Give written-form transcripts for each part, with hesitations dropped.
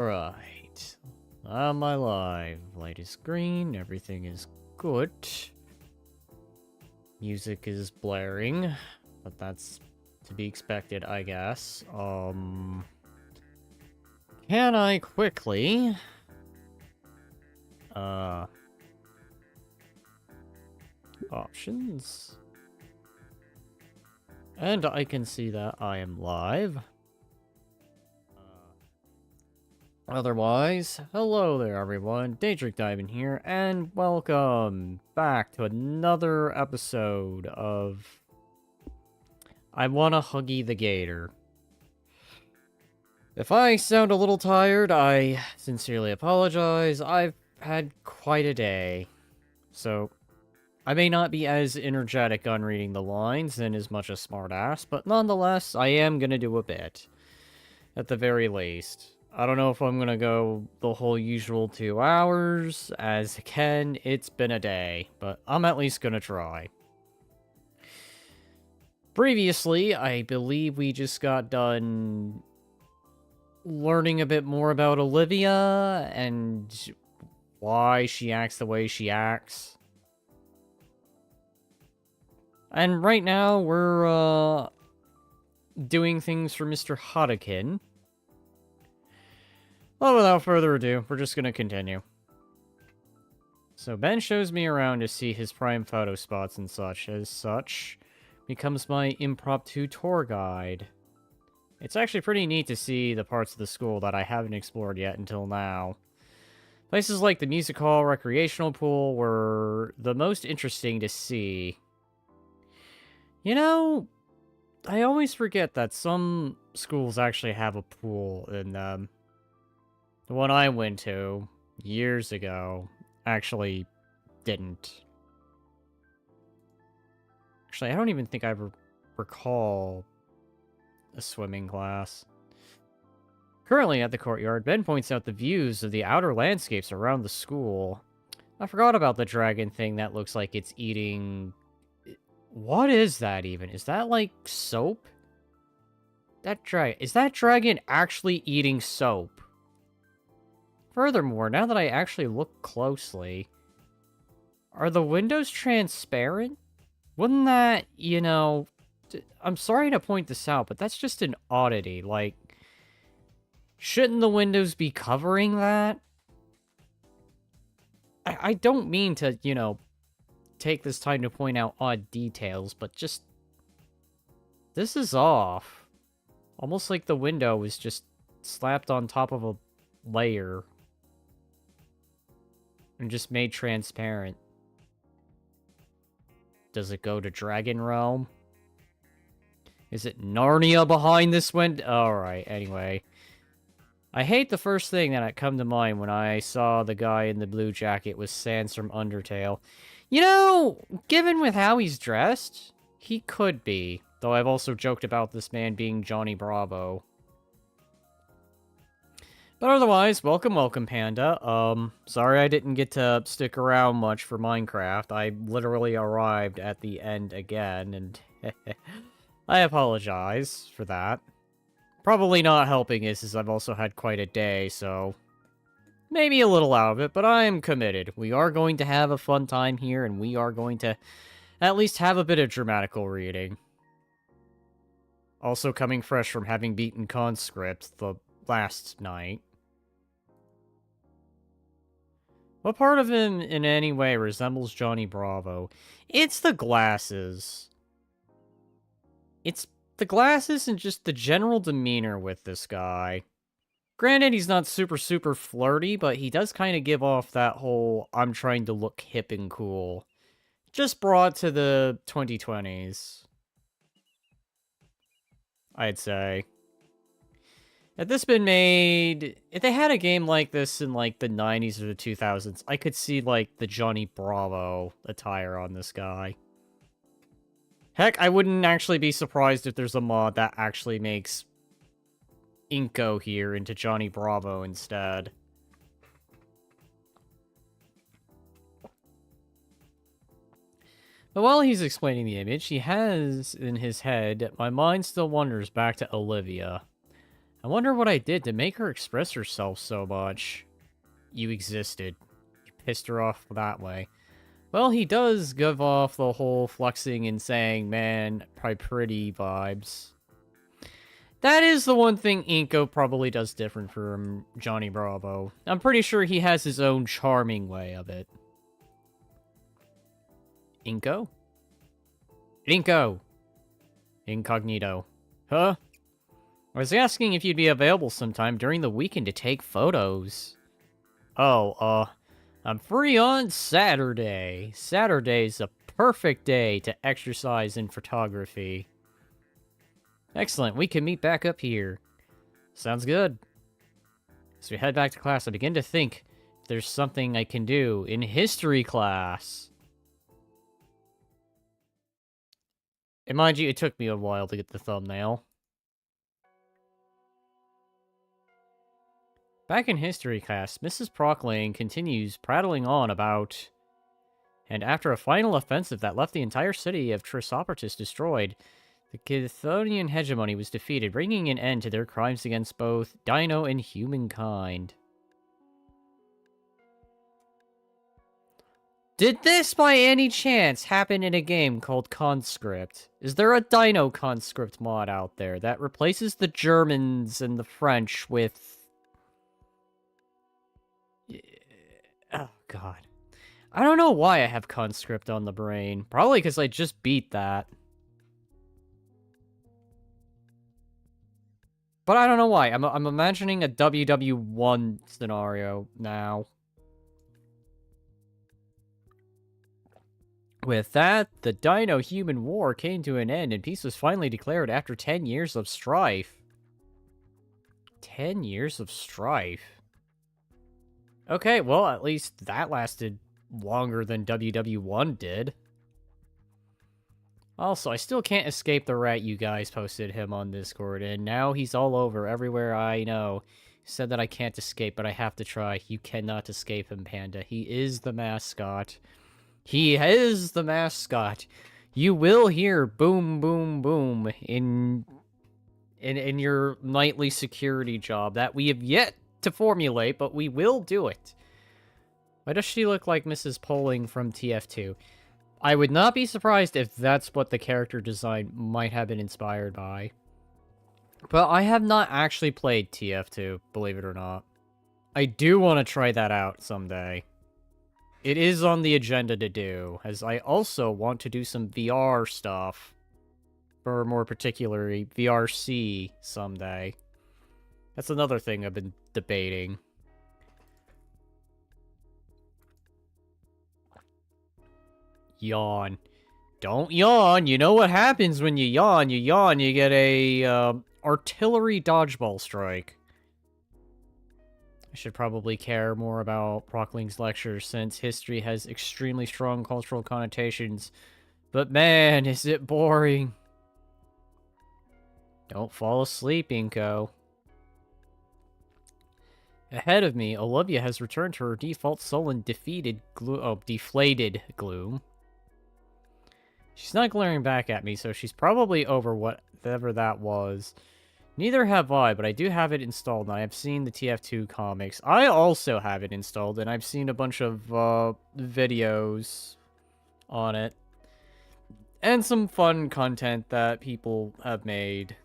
Right. On my live. Light is green, everything is good. Music is blaring, but that's to be expected, I guess. Can I quickly... Options. And I can see that I am live. Otherwise, hello there everyone, Daedric Diving here, and welcome back to another episode of I Wanna Huggy the Gator. If I sound a little tired, I sincerely apologize. I've had quite a day, so I may not be as energetic on reading the lines and as much a smartass, but nonetheless, I am gonna do a bit, at the very least. I don't know if I'm gonna go the whole usual 2 hours, as again, it's been a day, but I'm at least gonna try. Previously, I believe we just got done learning a bit more about Olivia and why she acts the way she acts. And right now, we're, doing things for Mr. Hodakin. Well, without further ado, we're just gonna continue. So Ben shows me around to see his prime photo spots and such. As such, becomes my impromptu tour guide. It's actually pretty neat to see the parts of the school that I haven't explored yet until now. Places like the music hall, recreational pool were the most interesting to see. You know, I always forget that some schools actually have a pool in them. The one I went to years ago actually didn't. Actually, I don't even think I recall a swimming class. Currently at the courtyard, Ben points out the views of the outer landscapes around the school. I forgot about the dragon thing that looks like it's eating... What is that even? Is that like soap? Is that dragon actually eating soap? Furthermore, now that I actually look closely, are the windows transparent? Wouldn't that, you know... I'm sorry to point this out, but that's just an oddity. Like, shouldn't the windows be covering that? I don't mean to, you know, take this time to point out odd details, but just... This is off. Almost like the window was just slapped on top of a layer. And just made transparent. Does it go to Dragon Realm? Is it Narnia behind this window? Alright, anyway. I hate the first thing that come to mind when I saw the guy in the blue jacket with Sans from Undertale. You know, given with how he's dressed, he could be. Though I've also joked about this man being Johnny Bravo. But otherwise, welcome, Panda. Sorry I didn't get to stick around much for Minecraft. I literally arrived at the end again, and I apologize for that. Probably not helping is I've also had quite a day, so maybe a little out of it, but I am committed. We are going to have a fun time here, and we are going to at least have a bit of dramatical reading. Also coming fresh from having beaten Conscript the last night. What part of him in any way resembles Johnny Bravo? It's the glasses. It's the glasses and just the general demeanor with this guy. Granted, he's not super flirty, but he does kind of give off that whole, I'm trying to look hip and cool. Just brought to the 2020s. I'd say. Had this been made... If they had a game like this in, like, the 90s or the 2000s, I could see, like, the Johnny Bravo attire on this guy. Heck, I wouldn't actually be surprised if there's a mod that actually makes Inko here into Johnny Bravo instead. But while he's explaining the image, he has in his head, my mind still wanders back to Olivia. I wonder what I did to make her express herself so much. You existed. You pissed her off that way. Well, he does give off the whole flexing and saying, man, probably pretty vibes. That is the one thing Inko probably does different from Johnny Bravo. I'm pretty sure he has his own charming way of it. Inko? Inko! Incognito. Huh? I was asking if you'd be available sometime during the weekend to take photos. Oh, I'm free on Saturday. Saturday's a perfect day to exercise in photography. Excellent, we can meet back up here. Sounds good. As we head back to class, I begin to think if there's something I can do in history class. And mind you, it took me a while to get the thumbnail. Back in history class, Mrs. Procklane continues prattling on about... And after a final offensive that left the entire city of Trisopratus destroyed, the Chthonian hegemony was defeated, bringing an end to their crimes against both Dino and humankind. Did this, by any chance, happen in a game called Conscript? Is there a Dino Conscript mod out there that replaces the Germans and the French with... Oh, God. I don't know why I have Conscript on the brain. Probably because I just beat that. But I don't know why. I'm imagining a WW1 scenario now. With that, the Dino-Human War came to an end and peace was finally declared after 10 years of strife. 10 years of strife? Okay, well, at least that lasted longer than WW1 did. Also, I still can't escape the rat you guys posted him on Discord, and now he's all over everywhere I know. He said that I can't escape, but I have to try. You cannot escape him, Panda. He is the mascot. He is the mascot. You will hear boom, boom, boom in your nightly security job that we have yet to formulate, but we will do it. Why does she look like Mrs. Poling from TF2? I would not be surprised if that's what the character design might have been inspired by. But I have not actually played TF2, believe it or not. I do want to try that out someday. It is on the agenda to do, as I also want to do some VR stuff. Or more particularly, VRC someday. That's another thing I've been debating. Yawn. Don't yawn. You know what happens when you yawn. You yawn, you get a artillery dodgeball strike. I should probably care more about Prockling's lectures, since history has extremely strong cultural connotations. But man, is it boring. Don't fall asleep, Inko. Ahead of me, Olivia has returned to her default sullen, deflated gloom. She's not glaring back at me, so she's probably over whatever that was. Neither have I, but I do have it installed, and I have seen the TF2 comics. I also have it installed, and I've seen a bunch of videos on it. And some fun content that people have made.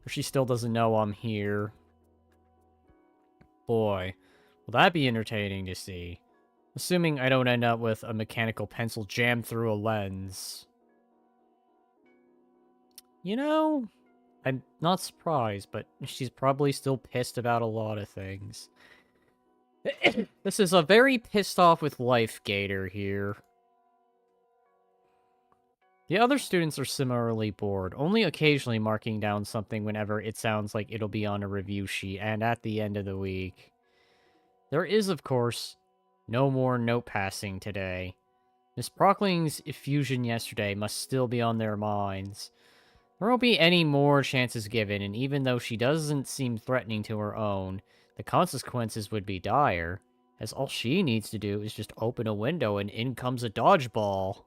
She still doesn't know I'm here. Boy, will that be entertaining to see. Assuming I don't end up with a mechanical pencil jammed through a lens. You know, I'm not surprised, but she's probably still pissed about a lot of things. This is a very pissed off with life Gator here. The other students are similarly bored, only occasionally marking down something whenever it sounds like it'll be on a review sheet and at the end of the week. There is, of course, no more note passing today. Miss Prockling's effusion yesterday must still be on their minds. There won't be any more chances given, and even though she doesn't seem threatening to her own, the consequences would be dire, as all she needs to do is just open a window and in comes a dodgeball.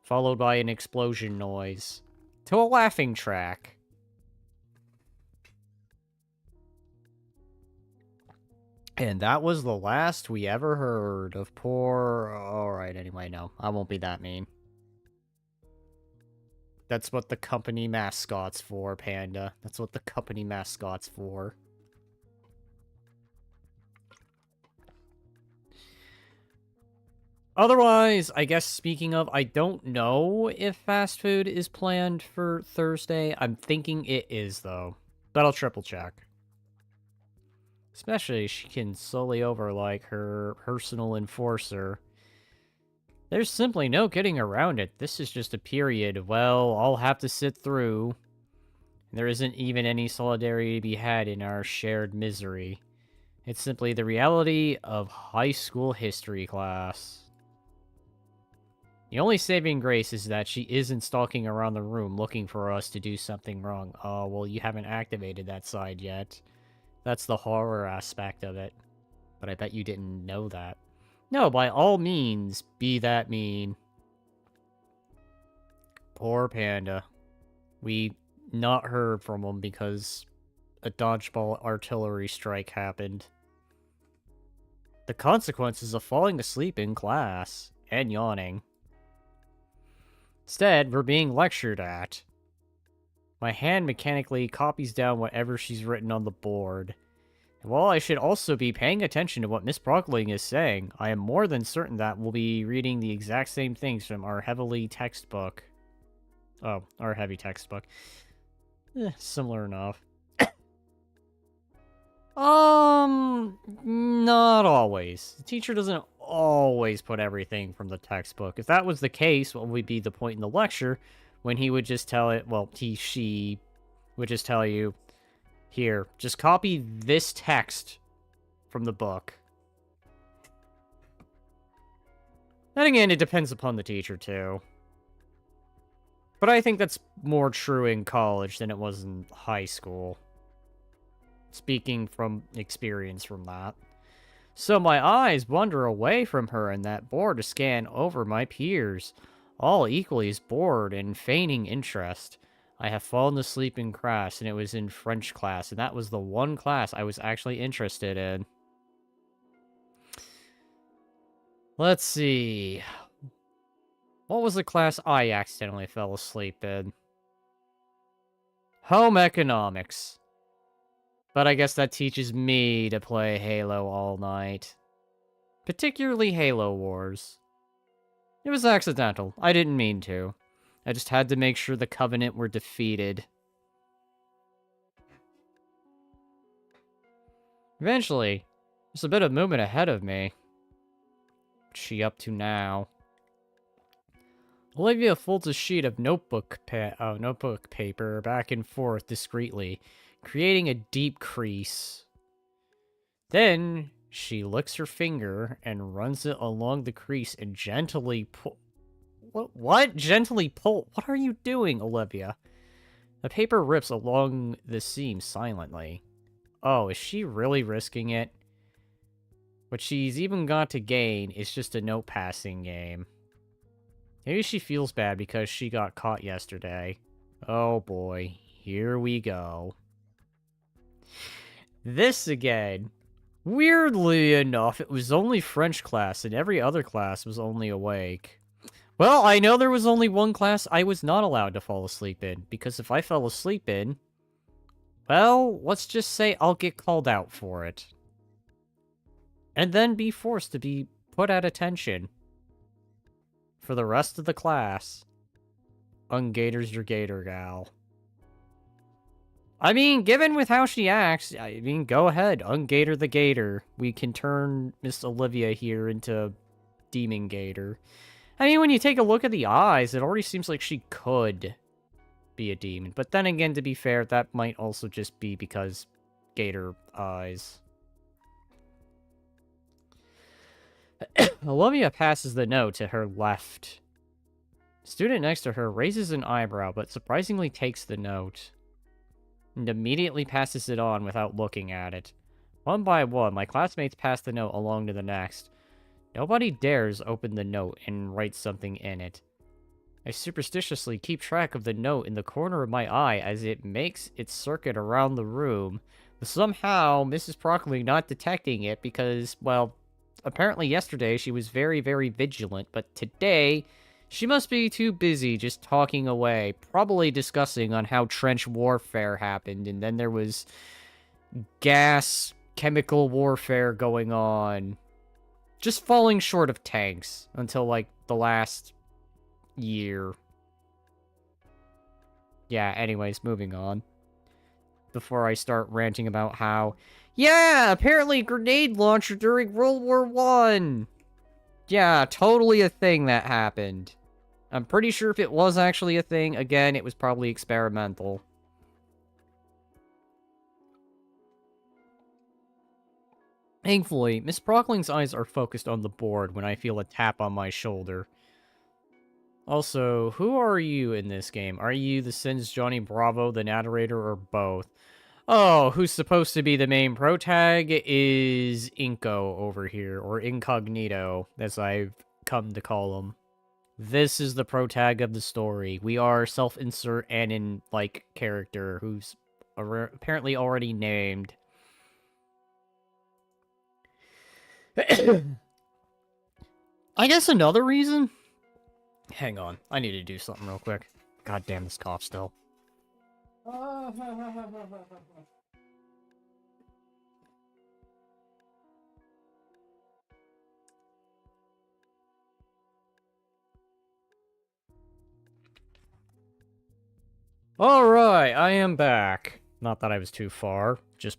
Followed by an explosion noise. To a laughing track. And that was the last we ever heard of poor... Alright, anyway, no. I won't be that mean. That's what the company mascot's for, Panda. That's what the company mascot's for. Otherwise, I guess speaking of, I don't know if fast food is planned for Thursday. I'm thinking it is, though. But I'll triple check. Especially she can sully over like her personal enforcer. There's simply no getting around it. This is just a period. Well, I'll have to sit through. There isn't even any solidarity to be had in our shared misery. It's simply the reality of high school history class. The only saving grace is that she isn't stalking around the room looking for us to do something wrong. Oh, well, you haven't activated that side yet. That's the horror aspect of it. But I bet you didn't know that. No, by all means, be that mean. Poor Panda. We not heard from him because a dodgeball artillery strike happened. The consequences of falling asleep in class and yawning. Instead, we're being lectured at. My hand mechanically copies down whatever she's written on the board. While I should also be paying attention to what Miss Brockling is saying, I am more than certain that we'll be reading the exact same things from our heavy textbook. Oh, our heavy textbook. Similar enough. Not always. The teacher doesn't always put everything from the textbook. If that was the case, what would be the point in the lecture when he would just tell it, well, she would just tell you, here, just copy this text from the book. Then again, it depends upon the teacher, too. But I think that's more true in college than it was in high school. Speaking from experience from that. So my eyes wander away from her and that board to scan over my peers, all equally as bored and feigning interest. I have fallen asleep in class, and it was in French class, and that was the one class I was actually interested in. Let's see. What was the class I accidentally fell asleep in? Home economics. But I guess that teaches me to play Halo all night. Particularly Halo Wars. It was accidental. I didn't mean to. I just had to make sure the Covenant were defeated. Eventually, there's a bit of movement ahead of me. What's she up to now? Olivia folds a sheet of notebook paper back and forth discreetly, creating a deep crease. Then, she licks her finger and runs it along the crease and gently pull... What? Gently pull? What are you doing, Olivia? The paper rips along the seam silently. Oh, is she really risking it? What she's even got to gain is just a note-passing game. Maybe she feels bad because she got caught yesterday. Oh boy, here we go. This again. Weirdly enough, it was only French class, and every other class was only awake. Well, I know there was only one class I was not allowed to fall asleep in, because if I fell asleep in, well, let's just say I'll get called out for it. And then be forced to be put at attention for the rest of the class. Ungator's your gator gal. I mean, given with how she acts, I mean, go ahead, ungator the gator. We can turn Miss Olivia here into Demon Gator. I mean, when you take a look at the eyes, it already seems like she could be a demon. But then again, to be fair, that might also just be because gator eyes. Olivia passes the note to her left. The student next to her raises an eyebrow, but surprisingly takes the note. And immediately passes it on without looking at it. One by one, my classmates pass the note along to the next. Nobody dares open the note and write something in it. I superstitiously keep track of the note in the corner of my eye as it makes its circuit around the room, Somehow, Mrs. Broccoli not detecting it because, well, apparently yesterday she was very, very vigilant, but today she must be too busy just talking away, probably discussing on how trench warfare happened, and then there was gas, chemical warfare going on. Just falling short of tanks until, like, the last year. Yeah, anyways, moving on. Before I start ranting about how, yeah, apparently grenade launcher during World War One. Yeah, totally a thing that happened. I'm pretty sure if it was actually a thing, again, it was probably experimental. Thankfully, Miss Prockling's eyes are focused on the board when I feel a tap on my shoulder. Also, who are you in this game? Are you the Sins Johnny Bravo, the narrator, or both? Oh, who's supposed to be the main protag is Inko over here, or Incognito, as I've come to call him. This is the protag of the story. We are self-insert and in, like, character, who's apparently already named. I guess another reason? Hang on, I need to do something real quick. God damn this cough still. Alright, I am back. Not that I was too far, just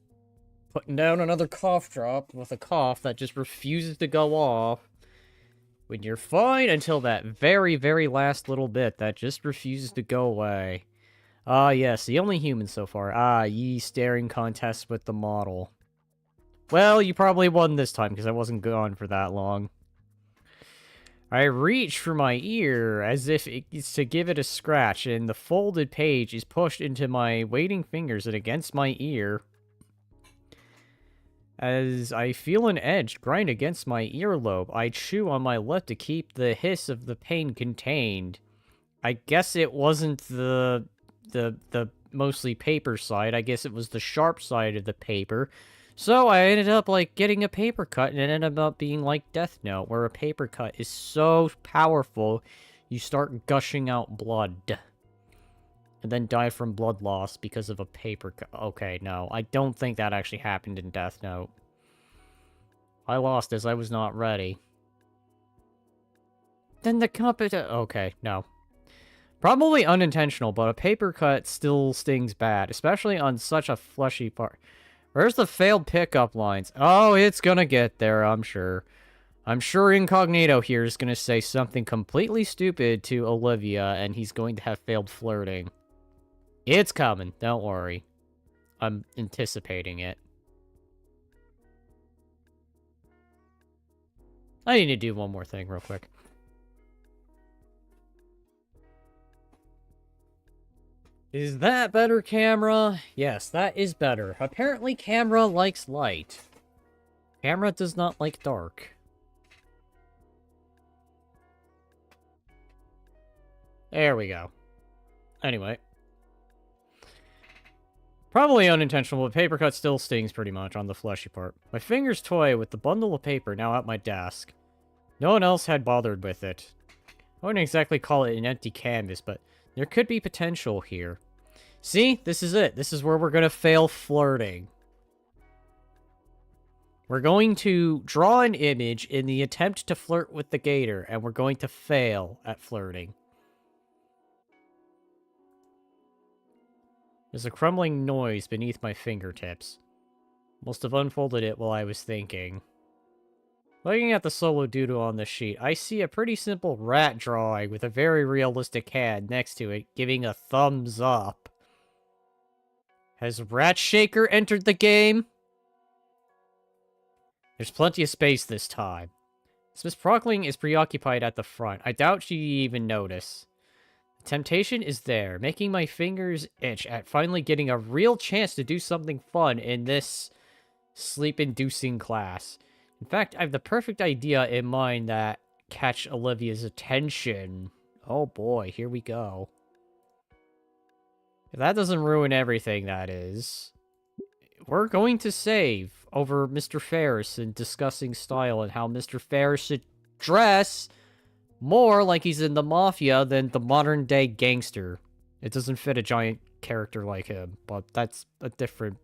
putting down another cough drop with a cough that just refuses to go off. When you're fine until that very, very last little bit that just refuses to go away. Ah, yes, the only human so far. Ah, ye staring contest with the model. Well, you probably won this time, because I wasn't gone for that long. I reach for my ear, as if it's to give it a scratch, and the folded page is pushed into my waiting fingers and against my ear. As I feel an edge grind against my earlobe, I chew on my lip to keep the hiss of the pain contained. I guess it wasn't the mostly paper side. I guess it was the sharp side of the paper. So I ended up, like, getting a paper cut, and it ended up being like Death Note, where a paper cut is so powerful, you start gushing out blood. And then die from blood loss because of a paper cut. Okay, no, I don't think that actually happened in Death Note. I lost as I was not ready. Then the competition... Okay, no. Probably unintentional, but a paper cut still stings bad, especially on such a fleshy part. Where's the failed pickup lines? Oh, it's gonna get there, I'm sure. I'm sure Incognito here is gonna say something completely stupid to Olivia, and he's going to have failed flirting. It's coming, don't worry. I'm anticipating it. I need to do one more thing real quick. Is that better, camera? Yes, that is better. Apparently, camera likes light. Camera does not like dark. There we go. Anyway. Probably unintentional, but paper cut still stings pretty much on the fleshy part. My fingers toy with the bundle of paper now at my desk. No one else had bothered with it. I wouldn't exactly call it an empty canvas, but there could be potential here. See? This is it. This is where we're going to fail flirting. We're going to draw an image in the attempt to flirt with the Gator, and we're going to fail at flirting. There's a crumbling noise beneath my fingertips. Must have unfolded it while I was thinking. Looking at the solo doodle on the sheet, I see a pretty simple rat drawing with a very realistic hand next to it, giving a thumbs up. Has Rat Shaker entered the game? There's plenty of space this time. Miss Prockling is preoccupied at the front. I doubt she'd even notice. The temptation is there, making my fingers itch at finally getting a real chance to do something fun in this sleep-inducing class. In fact, I have the perfect idea in mind that catch Olivia's attention. Oh boy, here we go. If that doesn't ruin everything, that is. we're going to save over Mr. Ferris in discussing style and how Mr. Ferris should dress more like he's in the Mafia than the modern-day gangster. It doesn't fit a giant character like him, but that's a different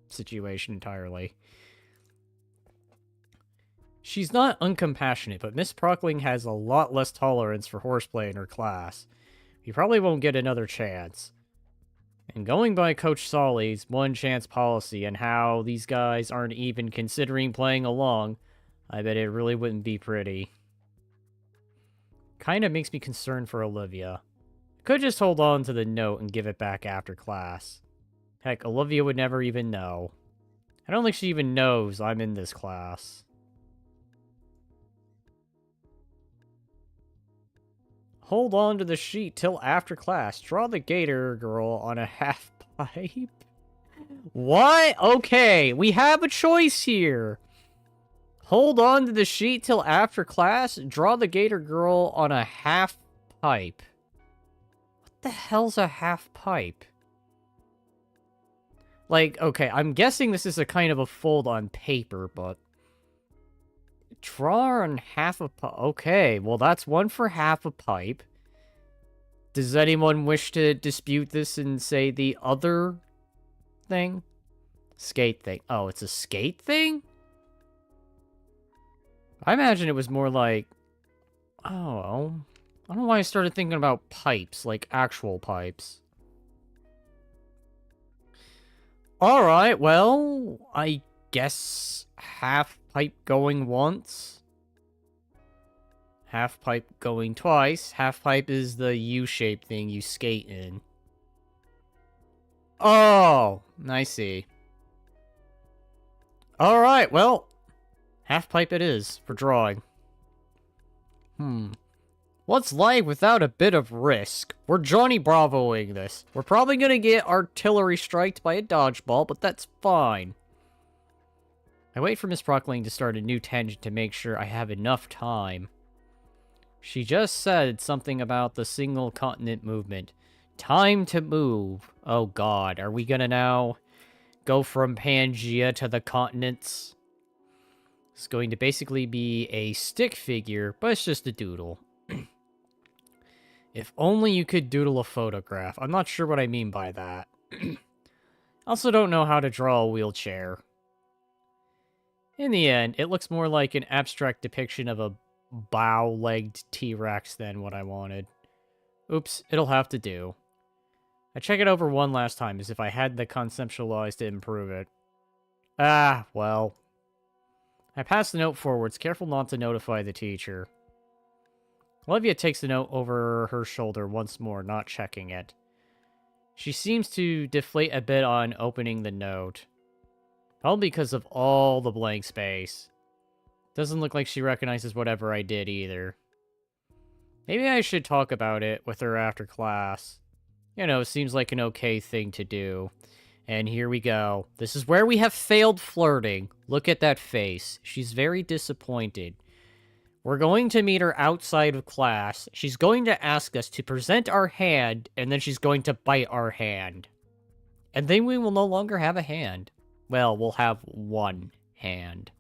situation entirely. She's not uncompassionate, but Miss Prockling has a lot less tolerance for horseplay in her class. We probably won't get another chance. And going by Coach Solly's one-chance policy and how these guys aren't even considering playing along, I bet it really wouldn't be pretty. Kinda makes me concerned for Olivia. I could just hold on to the note and give it back after class. Heck, Olivia would never even know. I don't think she even knows I'm in this class. Hold on to the sheet till after class. Draw the Gator girl on a half pipe. What? Okay, we have a choice here. Hold on to the sheet till after class. Draw the Gator girl on a half pipe. What the hell's a half pipe? Like, okay, I'm guessing this is a kind of a fold on paper, but... Draw on half a pipe. Okay, well, that's one for half a pipe. Does anyone wish to dispute this and say the other thing? Skate thing. Oh, it's a skate thing? I imagine it was more like... Oh, I don't know why I started thinking about pipes, like actual pipes. Alright, well, I guess half pipe going once. Half pipe going twice. Half pipe is the U-shaped thing you skate in. Oh, I see. Alright, well, half pipe it is for drawing. What's life without a bit of risk? We're Johnny Bravoing this. We're probably gonna get artillery striked by a dodgeball, but that's fine. I wait for Miss Prockling to start a new tangent to make sure I have enough time. She just said something about the single continent movement. Time to move. Oh god, are we gonna now go from Pangea to the continents? It's going to basically be a stick figure, but it's just a doodle. If only you could doodle a photograph. I'm not sure what I mean by that. Also don't know how to draw a wheelchair. In the end, it looks more like an abstract depiction of a bow-legged T-Rex than what I wanted. Oops, it'll have to do. I check it over one last time as if I had the conceptualized to improve it. Ah, well. I pass the note forwards, careful not to notify the teacher. Olivia takes the note over her shoulder once more, not checking it. She seems to deflate a bit on opening the note. Probably because of all the blank space. Doesn't look like she recognizes whatever I did either. Maybe I should talk about it with her after class. You know, seems like an okay thing to do. And here we go. This is where we have failed flirting. Look at that face. She's very disappointed. We're going to meet her outside of class. She's going to ask us to present our hand, and then she's going to bite our hand. And then we will no longer have a hand. Well, we'll have one hand.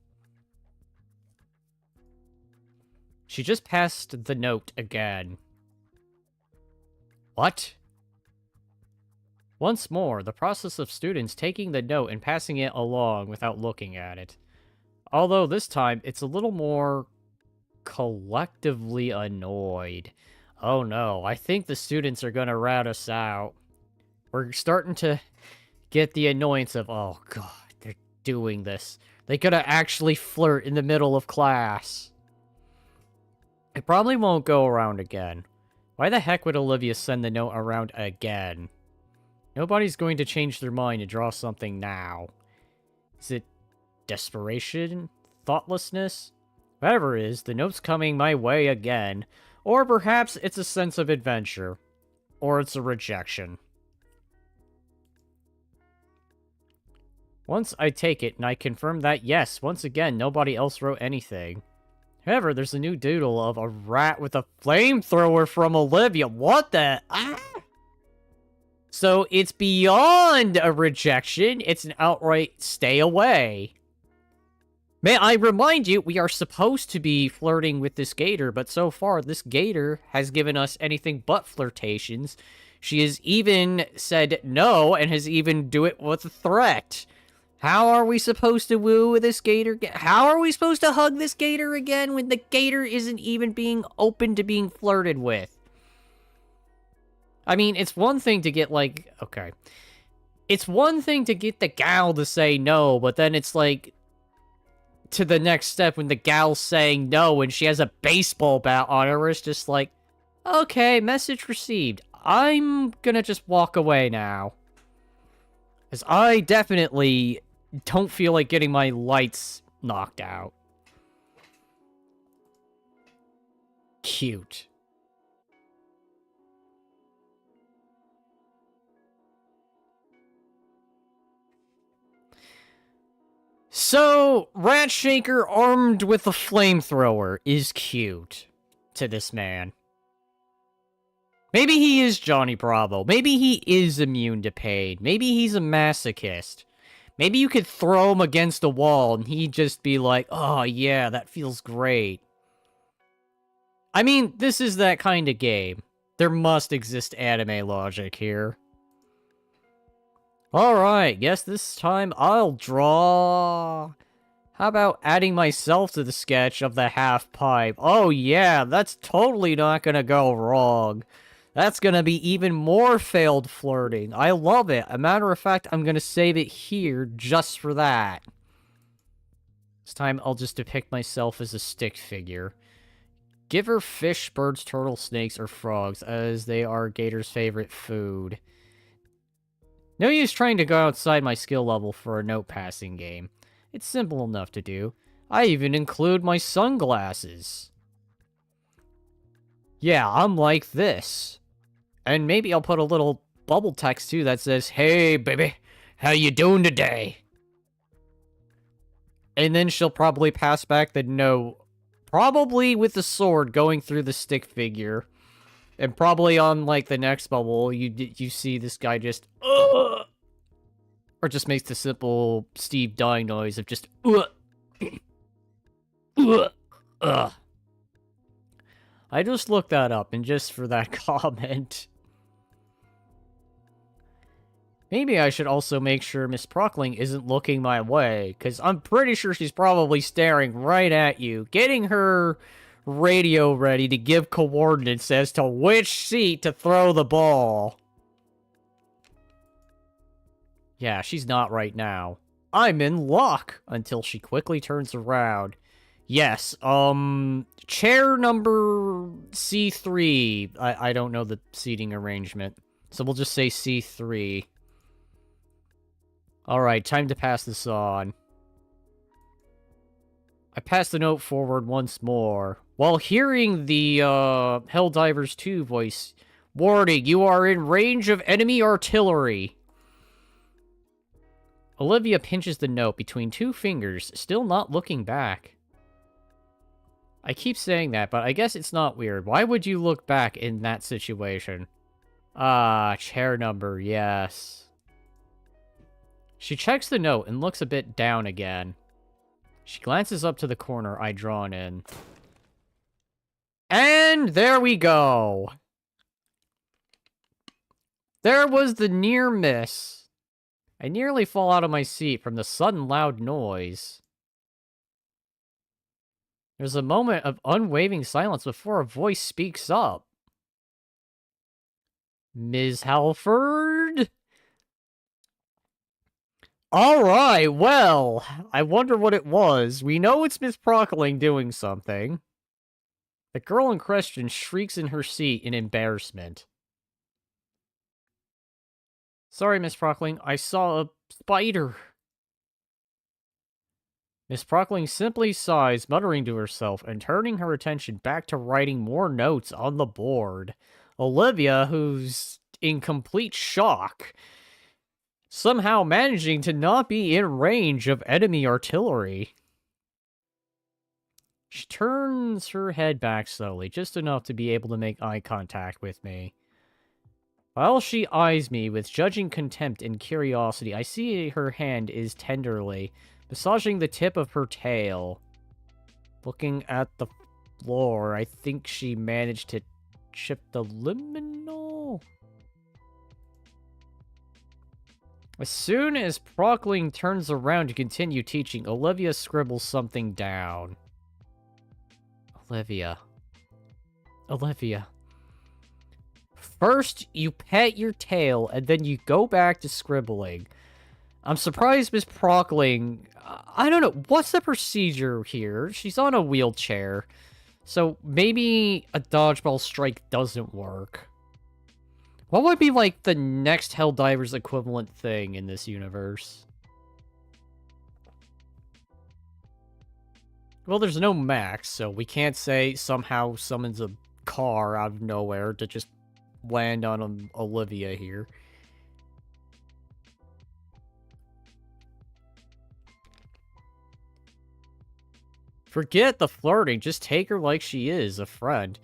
She just passed the note again. What? Once more, the process of students taking the note and passing it along without looking at it. Although this time, it's a little more collectively annoyed. Oh no, I think the students are gonna rat us out. We're starting to get the annoyance of, oh god, they're doing this. They could have actually flirt in the middle of class. It probably won't go around again. Why the heck would Olivia send the note around again? Nobody's going to change their mind and draw something now. Is it desperation? Thoughtlessness? Whatever it is, the note's coming my way again. Or perhaps it's a sense of adventure. Or it's a rejection. Once I take it and I confirm that, yes, once again, nobody else wrote anything. However, there's a new doodle of a rat with a flamethrower from Olivia. What the? Ah! So it's beyond a rejection. It's an outright stay away. May I remind you, we are supposed to be flirting with this Gator, but so far, this Gator has given us anything but flirtations. She has even said no, and has even do it with a threat. How are we supposed to woo this Gator? How are we supposed to hug this Gator again when the Gator isn't even being open to being flirted with? I mean, it's one thing to get, like, okay. It's one thing to get the gal to say no, but then it's like, to the next step when the gal's saying no and she has a baseball bat on her, it's just like, okay, message received. I'm gonna just walk away now. Because I definitely don't feel like getting my lights knocked out. Cute. So, Rat Shaker armed with a flamethrower is cute to this man. Maybe he is Johnny Bravo. Maybe he is immune to pain. Maybe he's a masochist. Maybe you could throw him against a wall and he'd just be like, oh yeah, that feels great. I mean, this is that kind of game. There must exist anime logic here. Alright, guess this time I'll draw... How about adding myself to the sketch of the half pipe? Oh yeah, that's totally not gonna go wrong. That's gonna be even more failed flirting. I love it. A matter of fact, I'm gonna save it here just for that. This time I'll just depict myself as a stick figure. Give her fish, birds, turtles, snakes, or frogs, as they are Gator's favorite food. No use trying to go outside my skill level for a note-passing game. It's simple enough to do. I even include my sunglasses. Yeah, I'm like this. And maybe I'll put a little bubble text too that says, "Hey, baby, how you doing today?" And then she'll probably pass back the note. Probably with the sword going through the stick figure. And probably on, like, the next bubble, you see this guy just, ugh! Or just makes the simple Steve dying noise of just, ugh! Ugh! Ugh! I just looked that up, and just for that comment. Maybe I should also make sure Miss Prockling isn't looking my way, because I'm pretty sure she's probably staring right at you, getting her radio ready to give coordinates as to which seat to throw the ball. Yeah, she's not right now. I'm in luck until she quickly turns around. Yes, chair number C3. I don't know the seating arrangement, so we'll just say C3. Alright, time to pass this on. I pass the note forward once more. While hearing the, Helldivers 2 voice, warning, you are in range of enemy artillery. Olivia pinches the note between two fingers, still not looking back. I keep saying that, but I guess it's not weird. Why would you look back in that situation? Ah, chair number, yes. She checks the note and looks a bit down again. She glances up to the corner I'd drawn in. And there we go! There was the near miss. I nearly fall out of my seat from the sudden loud noise. There's a moment of unwavering silence before a voice speaks up. Ms. Halford? Alright, well, I wonder what it was. We know it's Miss Prockling doing something. The girl in question shrieks in her seat in embarrassment. Sorry, Miss Prockling, I saw a spider. Miss Prockling simply sighs, muttering to herself, and turning her attention back to writing more notes on the board. Olivia, who's in complete shock, somehow managing to not be in range of enemy artillery. She turns her head back slowly, just enough to be able to make eye contact with me. While she eyes me with judging contempt and curiosity, I see her hand is tenderly massaging the tip of her tail. Looking at the floor, I think she managed to chip the liminal. As soon as Prockling turns around to continue teaching, Olivia scribbles something down. Olivia. First, you pet your tail, and then you go back to scribbling. I'm surprised Miss Prockling... I don't know, what's the procedure here? She's on a wheelchair, so maybe a dodgeball strike doesn't work. What would be, like, the next Helldivers equivalent thing in this universe? Well, there's no Max, so we can't say somehow summons a car out of nowhere to just land on Olivia here. Forget the flirting, just take her like she is, a friend.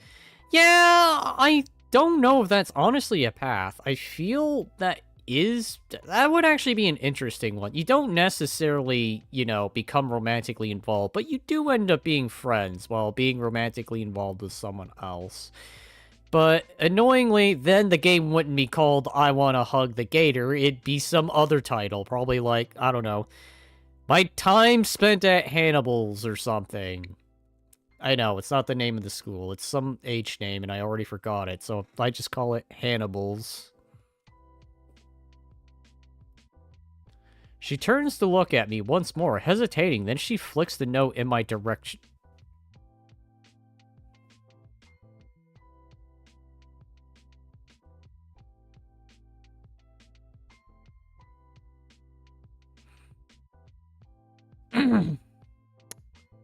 Yeah, I don't know if that's honestly a path. I feel that would actually be an interesting one. You don't necessarily, you know, become romantically involved, but you do end up being friends while being romantically involved with someone else. But annoyingly, then the game wouldn't be called I Wanna Hug the Gator. It'd be some other title, probably like, I don't know, My Time Spent at Hannibal's or something. I know, it's not the name of the school. It's some H name, and I already forgot it, so I just call it Hannibal's. She turns to look at me once more, hesitating, then she flicks the note in my direction.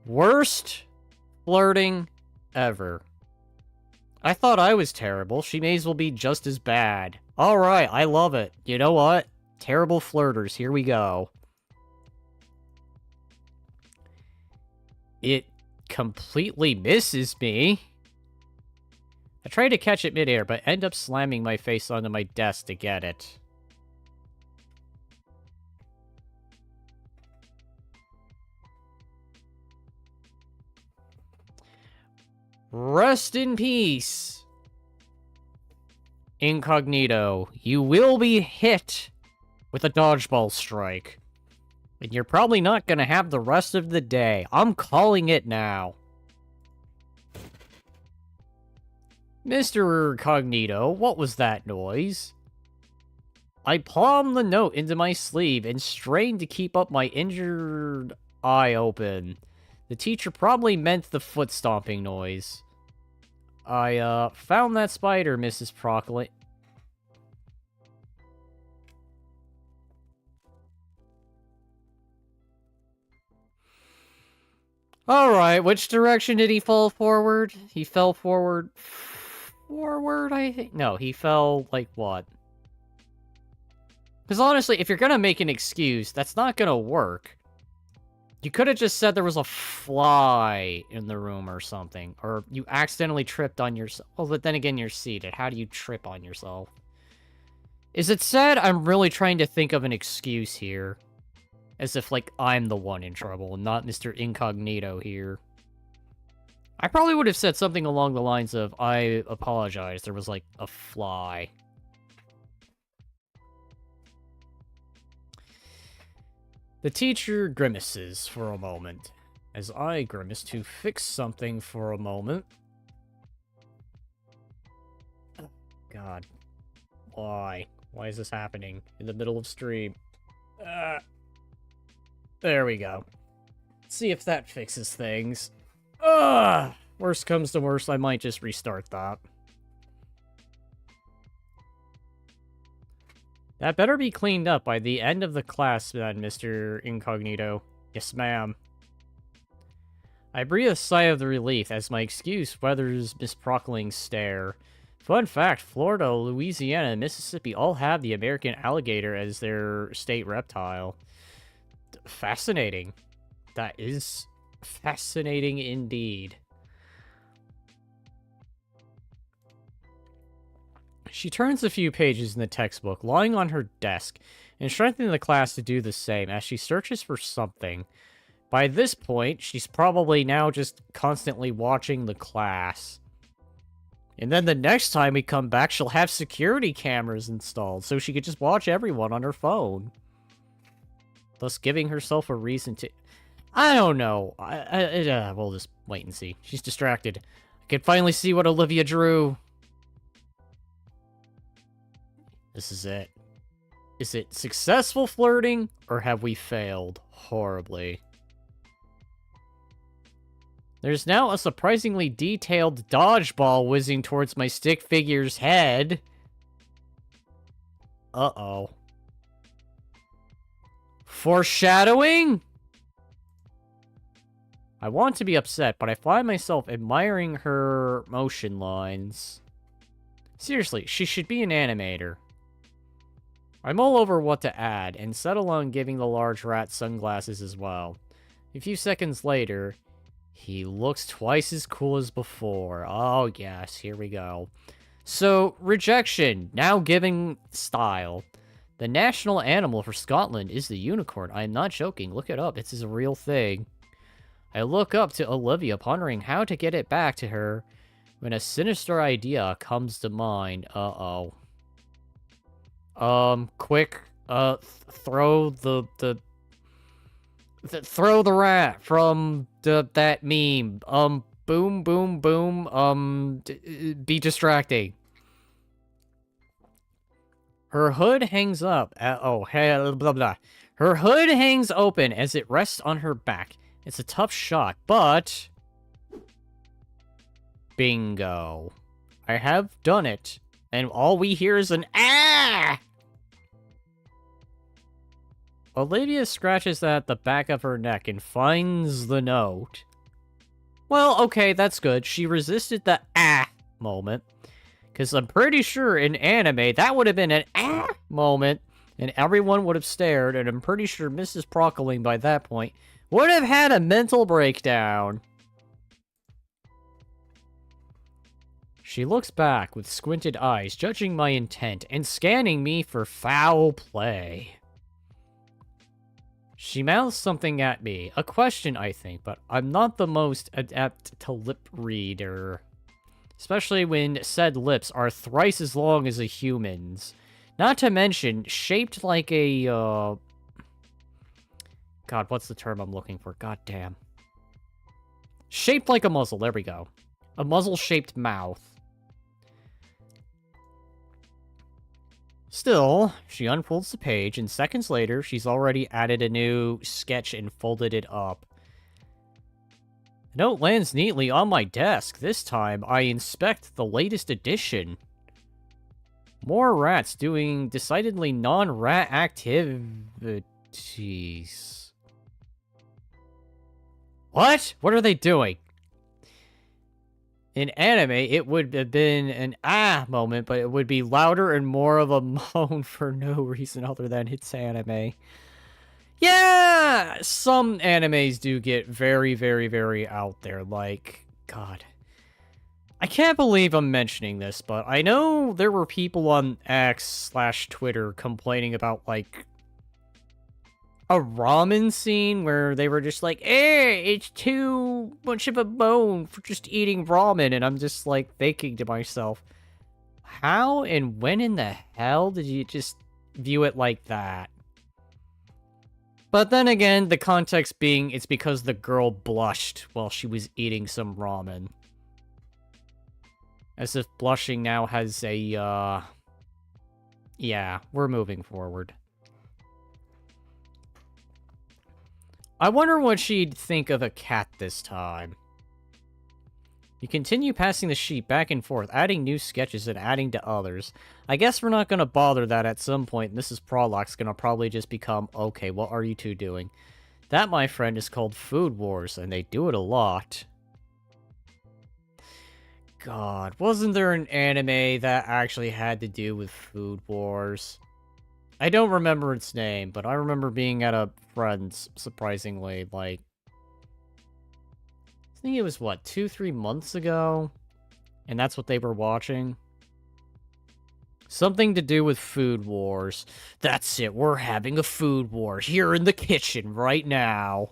Worst flirting ever. I thought I was terrible. She may as well be just as bad. Alright, I love it. You know what? Terrible flirters, here we go. It completely misses me. I try to catch it midair, but end up slamming my face onto my desk to get it. Rest in peace, Incognito. You will be hit with a dodgeball strike. And you're probably not gonna have the rest of the day. I'm calling it now. Mr. Incognito, what was that noise? I palmed the note into my sleeve and strained to keep up my injured eye open. The teacher probably meant the foot stomping noise. I, found that spider, Mrs. Prockling. Alright, which direction did he fall forward? He fell forward... Forward, I think? No, he fell, like, what? Because honestly, if you're gonna make an excuse, that's not gonna work. You could have just said there was a fly in the room or something. Or you accidentally tripped on yourself. Well, but then again, you're seated. How do you trip on yourself? Is it said I'm really trying to think of an excuse here? As if, like, I'm the one in trouble and not Mr. Incognito here. I probably would have said something along the lines of, I apologize, there was, like, a fly. The teacher grimaces for a moment, as I grimace to fix something for a moment. God. Why? Why is this happening in the middle of stream? There we go. Let's see if that fixes things. Worst comes to worst, I might just restart that. That better be cleaned up by the end of the class, then, Mr. Incognito. Yes, ma'am. I breathe a sigh of relief as my excuse weathers Miss Prockling's stare. Fun fact, Florida, Louisiana, and Mississippi all have the American alligator as their state reptile. Fascinating. That is fascinating indeed. She turns a few pages in the textbook, lying on her desk, instructing the class to do the same as she searches for something. By this point, she's probably now just constantly watching the class. And then the next time we come back, she'll have security cameras installed, so she could just watch everyone on her phone. Thus giving herself a reason to... I don't know. We'll just wait and see. She's distracted. I can finally see what Olivia drew. This is it. Is it successful flirting, or have we failed horribly? There's now a surprisingly detailed dodgeball whizzing towards my stick figure's head. Uh-oh. Foreshadowing? I want to be upset, but I find myself admiring her motion lines. Seriously, she should be an animator. I mull over what to add, and settle on giving the large rat sunglasses as well. A few seconds later, he looks twice as cool as before. Oh yes, here we go. So, rejection, now giving style. The national animal for Scotland is the unicorn. I am not joking, look it up, it's a real thing. I look up to Olivia, pondering how to get it back to her, when a sinister idea comes to mind. Uh-oh. Quick, throw throw the rat from that meme. Boom, boom, boom, be distracting. Her hood hangs up, blah, blah. Her hood hangs open as it rests on her back. It's a tough shot, but... Bingo. I have done it, and all we hear is an ah! Olivia scratches at the back of her neck and finds the note. Well, okay, that's good. She resisted the ah moment. Because I'm pretty sure in anime, that would have been an ah moment, and everyone would have stared, and I'm pretty sure Mrs. Brockling by that point would have had a mental breakdown. She looks back with squinted eyes, judging my intent, and scanning me for foul play. She mouths something at me. A question, I think, but I'm not the most adept to lip reader. Especially when said lips are thrice as long as a human's. Not to mention, shaped like a, God, what's the term I'm looking for? God damn. Shaped like a muzzle, there we go. A muzzle-shaped mouth. Still, she unfolds the page, and seconds later, she's already added a new sketch and folded it up. The note lands neatly on my desk. This time, I inspect the latest edition. More rats doing decidedly non-rat activities. What? What are they doing? In anime, it would have been an ah moment, but it would be louder and more of a moan for no reason other than it's anime. Yeah! Some animes do get very, very, very out there. Like, God. I can't believe I'm mentioning this, but I know there were people on X/Twitter complaining about, like, a ramen scene where they were just like, it's too much of a bone for just eating ramen. And I'm just, like, thinking to myself, how and when in the hell did you just view it like that? But then again, the context being it's because the girl blushed while she was eating some ramen. As if blushing now has a, yeah, we're moving forward. I wonder what she'd think of a cat this time. You continue passing the sheet back and forth, adding new sketches and adding to others. I guess we're not going to bother that at some point. Mrs. Prolock's going to probably just become, okay, what are you two doing? That, my friend, is called Food Wars, and they do it a lot. God, wasn't there an anime that actually had to do with Food Wars? I don't remember its name, but I remember being at a friend's, surprisingly, like... I think it was, what, 2-3 months ago? And that's what they were watching? Something to do with food wars. That's it, we're having a food war here in the kitchen right now.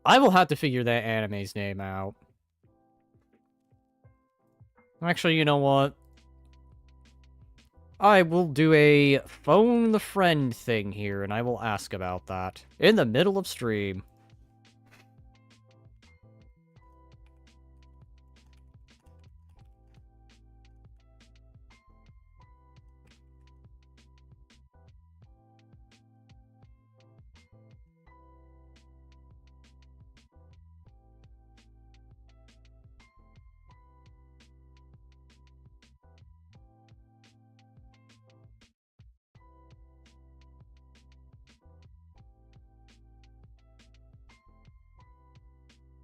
I will have to figure that anime's name out. Actually, you know what? I will do a phone the friend thing here, and I will ask about that. In the middle of stream.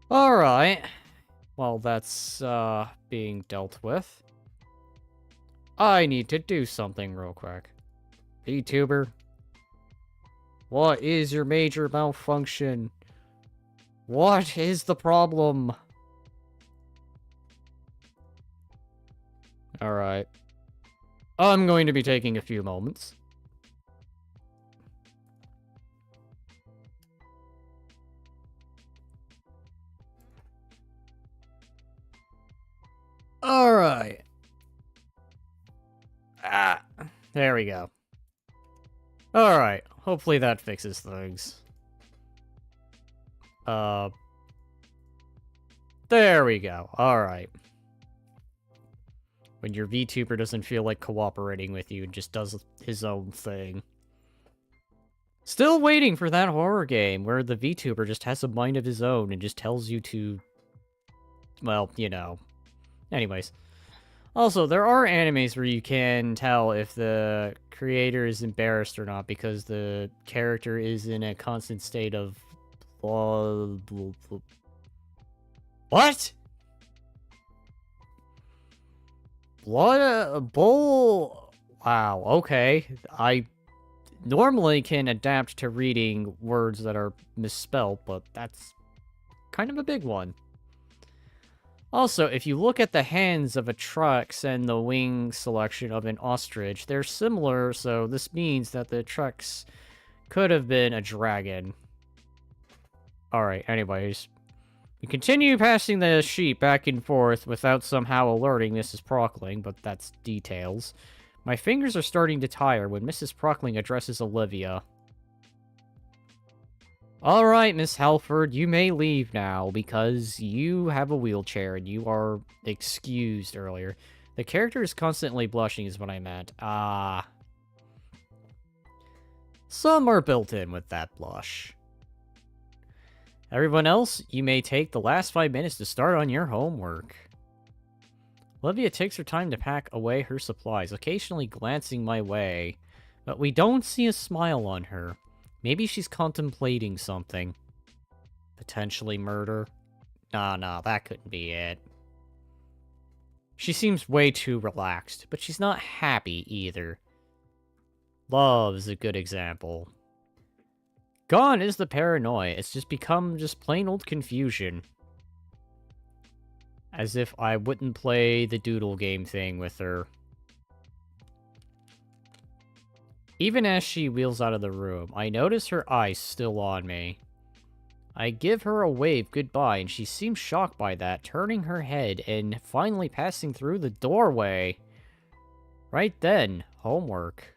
Alright. Well, that's, being dealt with. I need to do something real quick. VTuber. What is your major malfunction? What is the problem? Alright. I'm going to be taking a few moments. Alright. Ah, there we go. Alright, hopefully that fixes things. There we go. Alright. When your VTuber doesn't feel like cooperating with you and just does his own thing. Still waiting for that horror game where the VTuber just has a mind of his own and just tells you to... Well, you know. Anyways. Also, there are animes where you can tell if the creator is embarrassed or not because the character is in a constant state of... What? Bull... Wow, okay. I normally can adapt to reading words that are misspelled, but that's kind of a big one. Also, if you look at the hands of a Trux and the wing selection of an ostrich, they're similar, so this means that the Trux could have been a dragon. Alright, anyways. We continue passing the sheep back and forth without somehow alerting Mrs. Prockling, but that's details. My fingers are starting to tire when Mrs. Prockling addresses Olivia. Alright, Miss Halford, you may leave now, because you have a wheelchair and you are excused earlier. The character is constantly blushing is what I meant. Ah. Some are built in with that blush. Everyone else, you may take the last 5 minutes to start on your homework. Olivia takes her time to pack away her supplies, occasionally glancing my way. But we don't see a smile on her. Maybe she's contemplating something. Potentially murder? Nah, that couldn't be it. She seems way too relaxed, but she's not happy either. Love's a good example. Gone is the paranoia. It's just become just plain old confusion. As if I wouldn't play the doodle game thing with her. Even as she wheels out of the room, I notice her eyes still on me. I give her a wave goodbye, and she seems shocked by that, turning her head and finally passing through the doorway. Right then, homework.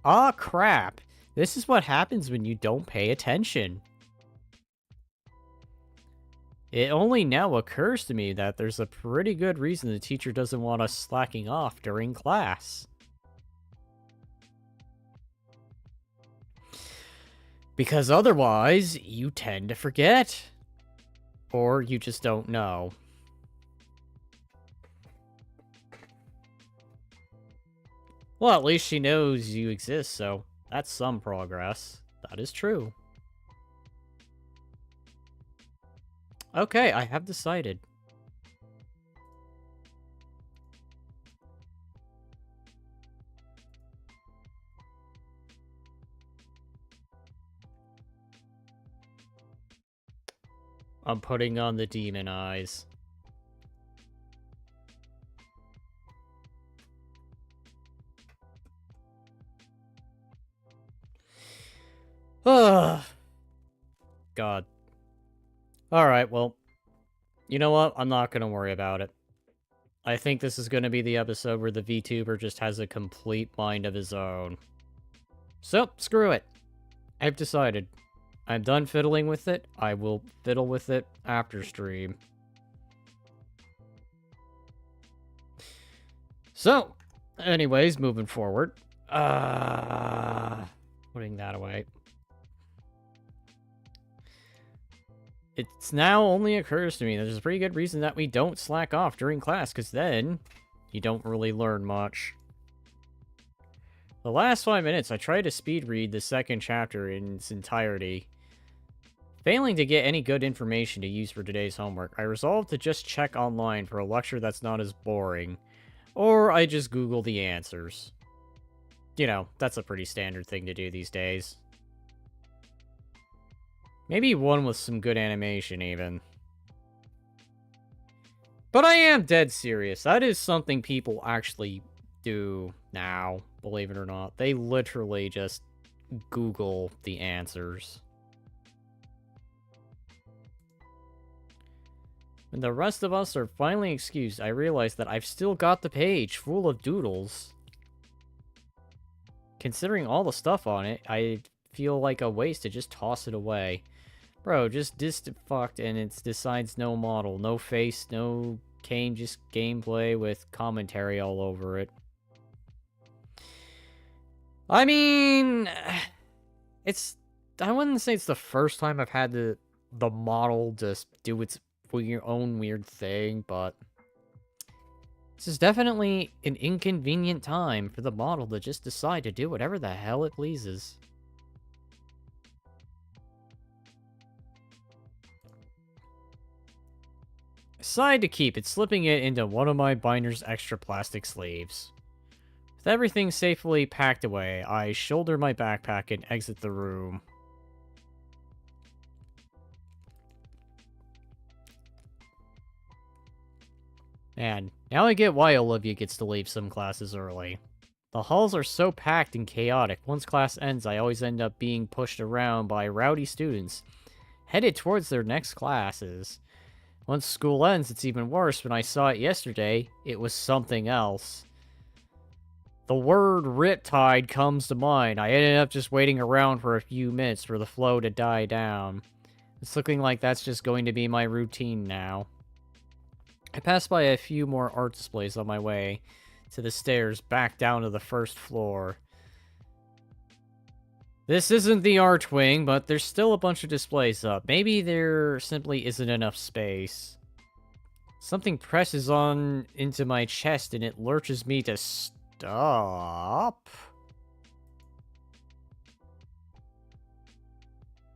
Ah, crap. This is what happens when you don't pay attention. It only now occurs to me that there's a pretty good reason the teacher doesn't want us slacking off during class. Because otherwise, you tend to forget. Or you just don't know. Well, at least she knows you exist, so that's some progress. That is true. Okay, I have decided. I'm putting on the demon eyes. Ugh. God. Alright, well, you know what? I'm not gonna worry about it. I think this is gonna be the episode where the VTuber just has a complete mind of his own. So, screw it. I've decided. I'm done fiddling with it. I will fiddle with it after stream. So, anyways, moving forward. Putting that away. It's now only occurs to me that there's a pretty good reason that we don't slack off during class, because then you don't really learn much. The last 5 minutes, I tried to speed read the second chapter in its entirety. Failing to get any good information to use for today's homework, I resolved to just check online for a lecture that's not as boring. Or I just Google the answers. You know, that's a pretty standard thing to do these days. Maybe one with some good animation, even. But I am dead serious. That is something people actually do now, believe it or not. They literally just Google the answers. When the rest of us are finally excused, I realize that I've still got the page full of doodles. Considering all the stuff on it, I feel like a waste to just toss it away. Bro, just fucked and it decides no model, no face, no game, just gameplay with commentary all over it. I mean, I wouldn't say it's the first time I've had the model just do its own weird thing, but this is definitely an inconvenient time for the model to just decide to do whatever the hell it pleases. I decided to keep it, slipping it into one of my binder's extra plastic sleeves. With everything safely packed away, I shoulder my backpack and exit the room. Man, now I get why Olivia gets to leave some classes early. The halls are so packed and chaotic. Once class ends, I always end up being pushed around by rowdy students, headed towards their next classes. Once school ends, it's even worse. When I saw it yesterday, it was something else. The word Riptide comes to mind. I ended up just waiting around for a few minutes for the flow to die down. It's looking like that's just going to be my routine now. I passed by a few more art displays on my way to the stairs back down to the first floor. This isn't the art wing, but there's still a bunch of displays up. Maybe there simply isn't enough space. Something presses on into my chest and it lurches me to stop.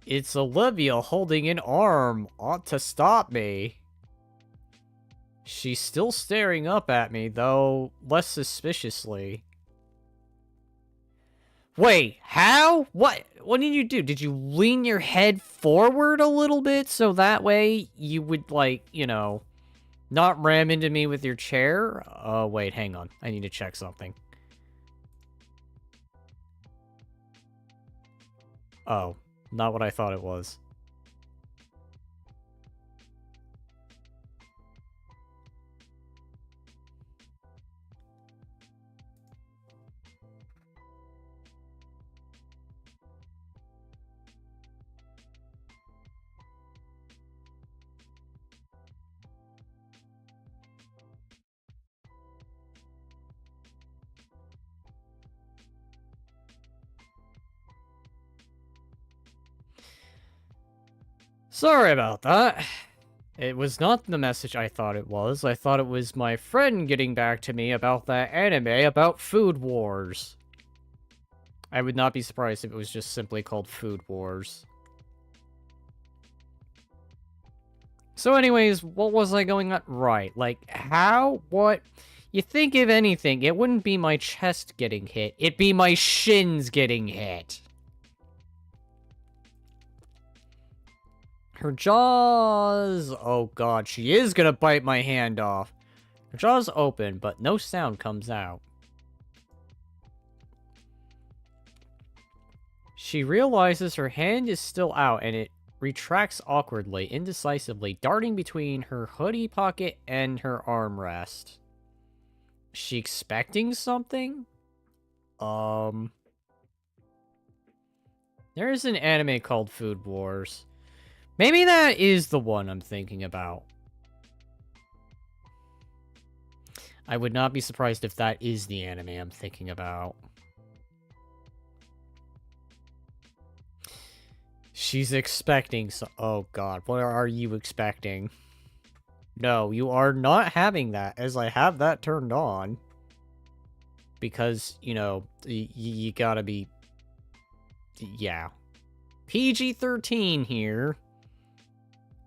It's Olivia holding an arm ought to stop me. She's still staring up at me, though less suspiciously. Wait, how? What did you do? Did you lean your head forward a little bit so that way you would, like, you know, not ram into me with your chair? Wait, hang on. I need to check something. Oh, not what I thought it was. Sorry about that. It was not the message I thought it was. I thought it was my friend getting back to me about that anime about Food Wars. I would not be surprised if it was just simply called Food Wars. So anyways, what was I going on? Right, like, how? What? You think if anything, it wouldn't be my chest getting hit. It'd be my shins getting hit. Her jaws... Oh god, she is gonna bite my hand off. Her jaw's open, but no sound comes out. She realizes her hand is still out and it retracts awkwardly, indecisively, darting between her hoodie pocket and her armrest. Is she expecting something? There is an anime called Food Wars. Maybe that is the one I'm thinking about. I would not be surprised if that is the anime I'm thinking about. She's expecting oh god, what are you expecting? No, you are not having that, as I have that turned on. Because, you know, you gotta be... Yeah. PG-13 here.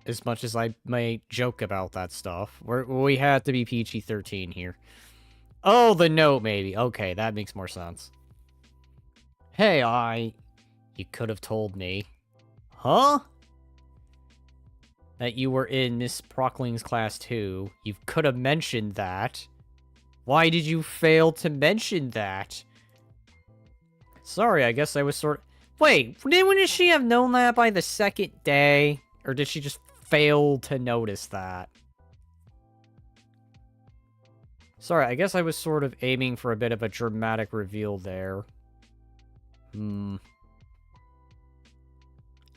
As much as I may joke about that stuff. We had to be PG-13 here. Oh, the note, maybe. Okay, that makes more sense. Hey, You could have told me. Huh? That you were in Miss Prockling's class too. You could have mentioned that. Why did you fail to mention that? Sorry, I guess I was sort of... Wait, wouldn't she have known that by the second day? Or did she just fail to notice that? Sorry, I guess I was sort of aiming for a bit of a dramatic reveal there.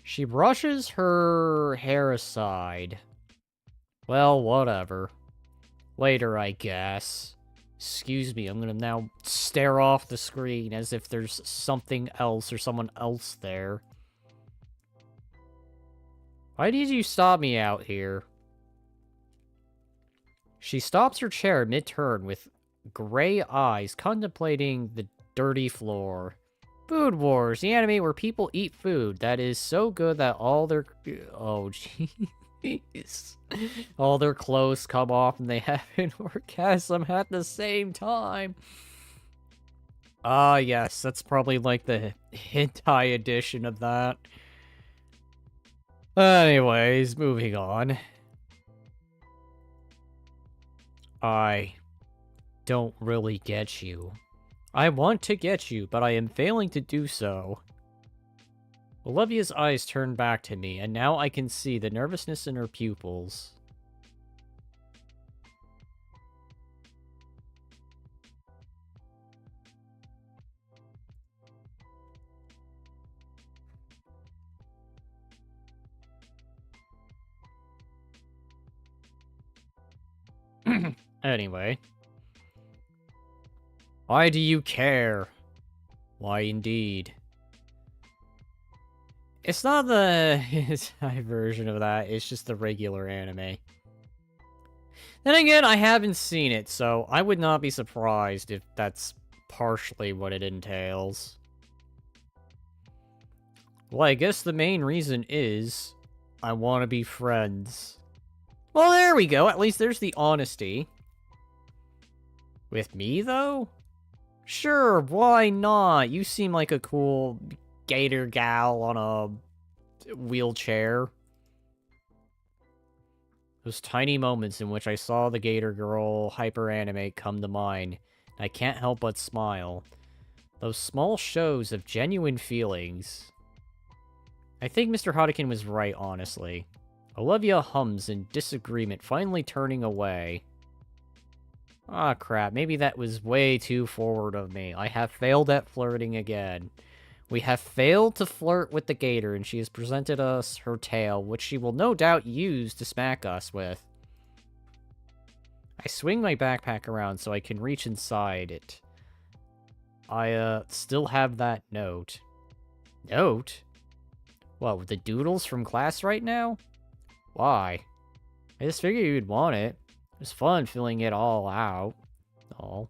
She brushes her hair aside. Well, whatever. Later, I guess. Excuse me, I'm gonna now stare off the screen as if there's something else or someone else there. Why did you stop me out here? She stops her chair mid-turn with gray eyes contemplating the dirty floor. Food Wars, the anime where people eat food that is so good that all their... Oh, jeez. All their clothes come off and they have an orgasm at the same time. Ah, yes, that's probably like the hentai edition of that. Anyways, moving on. I don't really get you. I want to get you, but I am failing to do so. Olivia's eyes turn back to me, and now I can see the nervousness in her pupils. Anyway. Why do you care? Why indeed? It's not the hentai version of that, it's just the regular anime. Then again, I haven't seen it, so I would not be surprised if that's partially what it entails. Well, I guess the main reason is I want to be friends. Well, there we go. At least there's the honesty. With me, though? Sure, why not? You seem like a cool gator gal on a wheelchair. Those tiny moments in which I saw the gator girl hyper anime come to mind, I can't help but smile. Those small shows of genuine feelings. I think Mr. Hodgkin was right, honestly. Olivia hums in disagreement, finally turning away. Ah, crap. Maybe that was way too forward of me. I have failed at flirting again. We have failed to flirt with the gator, and she has presented us her tail, which she will no doubt use to smack us with. I swing my backpack around so I can reach inside it. I, still have that note. Note? What, with the doodles from class right now? Why? I just figured you'd want it. It was fun filling it all out. Oh.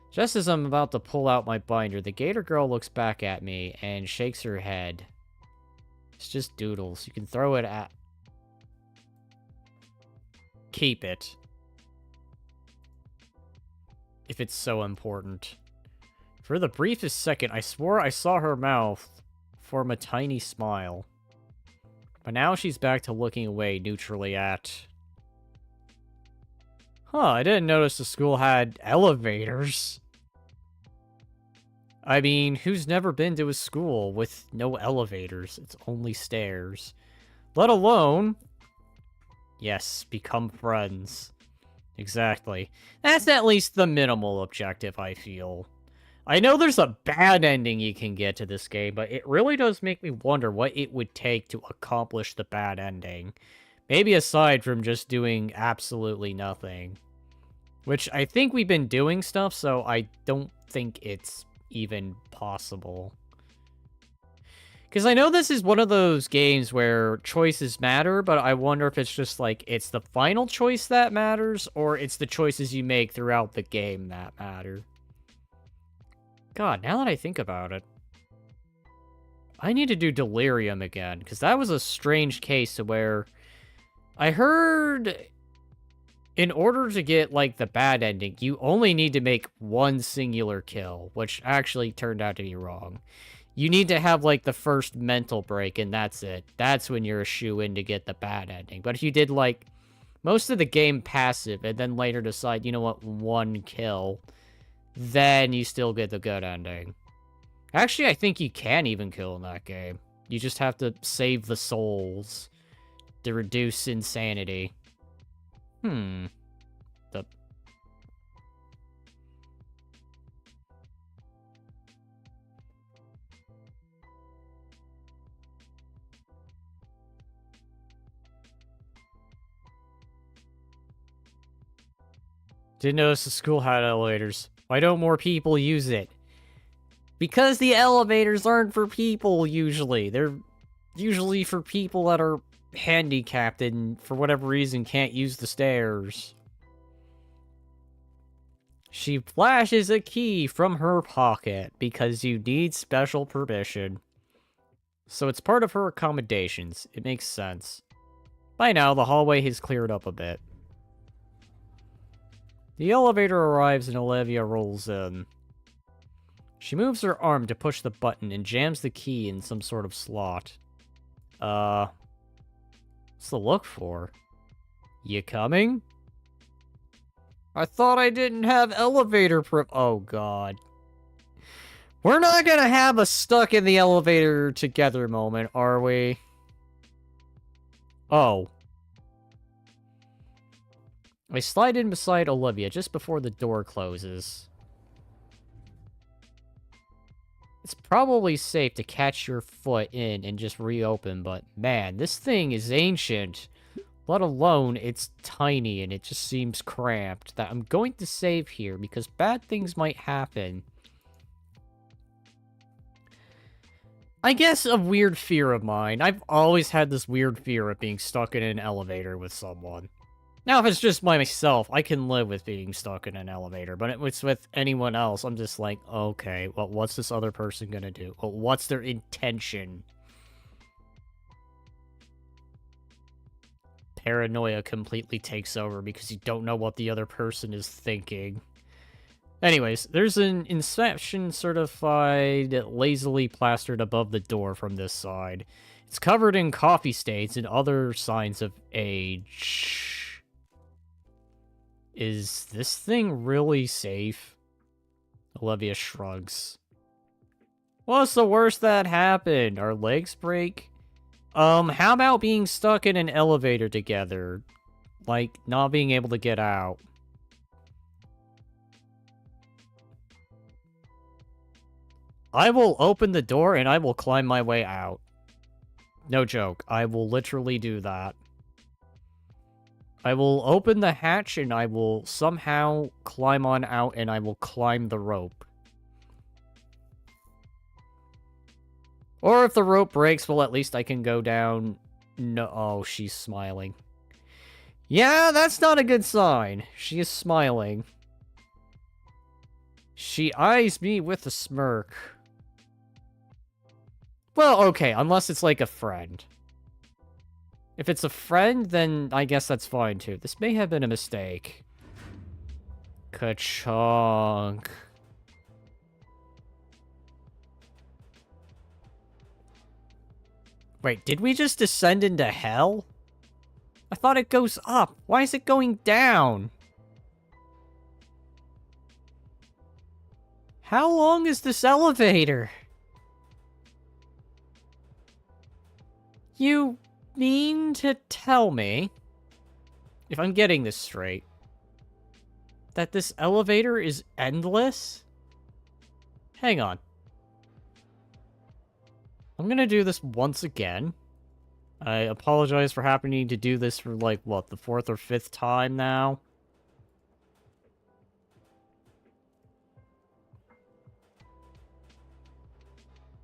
Just as I'm about to pull out my binder, the gator girl looks back at me and shakes her head. It's just doodles. You can throw it at... Keep it. If it's so important. For the briefest second, I swore I saw her mouth form a tiny smile. But now she's back to looking away neutrally at... Huh, I didn't notice the school had elevators. I mean, who's never been to a school with no elevators? It's only stairs. Let alone... Yes, become friends. Exactly. That's at least the minimal objective, I feel. I know there's a bad ending you can get to this game, but it really does make me wonder what it would take to accomplish the bad ending. Maybe aside from just doing absolutely nothing. Which I think we've been doing stuff, so I don't think it's even possible. Because I know this is one of those games where choices matter, but I wonder if it's just like, it's the final choice that matters, or it's the choices you make throughout the game that matter. God, now that I think about it, I need to do Delirium again, because that was a strange case where I heard in order to get, like, the bad ending, you only need to make one singular kill, which actually turned out to be wrong. You need to have, like, the first mental break, and that's it. That's when you're a shoo-in to get the bad ending. But if you did, like, most of the game passive, and then later decide, you know what, one kill, then you still get the good ending. Actually, I think you can even kill in that game. You just have to save the souls to reduce insanity. Didn't notice the school had elevators. Why don't more people use it? Because the elevators aren't for people, usually. They're usually for people that are handicapped and, for whatever reason, can't use the stairs. She flashes a key from her pocket because you need special permission. So it's part of her accommodations. It makes sense. By now, the hallway has cleared up a bit. The elevator arrives and Olivia rolls in. She moves her arm to push the button and jams the key in some sort of slot. What's the look for? You coming? I thought I didn't have elevator oh god. We're not gonna have a stuck in the elevator together moment, are we? Oh. I slide in beside Olivia just before the door closes. It's probably safe to catch your foot in and just reopen, but man, this thing is ancient. Let alone, it's tiny and it just seems cramped. That I'm going to save here because bad things might happen. I guess a weird fear of mine. I've always had this weird fear of being stuck in an elevator with someone. Now, if it's just myself, I can live with being stuck in an elevator, but if it's with anyone else, I'm just like, okay, well, what's this other person gonna do? Well, what's their intention? Paranoia completely takes over because you don't know what the other person is thinking. Anyways, there's an inspection certified lazily plastered above the door from this side. It's covered in coffee stains and other signs of age. Is this thing really safe? Olivia shrugs. What's the worst that happened? Our legs break? How about being stuck in an elevator together? Like, not being able to get out. I will open the door and I will climb my way out. No joke, I will literally do that. I will open the hatch and I will somehow climb on out and I will climb the rope. Or if the rope breaks, well, at least I can go down. No, oh, she's smiling. Yeah, that's not a good sign. She is smiling. She eyes me with a smirk. Well, okay, unless it's like a friend. If it's a friend, then I guess that's fine too. This may have been a mistake. Ka-chonk. Wait, did we just descend into hell? I thought it goes up. Why is it going down? How long is this elevator? You mean to tell me, if I'm getting this straight, that this elevator is endless? Hang on. I'm gonna do this once again. I apologize for happening to do this for, like, what, the 4th or 5th time now?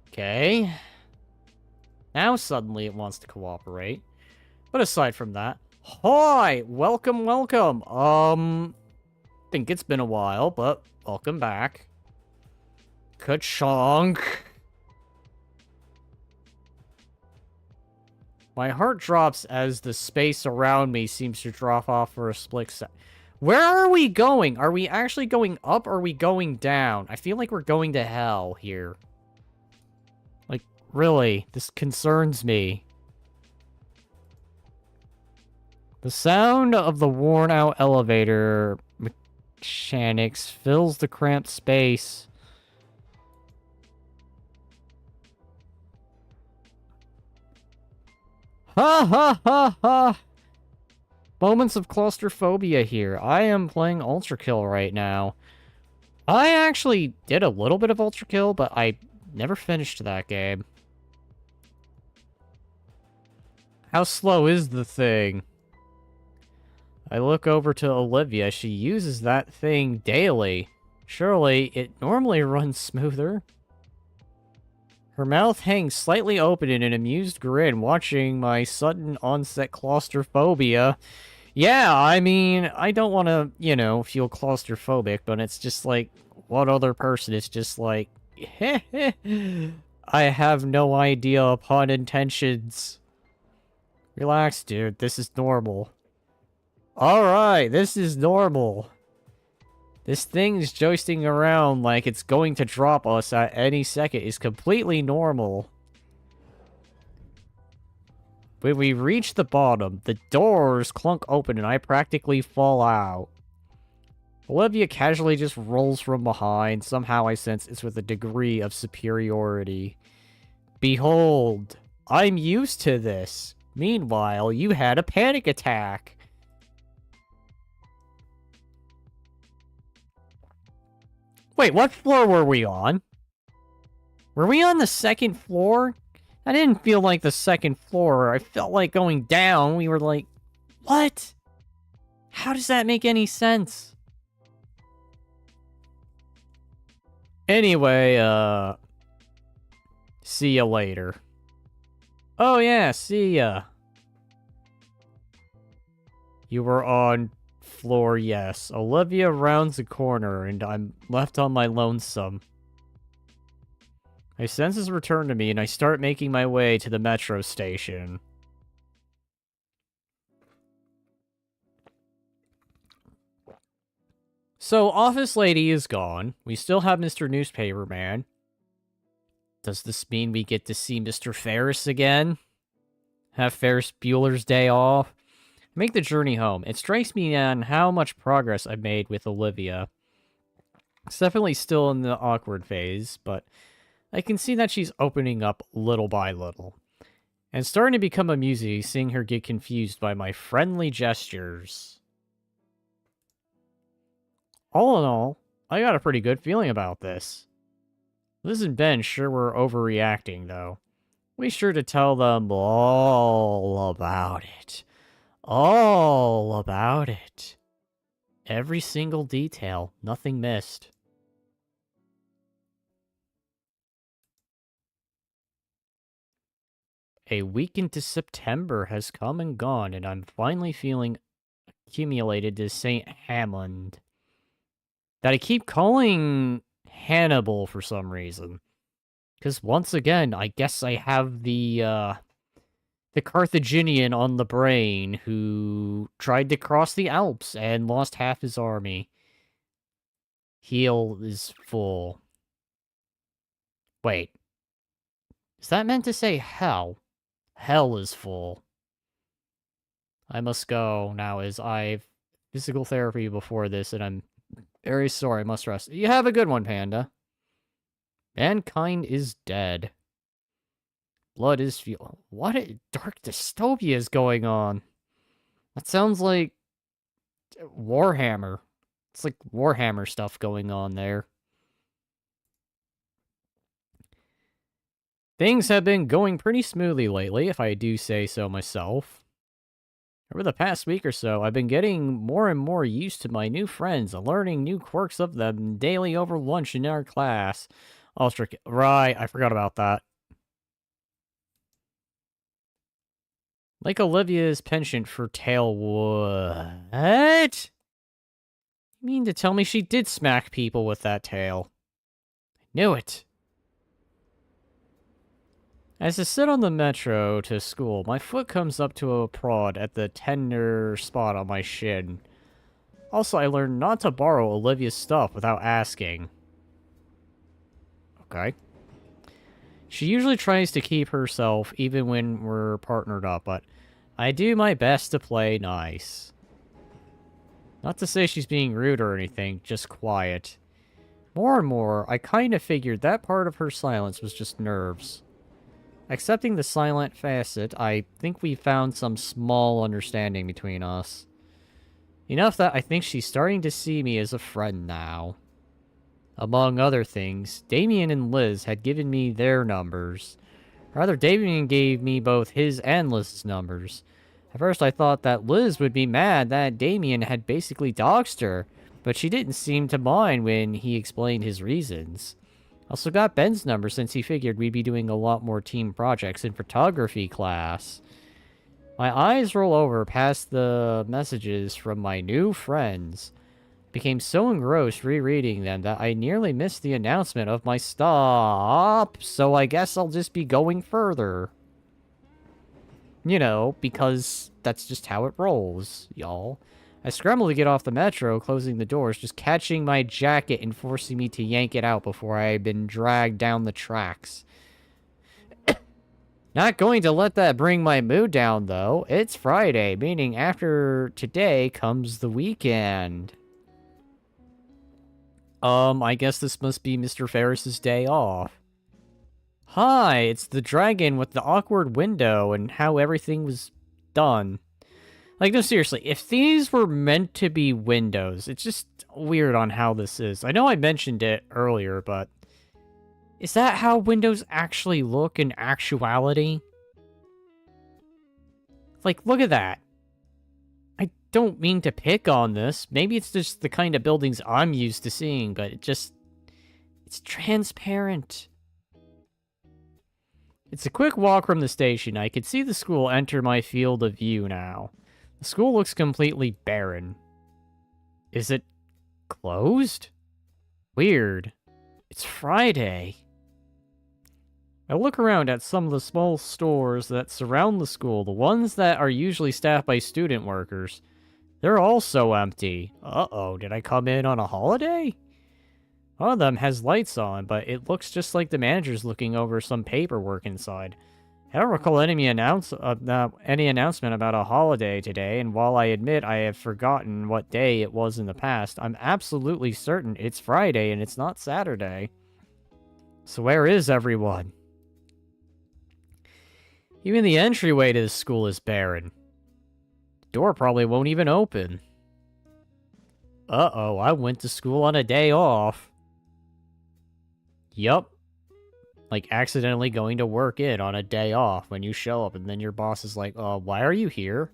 Okay. Now suddenly it wants to cooperate. But aside from that... Hi! Welcome, welcome! Think it's been a while, but welcome back. Ka-chonk! My heart drops as the space around me seems to drop off for a split second. Where are we going? Are we actually going up or are we going down? I feel like we're going to hell here. Like, really, this concerns me. The sound of the worn-out elevator mechanics fills the cramped space. Ha ha ha ha! Moments of claustrophobia here. I am playing Ultra Kill right now. I actually did a little bit of Ultra Kill, but I never finished that game. How slow is the thing? I look over to Olivia. She uses that thing daily. Surely, it normally runs smoother. Her mouth hangs slightly open in an amused grin, watching my sudden onset claustrophobia. Yeah, I mean, I don't want to, you know, feel claustrophobic, but it's just like, what other person is just like, I have no idea upon intentions. Relax, dude, this is normal. Alright, this is normal. This thing's joisting around like it's going to drop us at any second is completely normal. When we reach the bottom, the doors clunk open and I practically fall out. Olivia casually just rolls from behind. Somehow I sense it's with a degree of superiority. Behold, I'm used to this. Meanwhile, you had a panic attack. Wait, what floor were we on? Were we on the 2nd floor? I didn't feel like the 2nd floor. I felt like going down. We were like, what? How does that make any sense? Anyway, see ya later. Oh yeah, see ya. You were on floor, yes. Olivia rounds the corner, and I'm left on my lonesome. My senses return to me, and I start making my way to the metro station. So, Office Lady is gone. We still have Mr. Newspaper Man. Does this mean we get to see Mr. Ferris again? Have Ferris Bueller's Day off? Make the journey home. It strikes me on how much progress I've made with Olivia. It's definitely still in the awkward phase, but I can see that she's opening up little by little. And starting to become amusing seeing her get confused by my friendly gestures. All in all, I got a pretty good feeling about this. Liz and Ben sure were overreacting, though. Be sure to tell them all about it. All about it. Every single detail, nothing missed. A week into September has come and gone, and I'm finally feeling accumulated to St. Hammond. That I keep calling Hannibal for some reason. Because once again, I guess I have the Carthaginian on the brain who tried to cross the Alps and lost half his army. Heal is full. Wait. Is that meant to say hell? Hell is full. I must go now as I've physical therapy before this and I'm very sorry, I must rest. You have a good one, Panda. Mankind is dead. Blood is fuel. What a dark dystopia is going on? That sounds like Warhammer. It's like Warhammer stuff going on there. Things have been going pretty smoothly lately, if I do say so myself. Over the past week or so, I've been getting more and more used to my new friends and learning new quirks of them daily over lunch in our class. Right, I forgot about that. Like Olivia's penchant for tail what? You mean to tell me she did smack people with that tail? I knew it. As I sit on the metro to school, my foot comes up to a prod at the tender spot on my shin. Also, I learned not to borrow Olivia's stuff without asking. Okay. She usually tries to keep herself even when we're partnered up, but I do my best to play nice. Not to say she's being rude or anything, just quiet. More and more, I kind of figured that part of her silence was just nerves. Accepting the silent facet, I think we found some small understanding between us. Enough that I think she's starting to see me as a friend now. Among other things, Damien and Liz had given me their numbers. Rather, Damien gave me both his and Liz's numbers. At first, I thought that Liz would be mad that Damien had basically doxed her, but she didn't seem to mind when he explained his reasons. Also got Ben's number since he figured we'd be doing a lot more team projects in photography class. My eyes roll over past the messages from my new friends. Became so engrossed rereading them that I nearly missed the announcement of my stop, so I guess I'll just be going further. You know, because that's just how it rolls, y'all. I scramble to get off the metro, closing the doors, just catching my jacket and forcing me to yank it out before I had been dragged down the tracks. Not going to let that bring my mood down, though. It's Friday, meaning after today comes the weekend. I guess this must be Mr. Ferris's day off. Hi, it's the dragon with the awkward window and how everything was done. Like, no, seriously, if these were meant to be windows, it's just weird on how this is. I know I mentioned it earlier, but is that how windows actually look in actuality? Like, look at that. I don't mean to pick on this. Maybe it's just the kind of buildings I'm used to seeing, but it's transparent. It's a quick walk from the station. I could see the school enter my field of view now. The school looks completely barren. Is it closed? Weird. It's Friday. I look around at some of the small stores that surround the school, the ones that are usually staffed by student workers. They're also empty. Uh-oh, did I come in on a holiday? One of them has lights on, but it looks just like the manager's looking over some paperwork inside. I don't recall any announcement about a holiday today, and while I admit I have forgotten what day it was in the past, I'm absolutely certain it's Friday and it's not Saturday. So where is everyone? Even the entryway to the school is barren. The door probably won't even open. Uh-oh, I went to school on a day off. Yup. Like, accidentally going to work in on a day off when you show up, and then your boss is like, why are you here?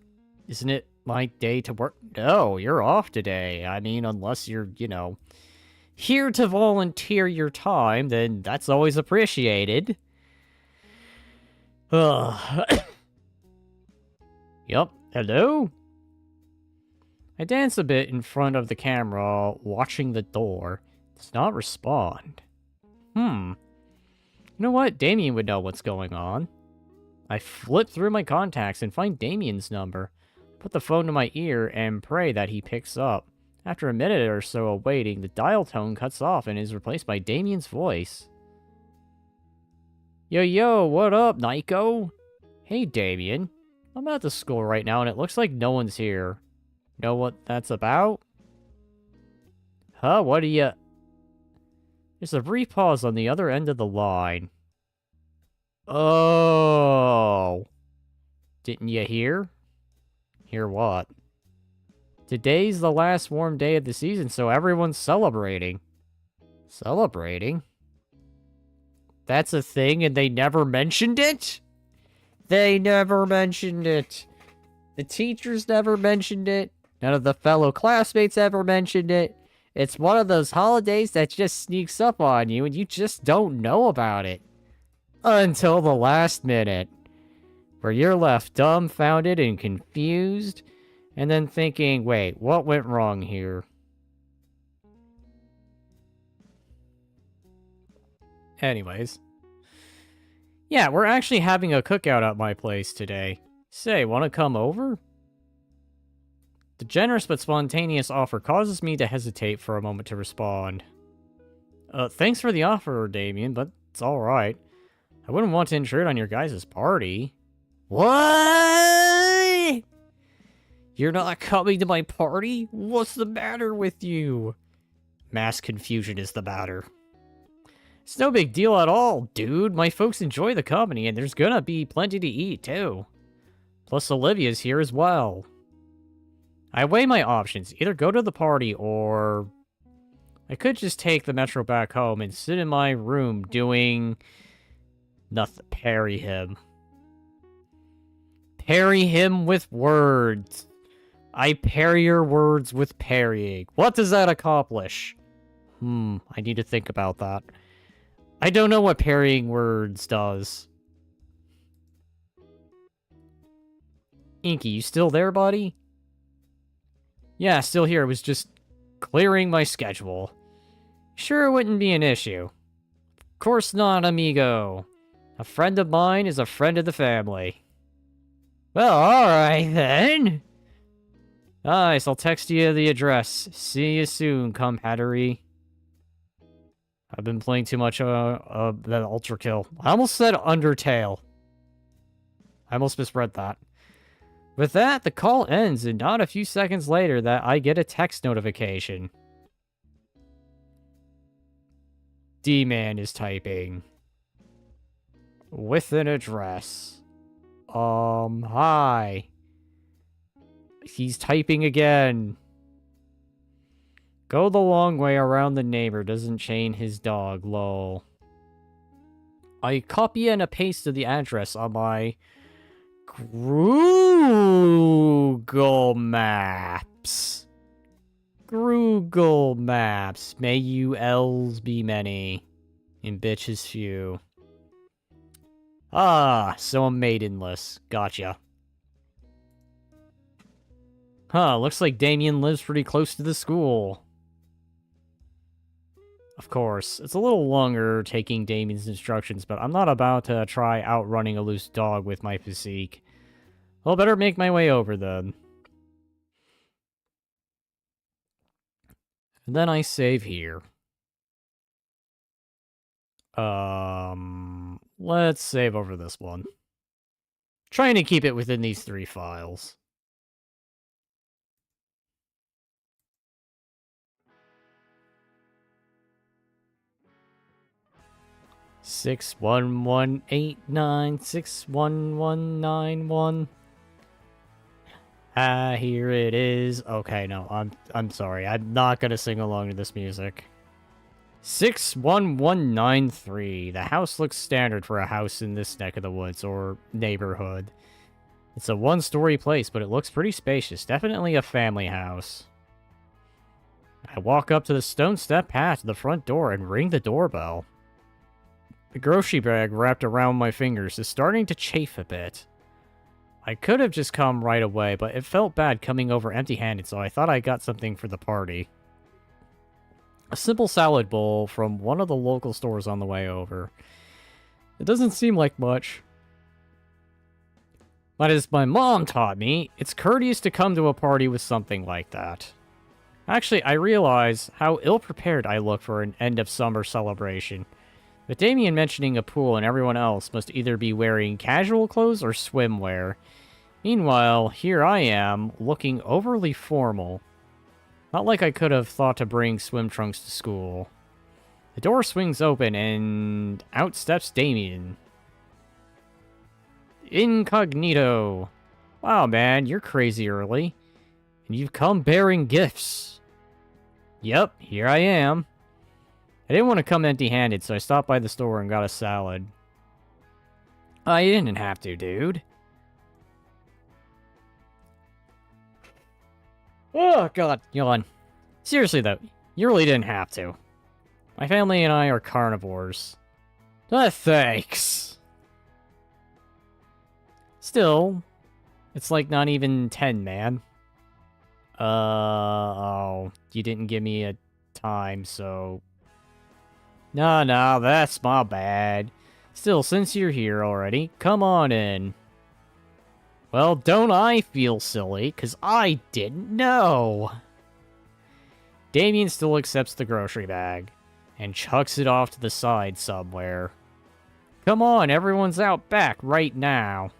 Isn't it my day to work? No, you're off today. I mean, unless you're, here to volunteer your time, then that's always appreciated. Yup, hello? I dance a bit in front of the camera, watching the door. Does not respond. You know what? Damien would know what's going on. I flip through my contacts and find Damien's number. Put the phone to my ear and pray that he picks up. After a minute or so of waiting, the dial tone cuts off and is replaced by Damien's voice. Yo, what up, Nico? Hey, Damien. I'm at the school right now and it looks like no one's here. Know what that's about? Huh, what do you... There's a brief pause on the other end of the line. Oh. Didn't you hear? Hear what? Today's the last warm day of the season, so everyone's celebrating. Celebrating? That's a thing and they never mentioned it? They never mentioned it. The teachers never mentioned it. None of the fellow classmates ever mentioned it. It's one of those holidays that just sneaks up on you and you just don't know about it. Until the last minute, where you're left dumbfounded and confused, and then thinking, wait, what went wrong here? Anyways. Yeah, we're actually having a cookout at my place today. Say, wanna come over? The generous but spontaneous offer causes me to hesitate for a moment to respond. Thanks for the offer, Damien, but it's alright. I wouldn't want to intrude on your guys' party. What? You're not coming to my party? What's the matter with you? Mass confusion is the matter. It's no big deal at all, dude. My folks enjoy the company, and there's gonna be plenty to eat, too. Plus, Olivia's here as well. I weigh my options. Either go to the party, or... I could just take the metro back home and sit in my room doing... nothing. Parry him. Parry him with words. I parry your words with parrying. What does that accomplish? I need to think about that. I don't know what parrying words does. Inky, you still there, buddy? Yeah, still here. It was just clearing my schedule. Sure, it wouldn't be an issue. Of course not, amigo. A friend of mine is a friend of the family. Well, alright then. Nice, I'll text you the address. See you soon, compadre. I've been playing too much that Ultra Kill. I almost said Undertale. I almost misread that. With that, the call ends, and not a few seconds later that I get a text notification. D-Man is typing. With an address. Hi. He's typing again. Go the long way around the neighbor, doesn't chain his dog, lol. I copy and paste the address on my Google Maps. Google Maps. May you L's be many, and bitches few. Ah, so I'm maidenless. Gotcha. Huh, looks like Damien lives pretty close to the school. Of course, it's a little longer taking Damien's instructions, but I'm not about to try outrunning a loose dog with my physique. I'll better make my way over then. And then I save here. Let's save over this one. Trying to keep it within these 3 files. Six 11896 61191. Ah, here it is. Okay, no, I'm sorry. I'm not gonna sing along to this music. 61193. The house looks standard for a house in this neck of the woods or neighborhood. It's a 1-story place, but it looks pretty spacious. Definitely a family house. I walk up to the stone step path to the front door and ring the doorbell. The grocery bag wrapped around my fingers is starting to chafe a bit. I could have just come right away, but it felt bad coming over empty-handed, so I thought I got something for the party. A simple salad bowl from one of the local stores on the way over. It doesn't seem like much. But as my mom taught me, it's courteous to come to a party with something like that. Actually, I realize how ill-prepared I look for an end-of-summer celebration. With Damien mentioning a pool and everyone else must either be wearing casual clothes or swimwear. Meanwhile, here I am, looking overly formal. Not like I could have thought to bring swim trunks to school. The door swings open, and out steps Damien. Incognito. Wow, man, you're crazy early. And you've come bearing gifts. Yep, here I am. I didn't want to come empty-handed, so I stopped by the store and got a salad. I didn't have to, dude. Oh, God, yawn. Seriously, though, you really didn't have to. My family and I are carnivores. Thanks. Still, it's like not even 10, man. Oh, you didn't give me a time, so... No, that's my bad. Still, since you're here already, come on in. Well, don't I feel silly, because I didn't know. Damien still accepts the grocery bag, and chucks it off to the side somewhere. Come on, everyone's out back right now.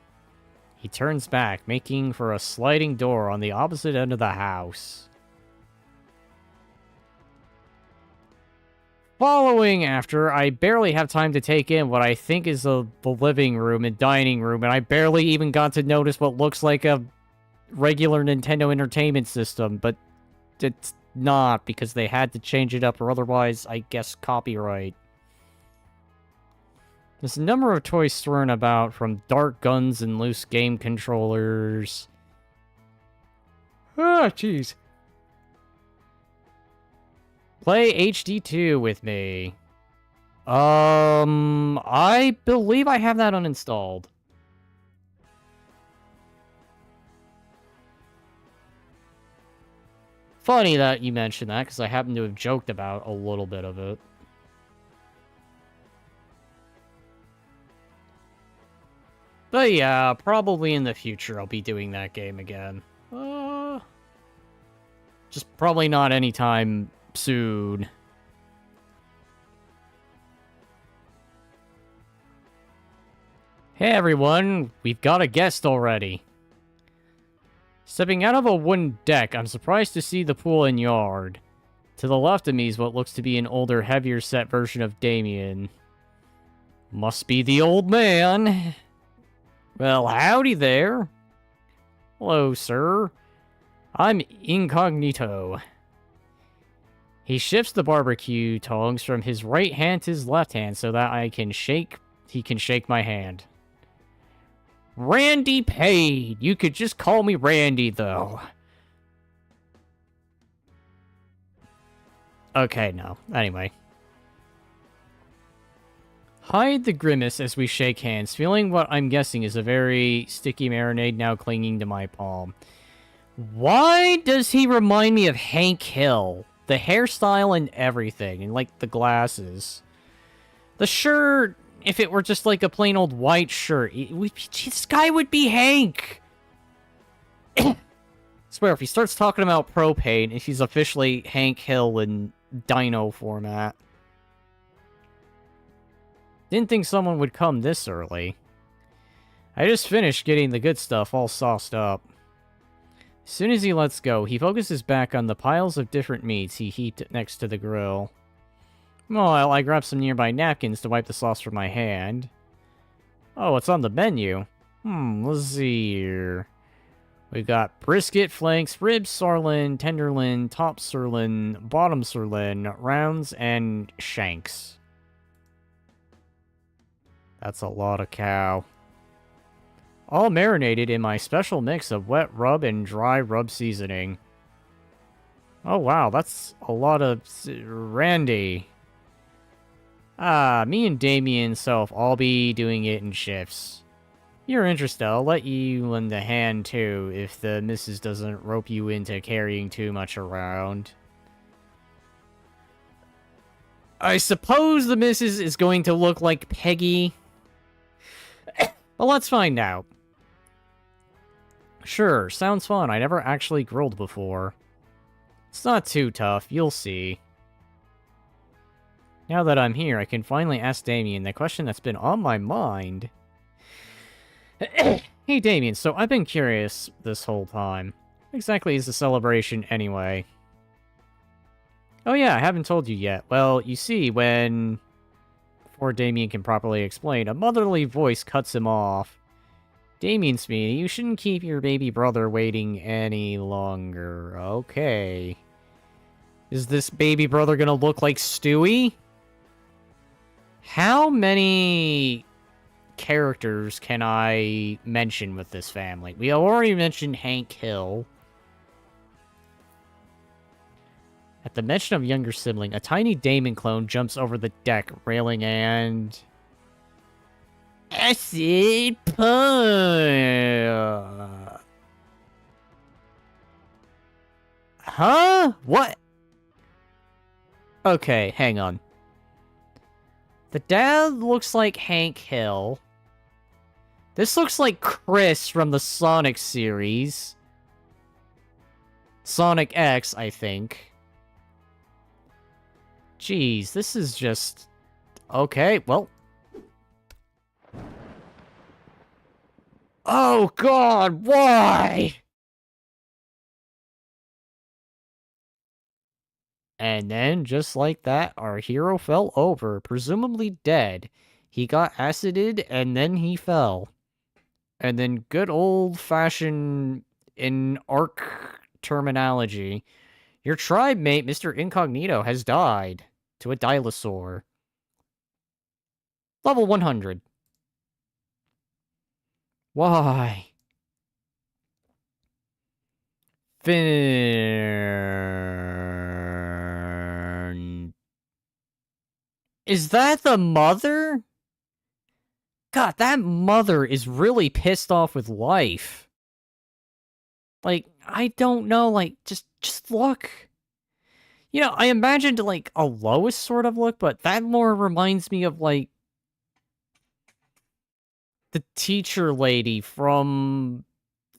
He turns back, making for a sliding door on the opposite end of the house. Following after, I barely have time to take in what I think is the living room and dining room, and I barely even got to notice what looks like a regular Nintendo Entertainment System, but it's not, because they had to change it up, or otherwise, I guess, copyright. There's a number of toys thrown about, from dart guns and loose game controllers. Ah, jeez. Play HD2 with me. I believe I have that uninstalled. Funny that you mentioned that, because I happen to have joked about a little bit of it. But yeah, probably in the future I'll be doing that game again. Just probably not anytime soon. Hey everyone, we've got a guest already. Stepping out of a wooden deck, I'm surprised to see the pool and yard. To the left of me is what looks to be an older, heavier set version of Damien. Must be the old man. Well, howdy there. Hello, sir. I'm Incognito. He shifts the barbecue tongs from his right hand to his left hand so that he can shake my hand. Randy paid. You could just call me Randy, though. Okay, no. Anyway. Hide the grimace as we shake hands, feeling what I'm guessing is a very sticky marinade now clinging to my palm. Why does he remind me of Hank Hill? The hairstyle and everything, and like the glasses. The shirt, if it were just like a plain old white shirt, this guy would be Hank! Swear, if he starts talking about propane, he's officially Hank Hill in dino format. Didn't think someone would come this early. I just finished getting the good stuff all sauced up. As soon as he lets go, he focuses back on the piles of different meats he heaped next to the grill. Well, I grab some nearby napkins to wipe the sauce from my hand. Oh, it's on the menu. Let's see here. We got brisket, flanks, ribs, sirloin, tenderloin, top sirloin, bottom sirloin, rounds, and shanks. That's a lot of cow. All marinated in my special mix of wet rub and dry rub seasoning. Oh wow, that's a lot of... Randy. Me and Damien Self all be doing it in shifts. If you're interested, I'll let you lend a hand too, if the missus doesn't rope you into carrying too much around. I suppose the missus is going to look like Peggy. But let's find out. Sure, sounds fun. I never actually grilled before. It's not too tough, you'll see. Now that I'm here, I can finally ask Damien the question that's been on my mind. Hey Damien, so I've been curious this whole time. What exactly is the celebration anyway? Oh yeah, I haven't told you yet. Well, you see, before Damien can properly explain, a motherly voice cuts him off. Damien, Smee, you shouldn't keep your baby brother waiting any longer. Okay. Is this baby brother gonna look like Stewie? How many characters can I mention with this family? We already mentioned Hank Hill. At the mention of younger sibling, a tiny Damon clone jumps over the deck, railing and... Acid punch! Huh? What? Okay, hang on. The dad looks like Hank Hill. This looks like Chris from the Sonic series. Sonic X, I think. Jeez, this is just... Okay, well... Oh god, why? And then, just like that, our hero fell over, presumably dead. He got acided, and then he fell. And then good old-fashioned, in ARC terminology, your tribe mate, Mr. Incognito, has died to a Dilosaur. Level 100. Why? Fern... Is that the mother? God, that mother is really pissed off with life. Like, I don't know, like, just look. You know, I imagined, like, a Lois sort of look, but that more reminds me of, like, the teacher lady from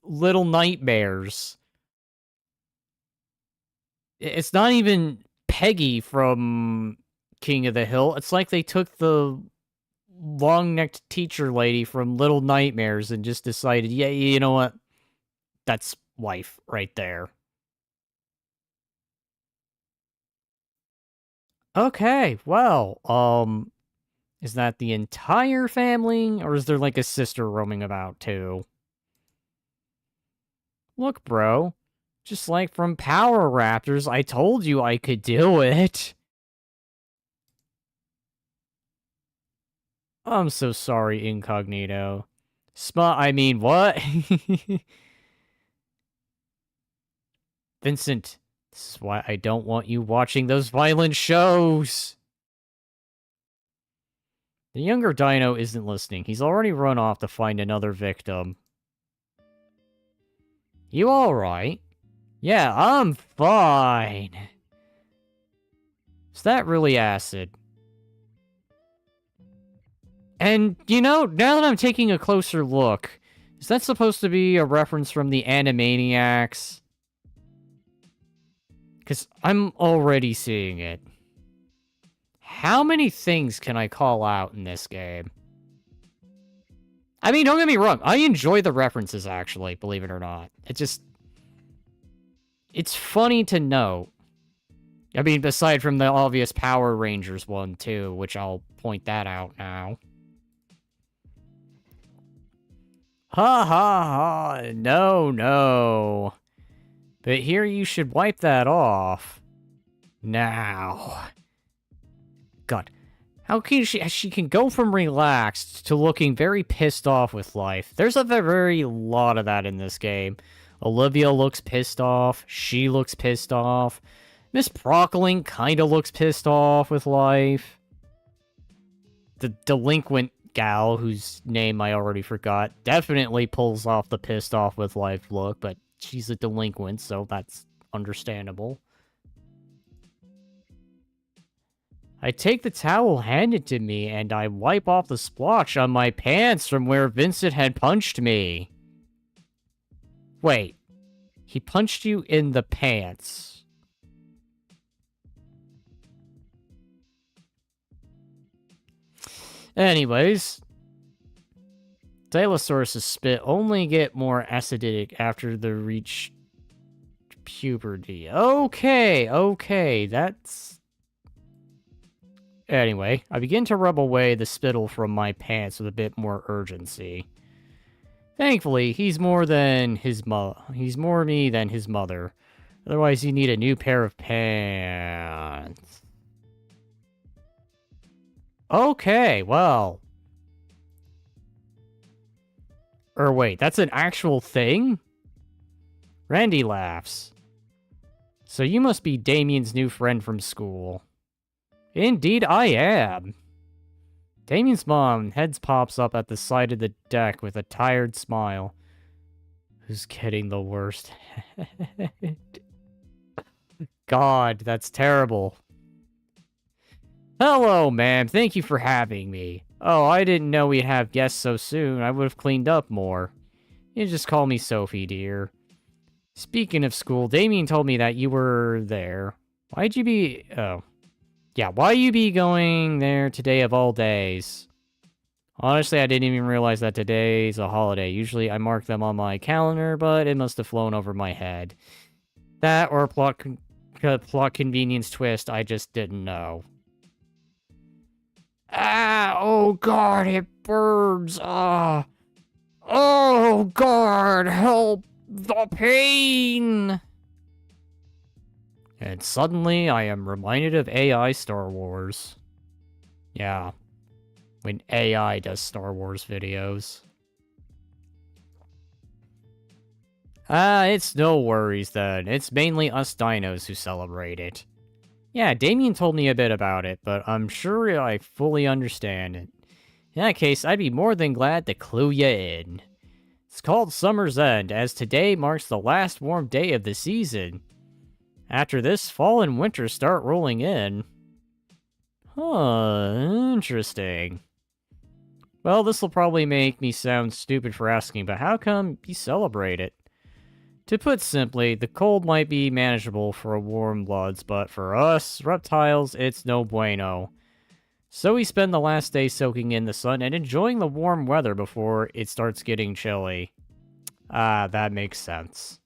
Little Nightmares. It's not even Peggy from King of the Hill. It's like they took the long-necked teacher lady from Little Nightmares and just decided, yeah, you know what? That's wife right there. Okay, well, is that the entire family, or is there, like, a sister roaming about, too? Look, bro, just like from Power Raptors, I told you I could do it. I'm so sorry, Incognito. I mean, what? Vincent, this is why I don't want you watching those violent shows. The younger Dino isn't listening. He's already run off to find another victim. You alright? Yeah, I'm fine. Is that really acid? And, you know, now that I'm taking a closer look, is that supposed to be a reference from the Animaniacs? Because I'm already seeing it. How many things can I call out in this game? I mean, don't get me wrong. I enjoy the references, actually, believe it or not. It's funny to note. I mean, aside from the obvious Power Rangers one, too, which I'll point that out now. Ha ha ha, no, no. But here you should wipe that off. Now. God, how can she can go from relaxed to looking very pissed off with life. There's a very lot of that in this game. Olivia looks pissed off. She looks pissed off. Miss Brockling kinda looks pissed off with life. The delinquent gal, whose name I already forgot, definitely pulls off the pissed off with life look, but she's a delinquent, so that's understandable. I take the towel handed to me, and I wipe off the splotch on my pants from where Vincent had punched me. Wait, he punched you in the pants. Anyways, Dilosaurus' spit only get more acidic after the reach puberty. Okay, that's... Anyway, I begin to rub away the spittle from my pants with a bit more urgency. Thankfully, he's more me than his mother. Otherwise, you need a new pair of pants. Okay, well... wait, that's an actual thing? Randy laughs. So you must be Damien's new friend from school. Indeed I am. Damien's mom pops up at the side of the deck with a tired smile. Who's getting the worst? God, that's terrible. Hello, ma'am. Thank you for having me. Oh, I didn't know we'd have guests so soon. I would have cleaned up more. You just call me Sophie, dear. Speaking of school, Damien told me that you were there. Why'd you be... Oh. Yeah, why you be going there today of all days? Honestly, I didn't even realize that today's a holiday. Usually I mark them on my calendar, but it must have flown over my head. That or a plot convenience twist I just didn't know. Ah, oh god, it burns. Ah. Oh god, help the pain. And suddenly I am reminded of AI Star Wars. Yeah. When AI does Star Wars videos. It's no worries then. It's mainly us dinos who celebrate it. Yeah, Damien told me a bit about it, but I'm sure I fully understand it. In that case, I'd be more than glad to clue you in. It's called Summer's End, as today marks the last warm day of the season. After this, fall and winter start rolling in. Huh, interesting. Well, this will probably make me sound stupid for asking, but how come you celebrate it? To put simply, the cold might be manageable for warm bloods, but for us, reptiles, it's no bueno. So we spend the last day soaking in the sun and enjoying the warm weather before it starts getting chilly. Ah, that makes sense.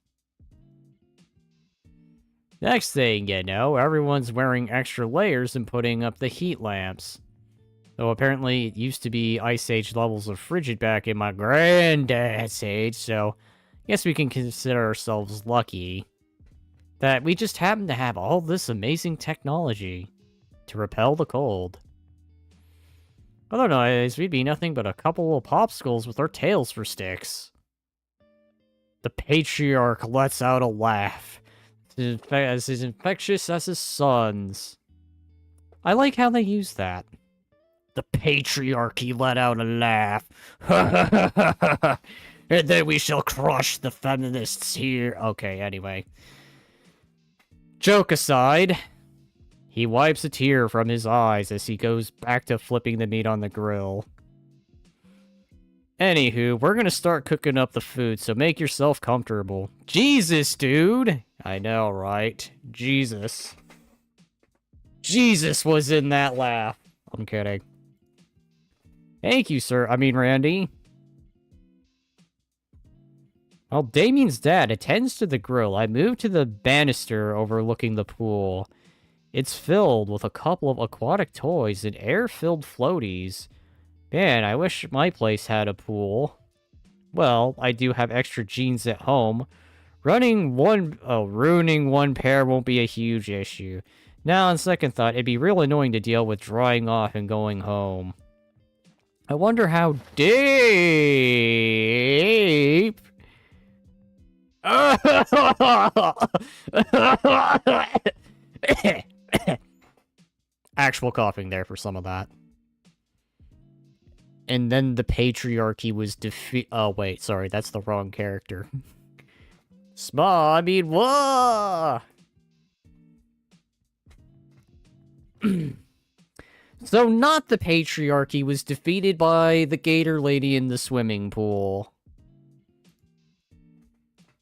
Next thing you know, everyone's wearing extra layers and putting up the heat lamps. Though apparently it used to be Ice Age levels of frigid back in my granddad's age, so... Guess we can consider ourselves lucky that we just happen to have all this amazing technology to repel the cold. Otherwise, we'd be nothing but a couple of popsicles with our tails for sticks. The patriarch lets out a laugh, as infectious as his sons. I like how they use that. The patriarchy let out a laugh. And then we shall crush the feminists here. Okay, anyway. Joke aside, he wipes a tear from his eyes as he goes back to flipping the meat on the grill. Anywho, we're gonna start cooking up the food, so make yourself comfortable. Jesus, dude! I know, right? Jesus. Jesus was in that laugh. I'm kidding. Thank you, sir. I mean, Randy. While Damien's dad attends to the grill, I move to the banister overlooking the pool. It's filled with a couple of aquatic toys and air-filled floaties. Man, I wish my place had a pool. Well, I do have extra jeans at home. Ruining one pair won't be a huge issue. Now, on second thought, it'd be real annoying to deal with drying off and going home. I wonder how deep... Actual coughing there for some of that. And then the patriarchy was oh, wait, sorry, that's the wrong character. Small, I mean, whoa! So not the patriarchy was defeated by the Gator lady in the swimming pool.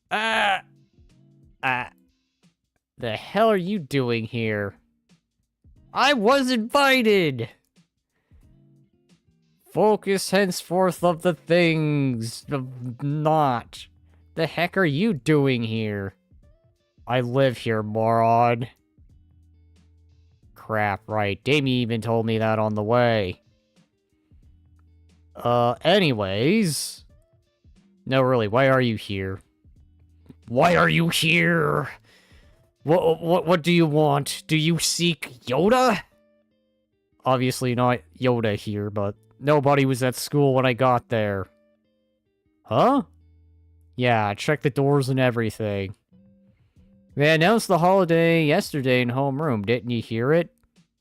The hell are you doing here? I was invited! Focus henceforth of the things, of not. The heck are you doing here? I live here, moron. Crap, right. Damien even told me that on the way. Anyways. No, really, why are you here? Why are you here? What do you want? Do you seek Yoda? Obviously not Yoda here, but nobody was at school when I got there. Huh? Yeah, check the doors and everything. They announced the holiday yesterday in homeroom. Didn't you hear it?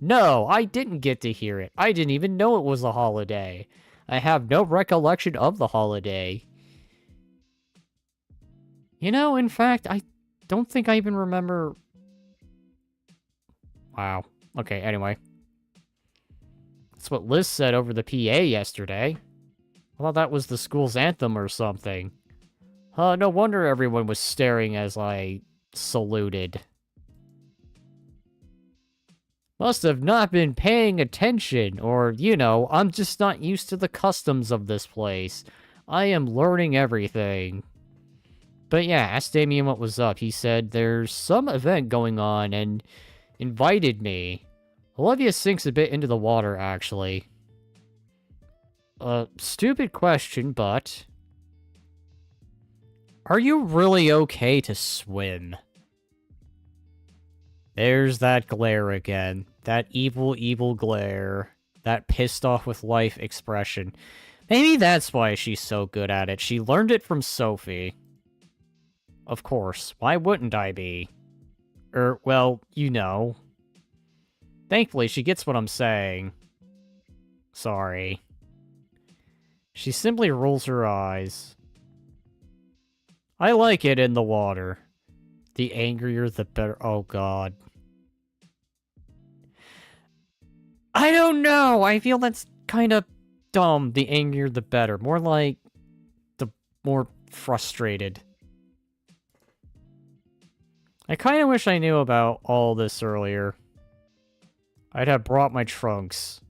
No, I didn't get to hear it. I didn't even know it was a holiday. I have no recollection of the holiday. You know, in fact, I don't think I even remember... Wow. Okay, anyway. That's what Liz said over the PA yesterday. I thought that was the school's anthem or something. No wonder everyone was staring as I saluted. Must have not been paying attention, or, you know, I'm just not used to the customs of this place. I am learning everything. But yeah, asked Damien what was up. He said there's some event going on and invited me. Olivia sinks a bit into the water, actually. Stupid question, but... Are you really okay to swim? There's that glare again. That evil, evil glare. That pissed off with life expression. Maybe that's why she's so good at it. She learned it from Sophie. Of course. Why wouldn't I be? Well, you know. Thankfully, she gets what I'm saying. Sorry. She simply rolls her eyes. I like it in the water. The angrier, the better. Oh, God. I don't know. I feel that's kind of dumb. The angrier, the better. More like the more frustrated. I kind of wish I knew about all this earlier. I'd have brought my trunks.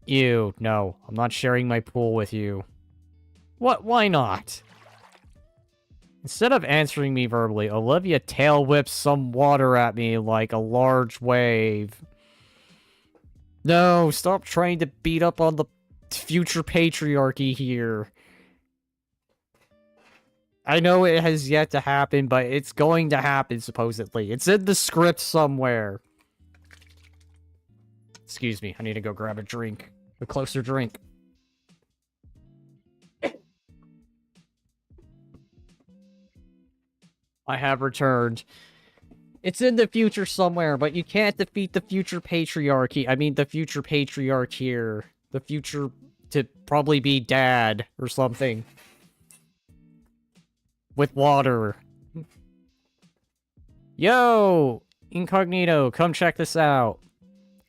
Ew, no. I'm not sharing my pool with you. What? Why not? Instead of answering me verbally, Olivia tail whips some water at me like a large wave. No, stop trying to beat up on the future patriarchy here. I know it has yet to happen, but it's going to happen, supposedly. It's in the script somewhere. Excuse me, I need to go grab a drink. A closer drink. I have returned. It's in the future somewhere, but you can't defeat the future patriarchy. I mean, the future patriarch here. The future to probably be dad or something. With water. Yo! Incognito, come check this out.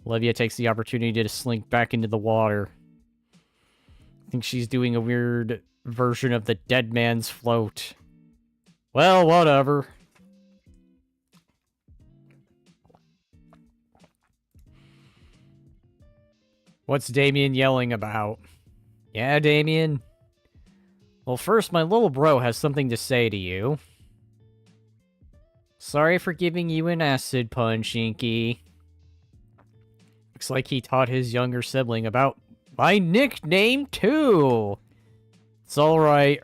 Olivia takes the opportunity to slink back into the water. I think she's doing a weird version of the dead man's float. Well, whatever. What's Damien yelling about? Yeah, Damien? Well, first, my little bro has something to say to you. Sorry for giving you an acid punch, Inky. Looks like he taught his younger sibling about my nickname, too. It's alright,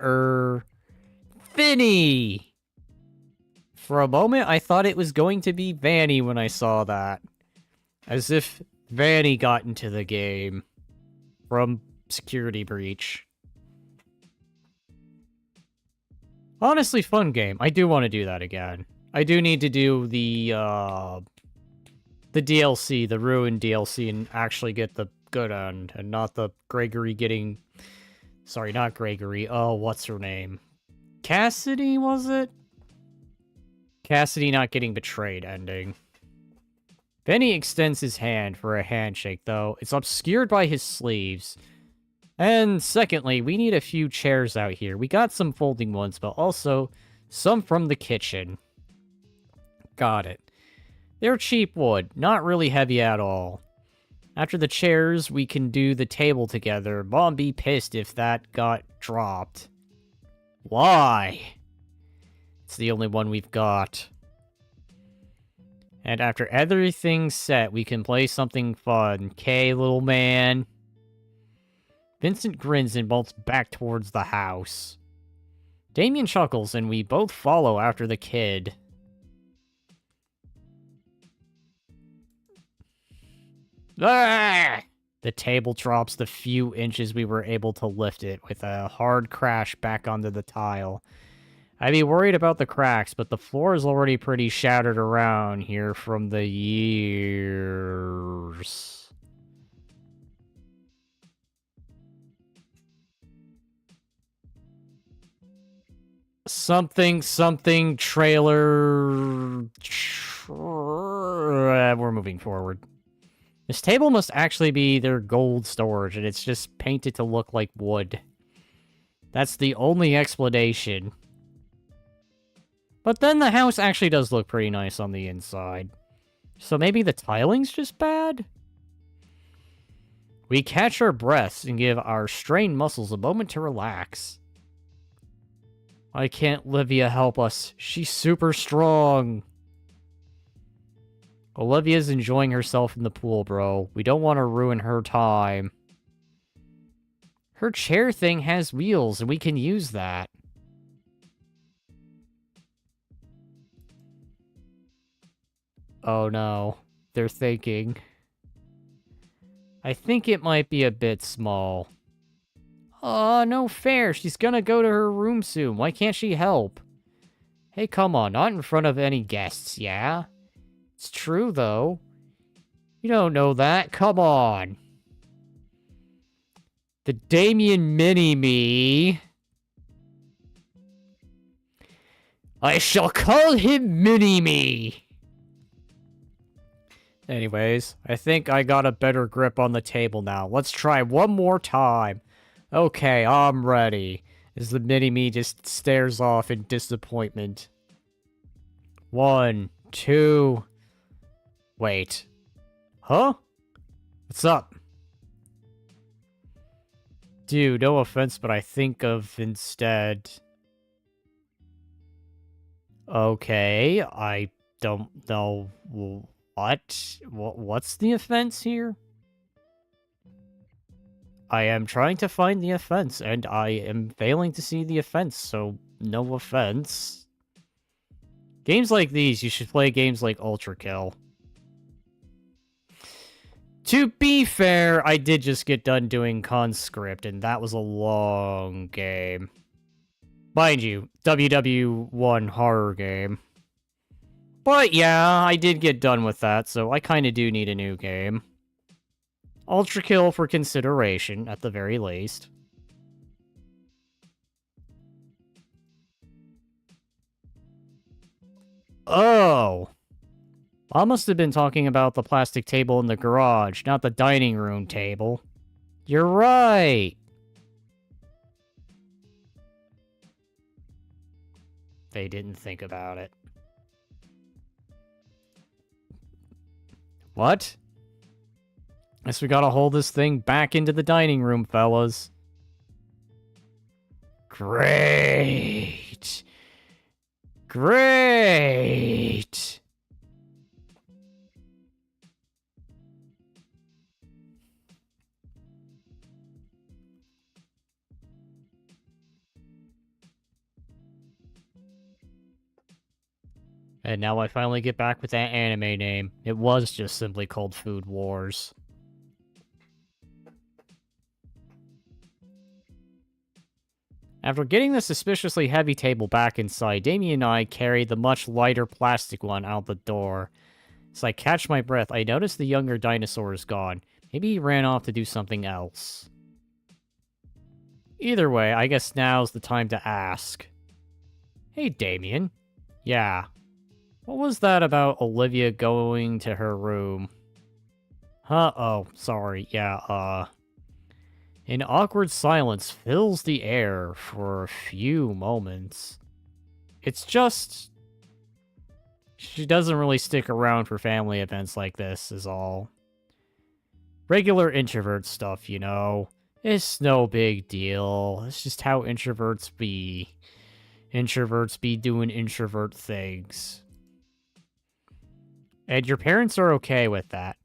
Finny! For a moment, I thought it was going to be Vanny when I saw that. As if Vanny got into the game. From Security Breach. Honestly, fun game. I do want to do that again. I do need to do the DLC, the Ruined DLC, and actually get the good end, and not the Gregory getting... Sorry, not Gregory. Oh, what's her name? Cassidy, was it? Cassidy not getting betrayed ending. Benny extends his hand for a handshake, though. It's obscured by his sleeves. And secondly, we need a few chairs out here. We got some folding ones, but also some from the kitchen. Got it. They're cheap wood, not really heavy at all. After the chairs, we can do the table together. Mom be pissed if that got dropped. Why? It's the only one we've got. And after everything's set, we can play something fun. Okay, little man? Vincent grins and bolts back towards the house. Damien chuckles and we both follow after the kid. Ah! The table drops the few inches we were able to lift it with a hard crash back onto the tile. I'd be worried about the cracks, but the floor is already pretty shattered around here from the years. Something trailer. We're moving forward. This table must actually be their gold storage, and it's just painted to look like wood. That's the only explanation. But then the house actually does look pretty nice on the inside. So maybe the tiling's just bad? We catch our breaths and give our strained muscles a moment to relax. Why can't Livia help us? She's super strong. Olivia's enjoying herself in the pool, bro. We don't want to ruin her time. Her chair thing has wheels, and we can use that. Oh no. They're thinking. I think it might be a bit small. Aw, no fair. She's gonna go to her room soon. Why can't she help? Hey, come on. Not in front of any guests, yeah? It's true, though. You don't know that. Come on. The Damien Mini-Me. I shall call him Mini-Me. Anyways, I think I got a better grip on the table now. Let's try one more time. Okay, I'm ready. As the Mini-Me just stares off in disappointment. 1, 2... Wait. Huh? What's up? Dude, no offense, but I think of instead... Okay, I don't know... What's the offense here? I am trying to find the offense, and I am failing to see the offense, so no offense. Games like these, you should play games like Ultra Kill. To be fair, I did just get done doing Conscript, and that was a long game. Mind you, WW1 horror game. But yeah, I did get done with that, so I kinda do need a new game. Ultra Kill for consideration, at the very least. Oh! I must have been talking about the plastic table in the garage, not the dining room table. You're right! They didn't think about it. What? Guess we gotta hold this thing back into the dining room, fellas. Great! Great! And now I finally get back with that anime name. It was just simply called Food Wars. After getting the suspiciously heavy table back inside, Damien and I carry the much lighter plastic one out the door. As I catch my breath, I notice the younger dinosaur is gone. Maybe he ran off to do something else. Either way, I guess now's the time to ask. Hey, Damien. Yeah. What was that about Olivia going to her room? Huh? Oh, sorry. Yeah, An awkward silence fills the air for a few moments. It's just... She doesn't really stick around for family events like this, is all. Regular introvert stuff, you know. It's no big deal. It's just how introverts be. Introverts be doing introvert things. And your parents are okay with that.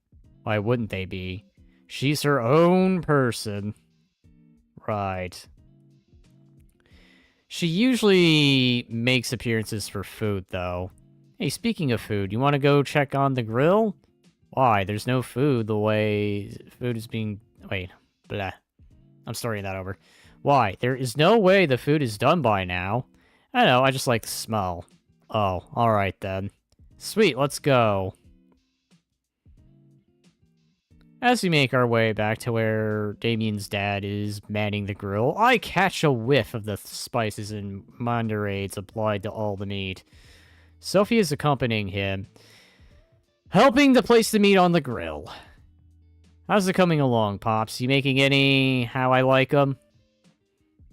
Why wouldn't they be? She's her own person. Right. She usually makes appearances for food, though. Hey, speaking of food, you want to go check on the grill? Why? There's no food the way food is being... Wait. Blah. I'm starting that over. Why? There is no way the food is done by now. I know, I just like the smell. Oh, alright then. Sweet, let's go. As we make our way back to where Damien's dad is manning the grill, I catch a whiff of the spices and mandarines applied to all the meat. Sophie is accompanying him, helping to place the meat on the grill. How's it coming along, Pops? You making any how I like 'em?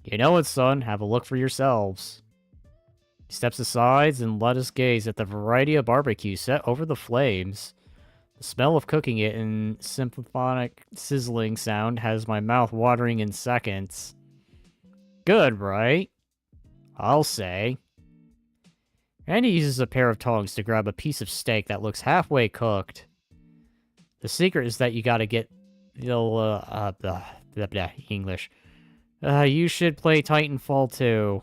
You know it, son. Have a look for yourselves. He steps aside and let us gaze at the variety of barbecue set over the flames. The smell of cooking it in symphonic sizzling sound has my mouth watering in seconds. Good, right? I'll say. Andy uses a pair of tongs to grab a piece of steak that looks halfway cooked. The secret is that you gotta get English. You should play Titanfall 2.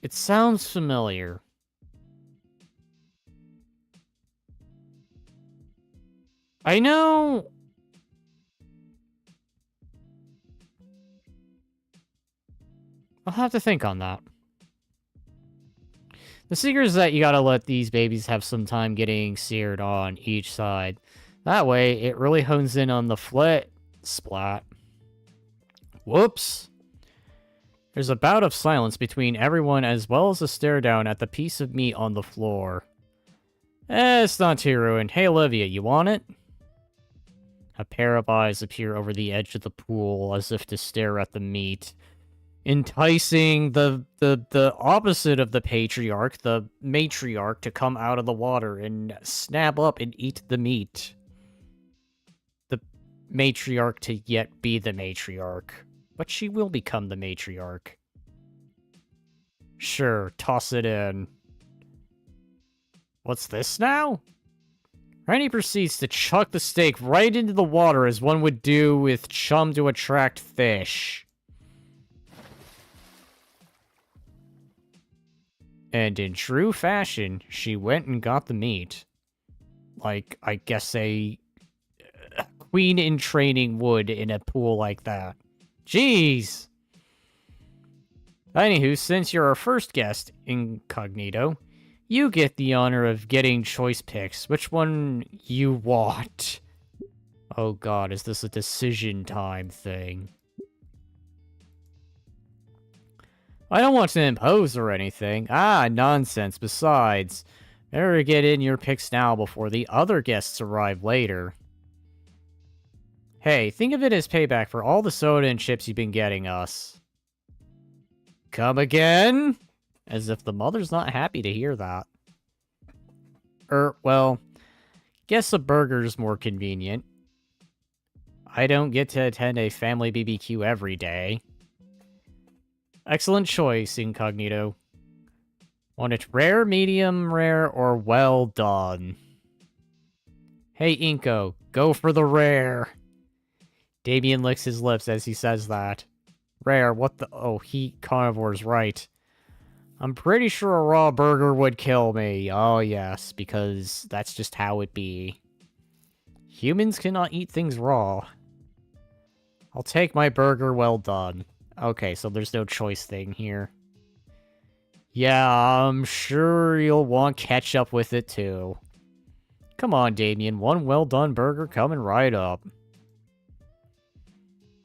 It sounds familiar. I know... I'll have to think on that. The secret is that you gotta let these babies have some time getting seared on each side. That way, it really hones in on the splat. Whoops. There's a bout of silence between everyone as well as a stare down at the piece of meat on the floor. It's not too ruined. Hey, Olivia, you want it? A pair of eyes appear over the edge of the pool as if to stare at the meat, enticing the opposite of the patriarch, the matriarch, to come out of the water and snap up and eat the meat. The matriarch to yet be the matriarch. But she will become the matriarch. Sure, toss it in. What's this now? Randy proceeds to chuck the steak right into the water as one would do with chum to attract fish. And in true fashion, she went and got the meat. Like, I guess a queen in training would in a pool like that. Jeez! Anywho, since you're our first guest, incognito, you get the honor of getting choice picks. Which one you want? Oh god, is this a decision time thing? I don't want to impose or anything. Ah, nonsense. Besides, better get in your picks now before the other guests arrive later. Hey, think of it as payback for all the soda and chips you've been getting us. Come again? As if the mother's not happy to hear that. Well, guess a burger's more convenient. I don't get to attend a family BBQ every day. Excellent choice, incognito. Want it rare, medium rare, or well done? Hey, Inko, go for the rare. Damien licks his lips as he says that. Rare, what the... Oh, carnivore's right. I'm pretty sure a raw burger would kill me. Oh, yes, because that's just how it be. Humans cannot eat things raw. I'll take my burger well done. Okay, so there's no choice thing here. Yeah, I'm sure you'll want ketchup with it, too. Come on, Damien. One well done burger coming right up.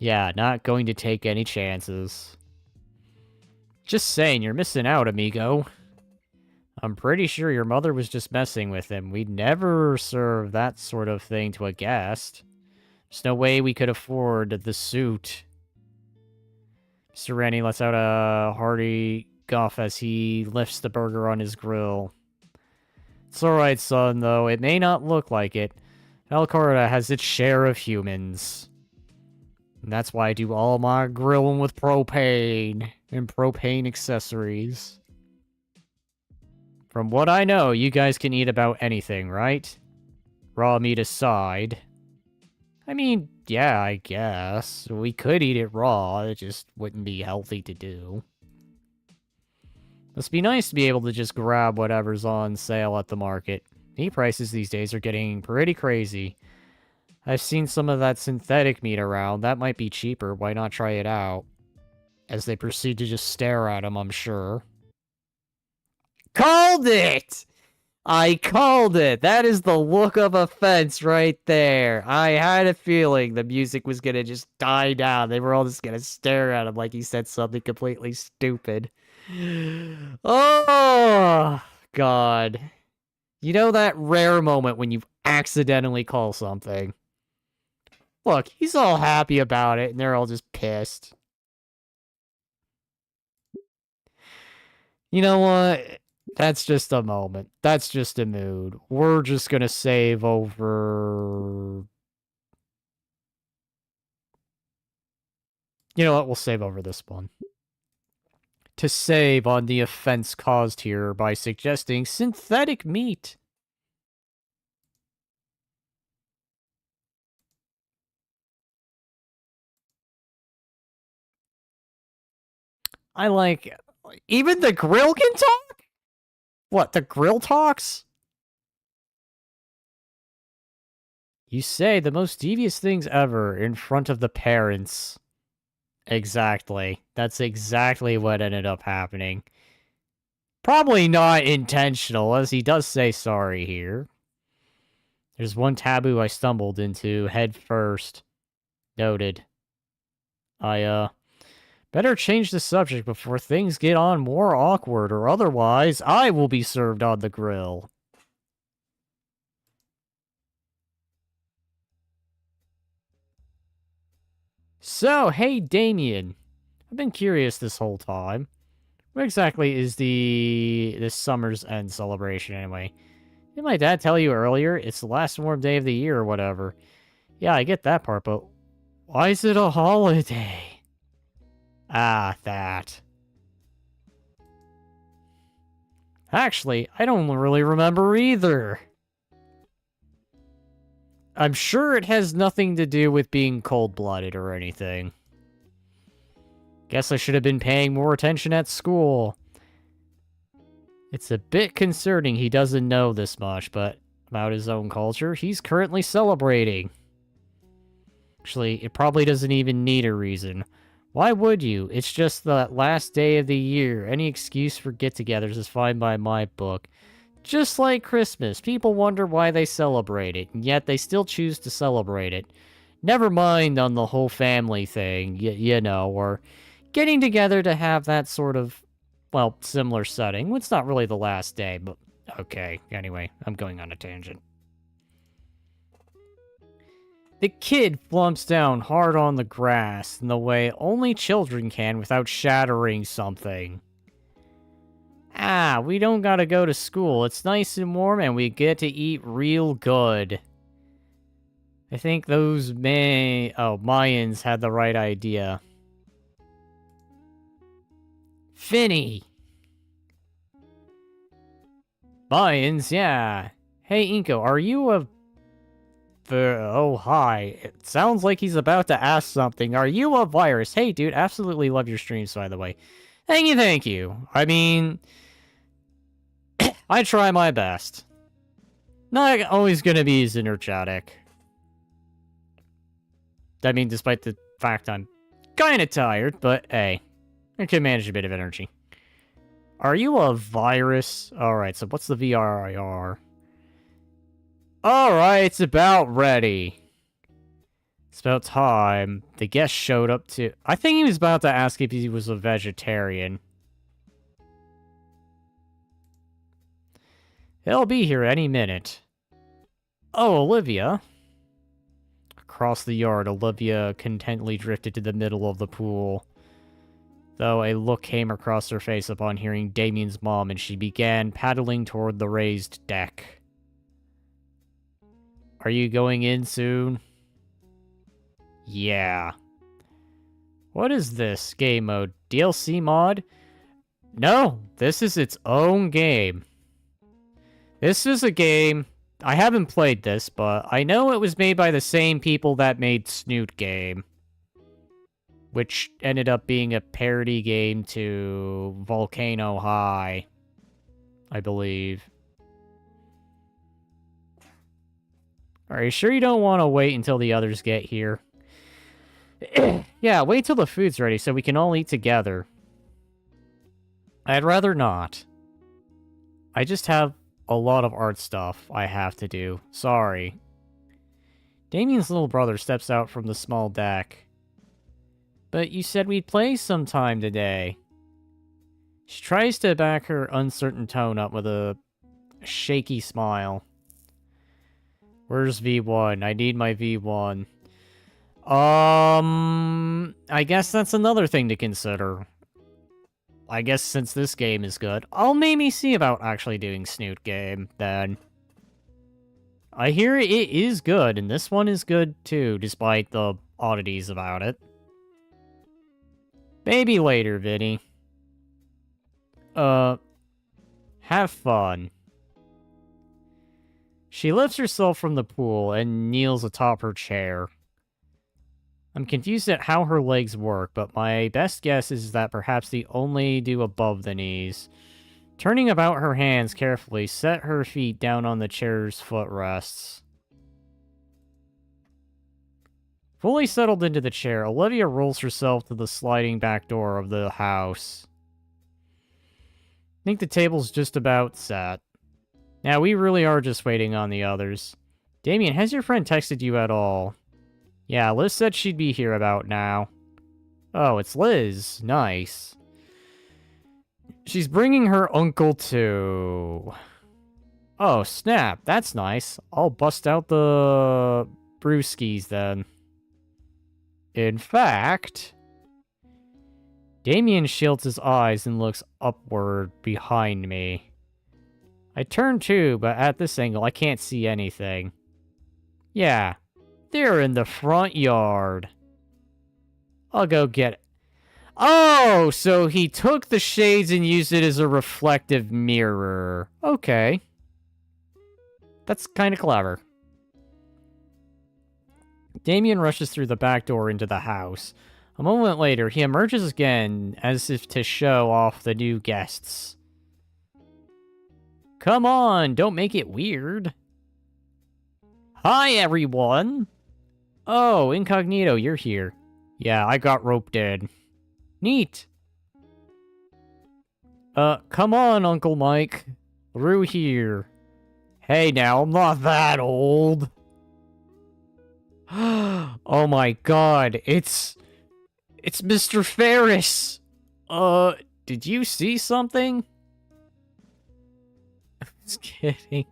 Yeah, not going to take any chances. Just saying, you're missing out, amigo. I'm pretty sure your mother was just messing with him. We'd never serve that sort of thing to a guest. There's no way we could afford the suit. Mr. Randy lets out a hearty guff as he lifts the burger on his grill. It's alright, son, though. It may not look like it. Alcorta has its share of humans. And that's why I do all my grilling with propane and propane accessories. From what I know, you guys can eat about anything, right? Raw meat aside. I mean, yeah, I guess. We could eat it raw, it just wouldn't be healthy to do. Must be nice to be able to just grab whatever's on sale at the market. Meat prices these days are getting pretty crazy. I've seen some of that synthetic meat around. That might be cheaper. Why not try it out? As they proceed to just stare at him, I'm sure. Called it! I called it! That is the look of offense right there. I had a feeling the music was gonna just die down. They were all just gonna stare at him like he said something completely stupid. Oh, God. You know that rare moment when you accidentally call something? Look, he's all happy about it, and they're all just pissed. You know what? That's just a moment. That's just a mood. We're just gonna save over... You know what? We'll save over this one. To save on the offense caused here by suggesting synthetic meat. I like... Even the grill can talk? What, the grill talks? You say the most devious things ever in front of the parents. Exactly. That's exactly what ended up happening. Probably not intentional, as he does say sorry here. There's one taboo I stumbled into head first. Noted. I, better change the subject before things get on more awkward, or otherwise I will be served on the grill. So, hey Damien. I've been curious this whole time. What exactly is this summer's end celebration anyway? Didn't my dad tell you earlier? It's the last warm day of the year or whatever. Yeah, I get that part, but why is it a holiday? Ah, that. Actually, I don't really remember either. I'm sure it has nothing to do with being cold-blooded or anything. Guess I should have been paying more attention at school. It's a bit concerning he doesn't know this much, but about his own culture, he's currently celebrating. Actually, it probably doesn't even need a reason. Why would you? It's just the last day of the year. Any excuse for get-togethers is fine by my book. Just like Christmas, people wonder why they celebrate it, and yet they still choose to celebrate it. Never mind on the whole family thing, you know, or getting together to have that sort of, well, similar setting. It's not really the last day, but okay. Anyway, I'm going on a tangent. The kid flumps down hard on the grass in the way only children can without shattering something. Ah, we don't gotta go to school. It's nice and warm and we get to eat real good. I think those Mayans had the right idea. Finny! Mayans, yeah. Hey, Inko, are you a... Oh, hi. It sounds like he's about to ask something. Are you a virus? Hey, dude, absolutely love your streams, by the way. Thank you. I mean... I try my best. Not always gonna be as energetic. I mean, despite the fact I'm kinda tired, but hey. I can manage a bit of energy. Are you a virus? Alright, so what's the VRIR? Alright, it's about ready. It's about time. The guest showed up to... I think he was about to ask if he was a vegetarian. He'll be here any minute. Oh, Olivia. Across the yard, Olivia contentedly drifted to the middle of the pool. Though a look came across her face upon hearing Damien's mom, and she began paddling toward the raised deck. Are you going in soon? Yeah. What is this game mode? DLC mod? No, this is its own game. This is a game... I haven't played this, but I know it was made by the same people that made Snoot Game, which ended up being a parody game to Volcano High, I believe. Are you sure you don't want to wait until the others get here? Yeah, wait till the food's ready so we can all eat together. I'd rather not. I just have a lot of art stuff I have to do. Sorry. Damien's little brother steps out from the small deck. But you said we'd play sometime today. She tries to back her uncertain tone up with a shaky smile. Where's V1? I need my V1. I guess that's another thing to consider. I guess since this game is good, I'll maybe see about actually doing Snoot Game, then. I hear it is good, and this one is good too, despite the oddities about it. Maybe later, Vinny. Have fun. She lifts herself from the pool and kneels atop her chair. I'm confused at how her legs work, but my best guess is that perhaps they only do above the knees. Turning about her hands carefully, set her feet down on the chair's footrests. Fully settled into the chair, Olivia rolls herself to the sliding back door of the house. I think the table's just about set. Now, we really are just waiting on the others. Damien, has your friend texted you at all? Yeah, Liz said she'd be here about now. Oh, it's Liz. Nice. She's bringing her uncle too. Oh, snap. That's nice. I'll bust out the brewskis then. In fact... Damien shields his eyes and looks upward behind me. I turn too, but at this angle I can't see anything. Yeah. They're in the front yard. I'll go get it. Oh, so he took the shades and used it as a reflective mirror. Okay. That's kind of clever. Damien rushes through the back door into the house. A moment later, he emerges again as if to show off the new guests. Come on, don't make it weird. Hi, everyone. Oh, Incognito, you're here. Yeah, I got roped in. Neat. Come on, Uncle Mike. Through here. Hey now, I'm not that old. Oh my god, it's Mr. Ferris. Did you see something? Just kidding.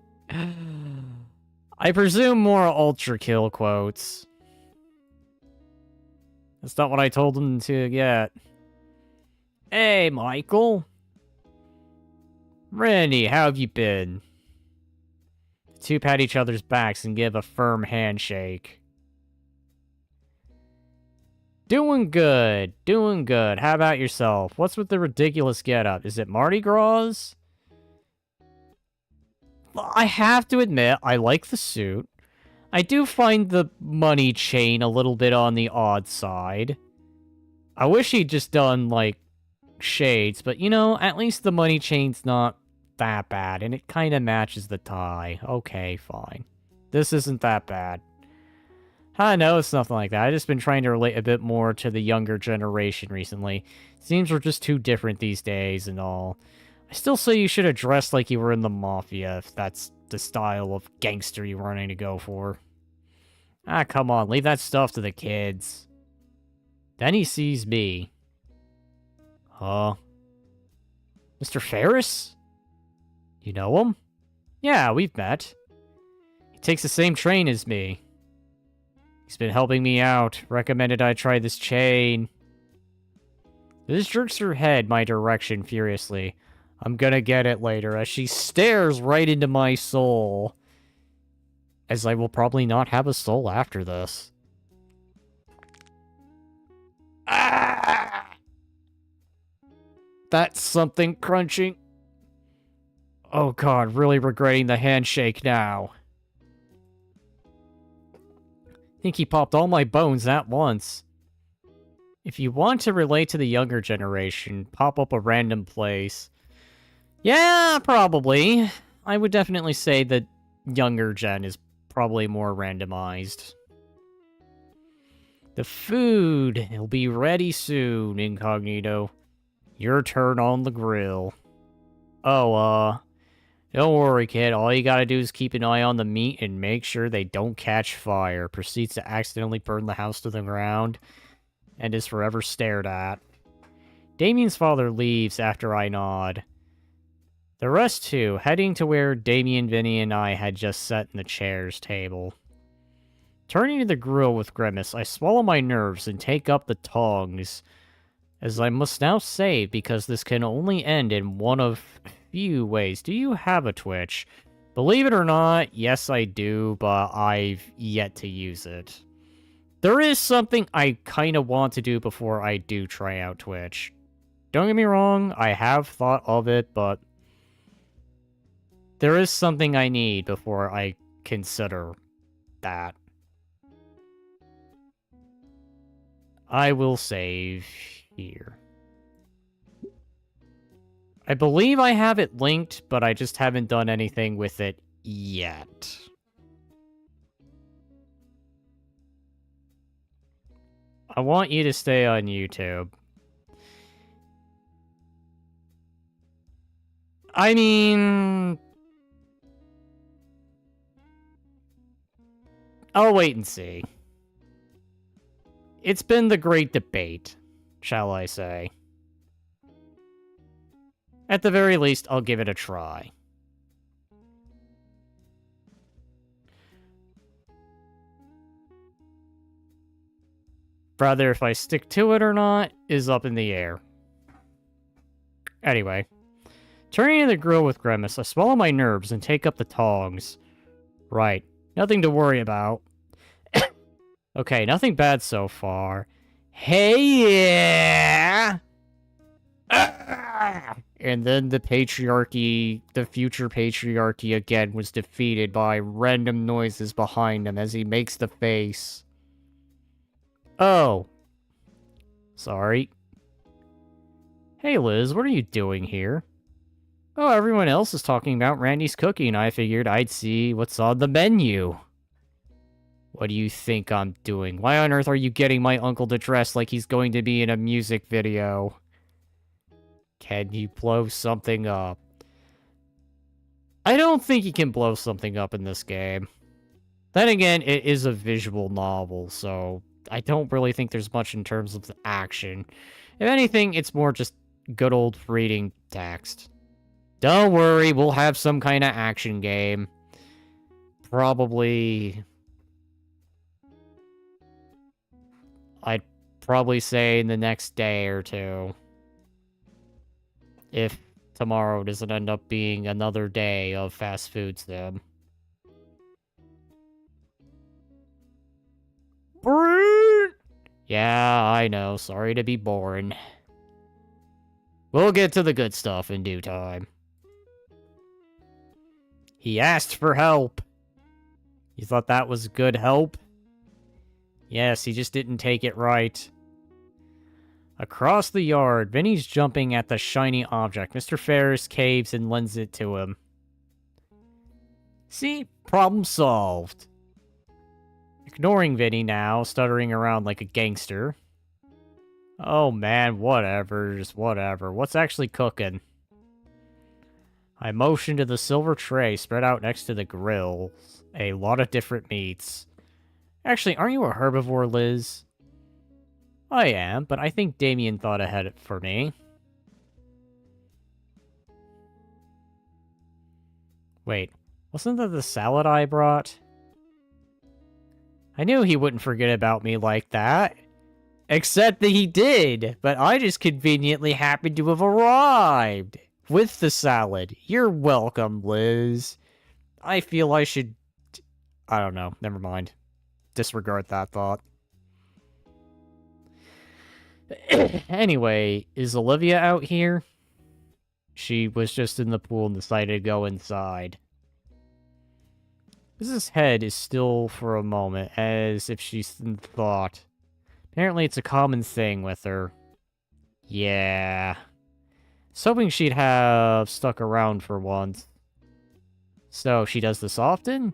I presume more Ultra Kill quotes. That's not what I told him to get. Hey, Michael. Randy, how have you been? The two pat each other's backs and give a firm handshake. Doing good. Doing good. How about yourself? What's with the ridiculous getup? Is it Mardi Gras? I have to admit, I like the suit. I do find the money chain a little bit on the odd side. I wish he'd just done, like, shades, but, you know, at least the money chain's not that bad, and it kind of matches the tie. Okay, fine. This isn't that bad. I know it's nothing like that. I've just been trying to relate a bit more to the younger generation recently. Seems we're just too different these days and all. I still say you should have dressed like you were in the Mafia, if that's the style of gangster you were wanting to go for. Ah, come on, leave that stuff to the kids. Then he sees me. Huh? Mr. Ferris? You know him? Yeah, we've met. He takes the same train as me. He's been helping me out. Recommended I try this chain. Liz jerks her head my direction furiously. I'm gonna get it later as she stares right into my soul. As I will probably not have a soul after this. Ah! That's something crunching. Oh god, really regretting the handshake now. I think he popped all my bones at once. If you want to relate to the younger generation, pop up a random place. Yeah, probably. I would definitely say that younger gen is probably more randomized. The food will be ready soon, Incognito. Your turn on the grill. Oh, don't worry, kid. All you gotta do is keep an eye on the meat and make sure they don't catch fire. Proceeds to accidentally burn the house to the ground and is forever stared at. Damien's father leaves after I nod. The rest too, heading to where Damien, Vinny, and I had just sat in the chairs table. Turning to the grill with grimace, I swallow my nerves and take up the tongs, as I must now save because this can only end in one of few ways. Do you have a Twitch? Believe it or not, yes I do, but I've yet to use it. There is something I kind of want to do before I do try out Twitch. Don't get me wrong, I have thought of it, but there is something I need before I consider that. I will save here. I believe I have it linked, but I just haven't done anything with it yet. I want you to stay on YouTube. I mean, I'll wait and see. It's been the great debate, shall I say. At the very least, I'll give it a try. Rather, if I stick to it or not is up in the air. Anyway, turning to the grill with grimace, I swallow my nerves and take up the tongs. Right, nothing to worry about. Okay, nothing bad so far. Hey, yeah! And then the patriarchy, the future patriarchy again was defeated by random noises behind him as he makes the face. Oh. Sorry. Hey Liz, what are you doing here? Oh, everyone else is talking about Randy's cooking. I figured I'd see what's on the menu. What do you think I'm doing? Why on earth are you getting my uncle to dress like he's going to be in a music video? Can you blow something up? I don't think you can blow something up in this game. Then again, it is a visual novel, so I don't really think there's much in terms of the action. If anything, it's more just good old reading text. Don't worry, we'll have some kind of action game. Probably... I'd probably say in the next day or two. If tomorrow doesn't end up being another day of fast food sim. Yeah, I know. Sorry to be boring. We'll get to the good stuff in due time. He asked for help. You thought that was good help? Yes, he just didn't take it right. Across the yard, Vinny's jumping at the shiny object. Mr. Ferris caves and lends it to him. See? Problem solved. Ignoring Vinny now, stuttering around like a gangster. Oh man, whatever, just whatever. What's actually cooking? I motion to the silver tray spread out next to the grill. A lot of different meats. Actually, aren't you a herbivore, Liz? I am, but I think Damien thought ahead for me. Wait, wasn't that the salad I brought? I knew he wouldn't forget about me like that. Except that he did, but I just conveniently happened to have arrived. With the salad. You're welcome, Liz. I feel I should... I don't know, never mind. Disregard that thought. Anyway, is Olivia out here? she was just in the pool and decided to go inside. Liz's head is still for a moment, as if she's in thought. Apparently it's a common thing with her. Yeah. I was hoping she'd have stuck around for once. So, she does this often?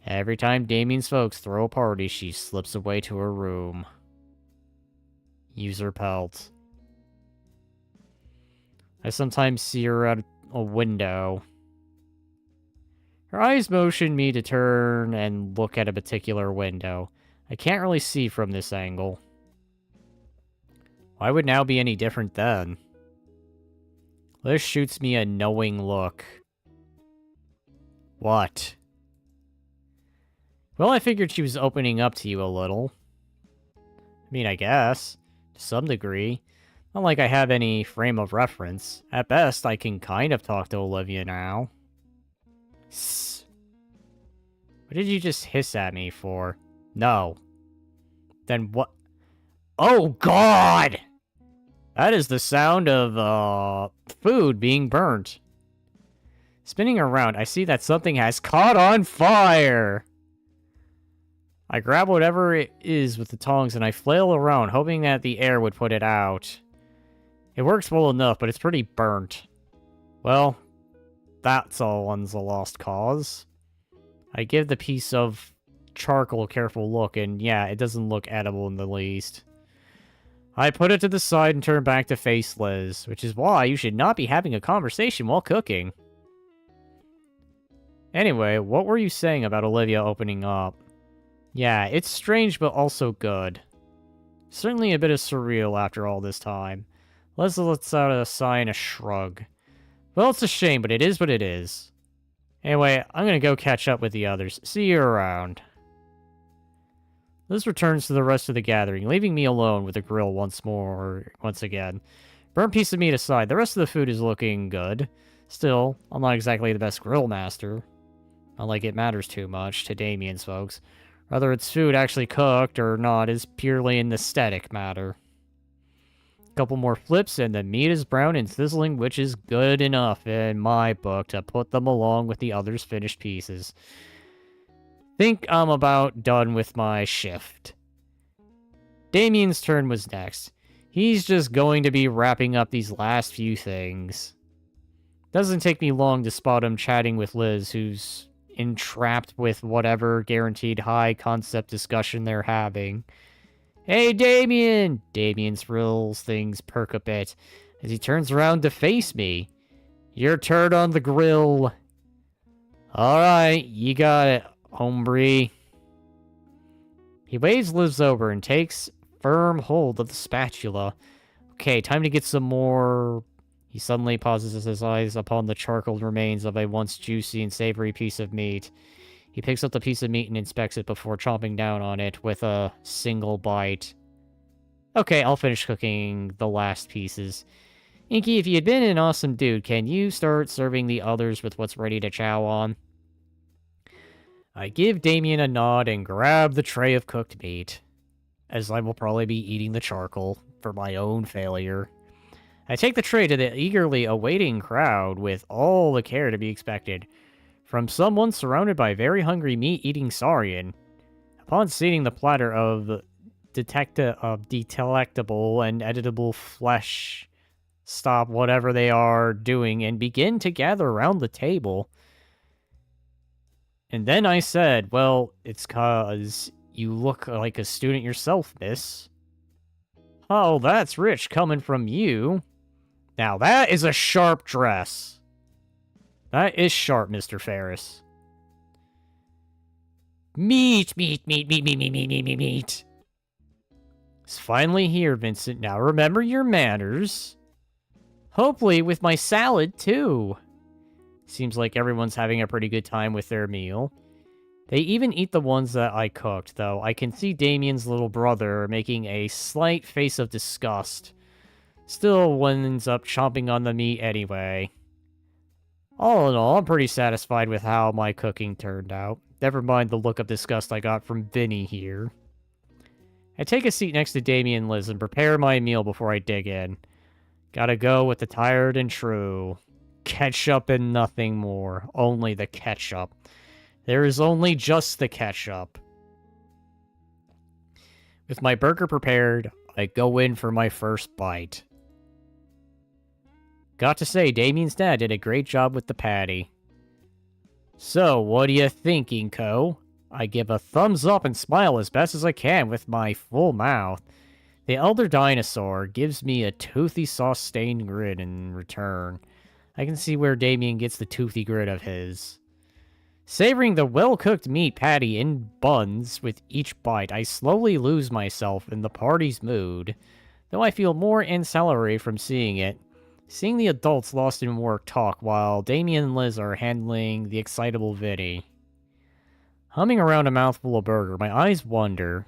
Every time Damien's folks throw a party, she slips away to her room. User pelt. I sometimes see her at a window. Her eyes motion me to turn and look at a particular window. I can't really see from this angle. Why would now be any different then? Liz shoots me a knowing look. What? Well, I figured she was opening up to you a little. I mean, I guess. To some degree. Not like I have any frame of reference. At best, I can kind of talk to Olivia now. Sss. What did you just hiss at me for? No. Then what? Oh, God! That is the sound of, food being burnt. Spinning around, I see that something has caught on fire! I grab whatever it is with the tongs and I flail around, hoping that the air would put it out. It works well enough, but it's pretty burnt. Well, that's all one's a lost cause. I give the piece of charcoal a careful look, and yeah, it doesn't look edible in the least. I put it to the side and turn back to face Liz, which is why you should not be having a conversation while cooking. Anyway, what were you saying about Olivia opening up? Yeah, it's strange but also good. Certainly a bit of surreal after all this time. Liz lets out a sigh and a shrug. Well, it's a shame, but it is what it is. Anyway, I'm gonna go catch up with the others. See you around. Liz returns to the rest of the gathering, leaving me alone with the grill once again. Burnt piece of meat aside, the rest of the food is looking good. Still, I'm not exactly the best grill master. Not like it matters too much to Damien's folks. Whether it's food actually cooked or not is purely an aesthetic matter. A couple more flips and the meat is brown and sizzling, which is good enough in my book to put them along with the others' finished pieces. Think I'm about done with my shift. Damien's turn was next. He's just going to be wrapping up these last few things. Doesn't take me long to spot him chatting with Liz, who's entrapped with whatever guaranteed high-concept discussion they're having. Hey, Damien! Damien thrills things perk a bit as he turns around to face me. Your turn on the grill. Alright, you got it, hombre. He waves Liz over and takes firm hold of the spatula. Okay, time to get some more... He suddenly pauses his eyes upon the charcoal remains of a once juicy and savory piece of meat. He picks up the piece of meat and inspects it before chomping down on it with a single bite. Okay, I'll finish cooking the last pieces. Inky, if you had been an awesome dude, can you start serving the others with what's ready to chow on? I give Damien a nod and grab the tray of cooked meat, as I will probably be eating the charcoal for my own failure. I take the tray to the eagerly awaiting crowd with all the care to be expected from someone surrounded by very hungry meat-eating saurian. Upon seeing the platter of delectable and editable flesh, stop whatever they are doing and begin to gather around the table. And then I said, well, it's 'cause you look like a student yourself, miss. Oh, that's rich coming from you. Now that is a sharp dress. That is sharp, Mr. Ferris. Meat, meat, meat, meat, meat, meat, meat, meat, meat, meat. It's finally here, Vincent. Now remember your manners. Hopefully with my salad, too. Seems like everyone's having a pretty good time with their meal. They even eat the ones that I cooked, though. I can see Damien's little brother making a slight face of disgust. Still ends up chomping on the meat anyway. All in all, I'm pretty satisfied with how my cooking turned out. Never mind the look of disgust I got from Vinny here. I take a seat next to Damien and Liz and prepare my meal before I dig in. Gotta go with the tired and true. Ketchup and nothing more. Only the ketchup. There is only just the ketchup. With my burger prepared, I go in for my first bite. Got to say, Damien's dad did a great job with the patty. So, what are you thinking, Co? I give a thumbs up and smile as best as I can with my full mouth. The elder dinosaur gives me a toothy sauce-stained grin in return. I can see where Damien gets the toothy grin of his. Savoring the well-cooked meat patty in buns with each bite, I slowly lose myself in the party's mood. Though I feel more ancillary from seeing it. Seeing the adults lost in work talk while Damien and Liz are handling the excitable Vinny. Humming around a mouthful of burger, my eyes wander.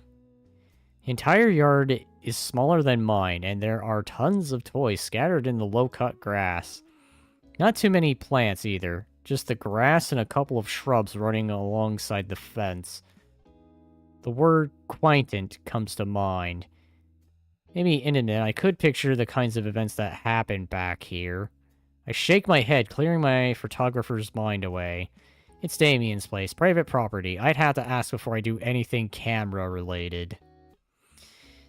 The entire yard is smaller than mine, and there are tons of toys scattered in the low-cut grass. Not too many plants either, just the grass and a couple of shrubs running alongside the fence. The word quaintant comes to mind. Maybe internet, I could picture the kinds of events that happen back here. I shake my head, clearing my photographer's mind away. It's Damien's place, private property. I'd have to ask before I do anything camera-related.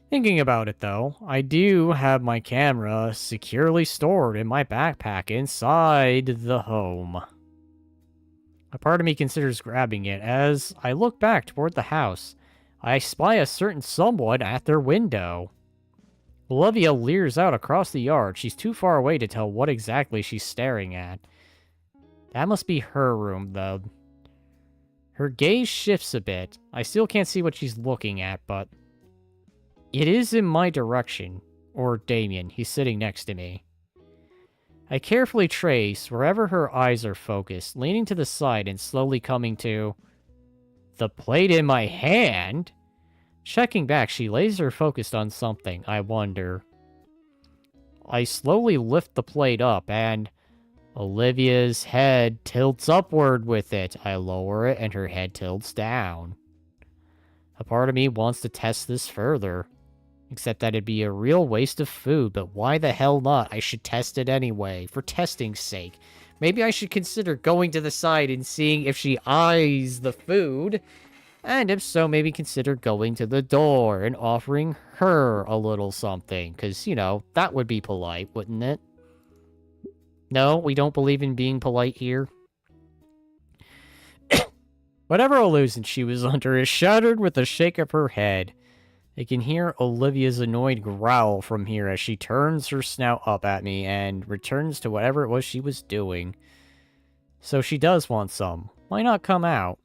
Thinking about it, though, I do have my camera securely stored in my backpack inside the home. A part of me considers grabbing it as I look back toward the house. I spy a certain someone at their window. Olivia leers out across the yard. She's too far away to tell what exactly she's staring at. That must be her room, though. Her gaze shifts a bit. I still can't see what she's looking at, but... it is in my direction. Or Damien. He's sitting next to me. I carefully trace wherever her eyes are focused, leaning to the side and slowly coming to... the plate in my hand? Checking back, she laser focused on something, I wonder. I slowly lift the plate up, and Olivia's head tilts upward with it. I lower it, and her head tilts down. A part of me wants to test this further. Except that it'd be a real waste of food, but why the hell not? I should test it anyway, for testing's sake. Maybe I should consider going to the side and seeing if she eyes the food. And if so, maybe consider going to the door and offering her a little something. Because, you know, that would be polite, wouldn't it? No, we don't believe in being polite here. Whatever illusion she was under is shattered with a shake of her head. I can hear Olivia's annoyed growl from here as she turns her snout up at me and returns to whatever it was she was doing. So she does want some. Why not come out?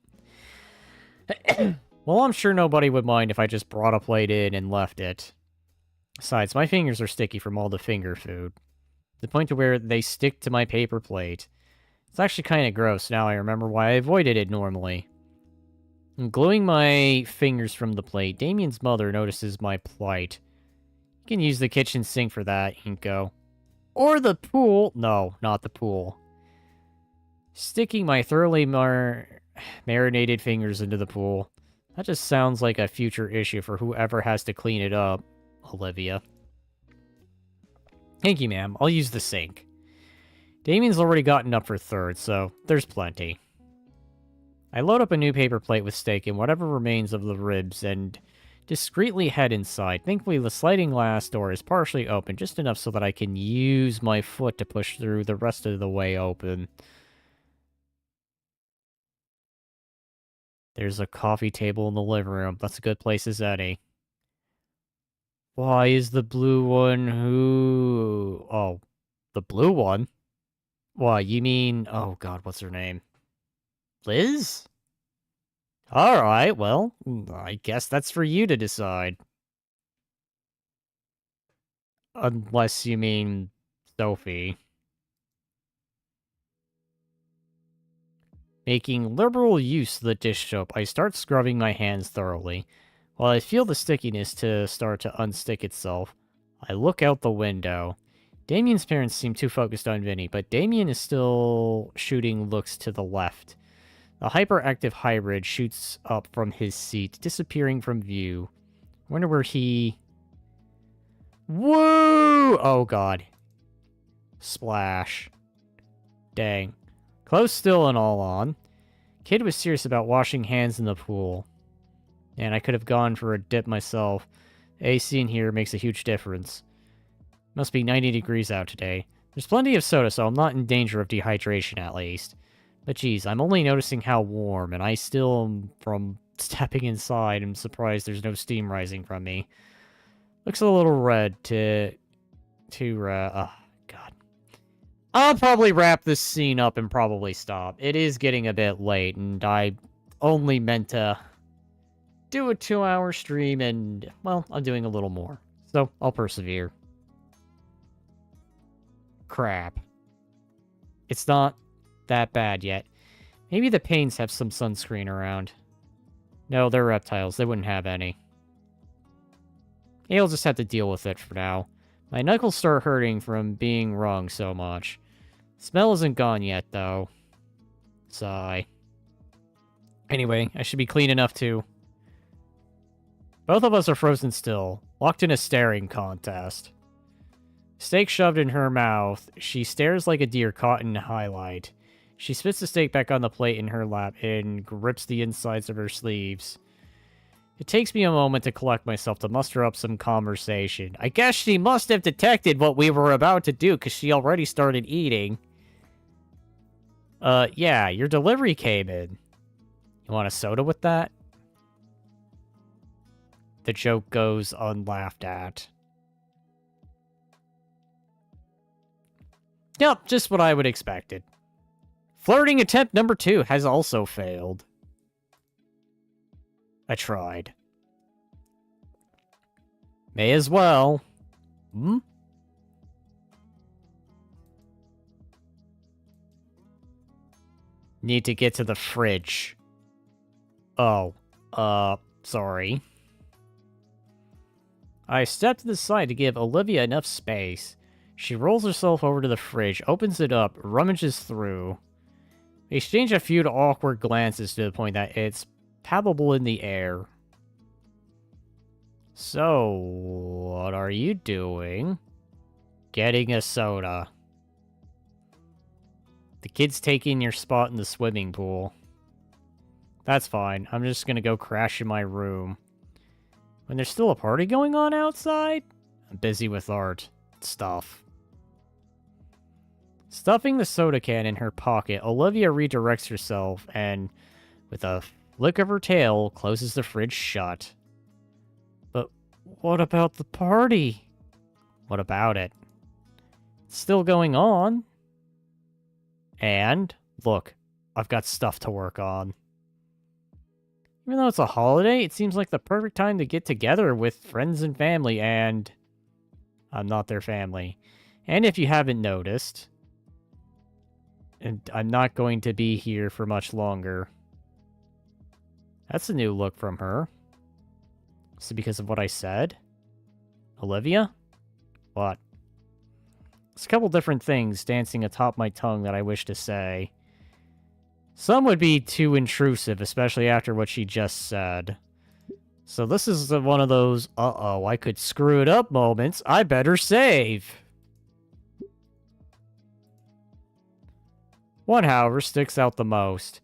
Well, I'm sure nobody would mind if I just brought a plate in and left it. Besides, my fingers are sticky from all the finger food. To the point to where they stick to my paper plate. It's actually kind of gross now I remember why I avoided it normally. I'm gluing my fingers from the plate. Damien's mother notices my plight. You can use the kitchen sink for that, Inko. Or the pool. No, not the pool. Sticking my thoroughly marinated fingers into the pool. That just sounds like a future issue for whoever has to clean it up, Olivia. Thank you, ma'am. I'll use the sink. Damien's already gotten up for third, so there's plenty. I load up a new paper plate with steak and whatever remains of the ribs and discreetly head inside. Thankfully, the sliding glass door is partially open, just enough so that I can use my foot to push through the rest of the way open. There's a coffee table in the living room. That's a good place as any. Why is the blue one who... Oh, the blue one? Why, you mean... Oh god, what's her name? Liz? Alright, well, I guess that's for you to decide. Unless you mean Sophie. Making liberal use of the dish soap, I start scrubbing my hands thoroughly. While I feel the stickiness to start to unstick itself, I look out the window. Damien's parents seem too focused on Vinny, but Damien is still shooting looks to the left. The hyperactive hybrid shoots up from his seat, disappearing from view. Wonder where he... Woo! Oh god. Splash. Dang. Clothes still and all on. Kid was serious about washing hands in the pool. And I could have gone for a dip myself. AC in here makes a huge difference. Must be 90 degrees out today. There's plenty of soda, so I'm not in danger of dehydration at least. But geez, I'm only noticing how warm, and I still, from stepping inside, am surprised there's no steam rising from me. Looks a little red oh, God. I'll probably wrap this scene up and probably stop. It is getting a bit late, and I only meant to do a 2-hour stream, and, well, I'm doing a little more. So, I'll persevere. Crap. It's not that bad yet. Maybe the Pains have some sunscreen around. No, they're reptiles. They wouldn't have any. I'll just have to deal with it for now. My knuckles start hurting from being wrung so much. Smell isn't gone yet, though. Sigh. Anyway, I should be clean enough to... Both of us are frozen still, locked in a staring contest. Steak shoved in her mouth, she stares like a deer caught in highlight. She spits the steak back on the plate in her lap and grips the insides of her sleeves. It takes me a moment to collect myself to muster up some conversation. I guess she must have detected what we were about to do, because she already started eating. Yeah, your delivery came in. You want a soda with that? The joke goes unlaughed at. Yep, just what I would expected. Flirting attempt number 2 has also failed. I tried. May as well. Hmm? Need to get to the fridge. Oh, sorry. I stepped to the side to give Olivia enough space. She rolls herself over to the fridge, opens it up, rummages through. We exchange a few awkward glances to the point that it's palpable in the air. So, what are you doing? Getting a soda. The kid's taking your spot in the swimming pool. That's fine. I'm just gonna go crash in my room. When there's still a party going on outside? I'm busy with art stuff. Stuffing the soda can in her pocket, Olivia redirects herself and, with a flick of her tail, closes the fridge shut. But what about the party? What about it? It's still going on. And, look, I've got stuff to work on. Even though it's a holiday, it seems like the perfect time to get together with friends and family, and I'm not their family. And if you haven't noticed, and I'm not going to be here for much longer. That's a new look from her. Is it because of what I said? Olivia? What? There's a couple different things dancing atop my tongue that I wish to say. Some would be too intrusive, especially after what she just said. So this is one of those, uh-oh, I could screw it up moments. I better save. One, however, sticks out the most.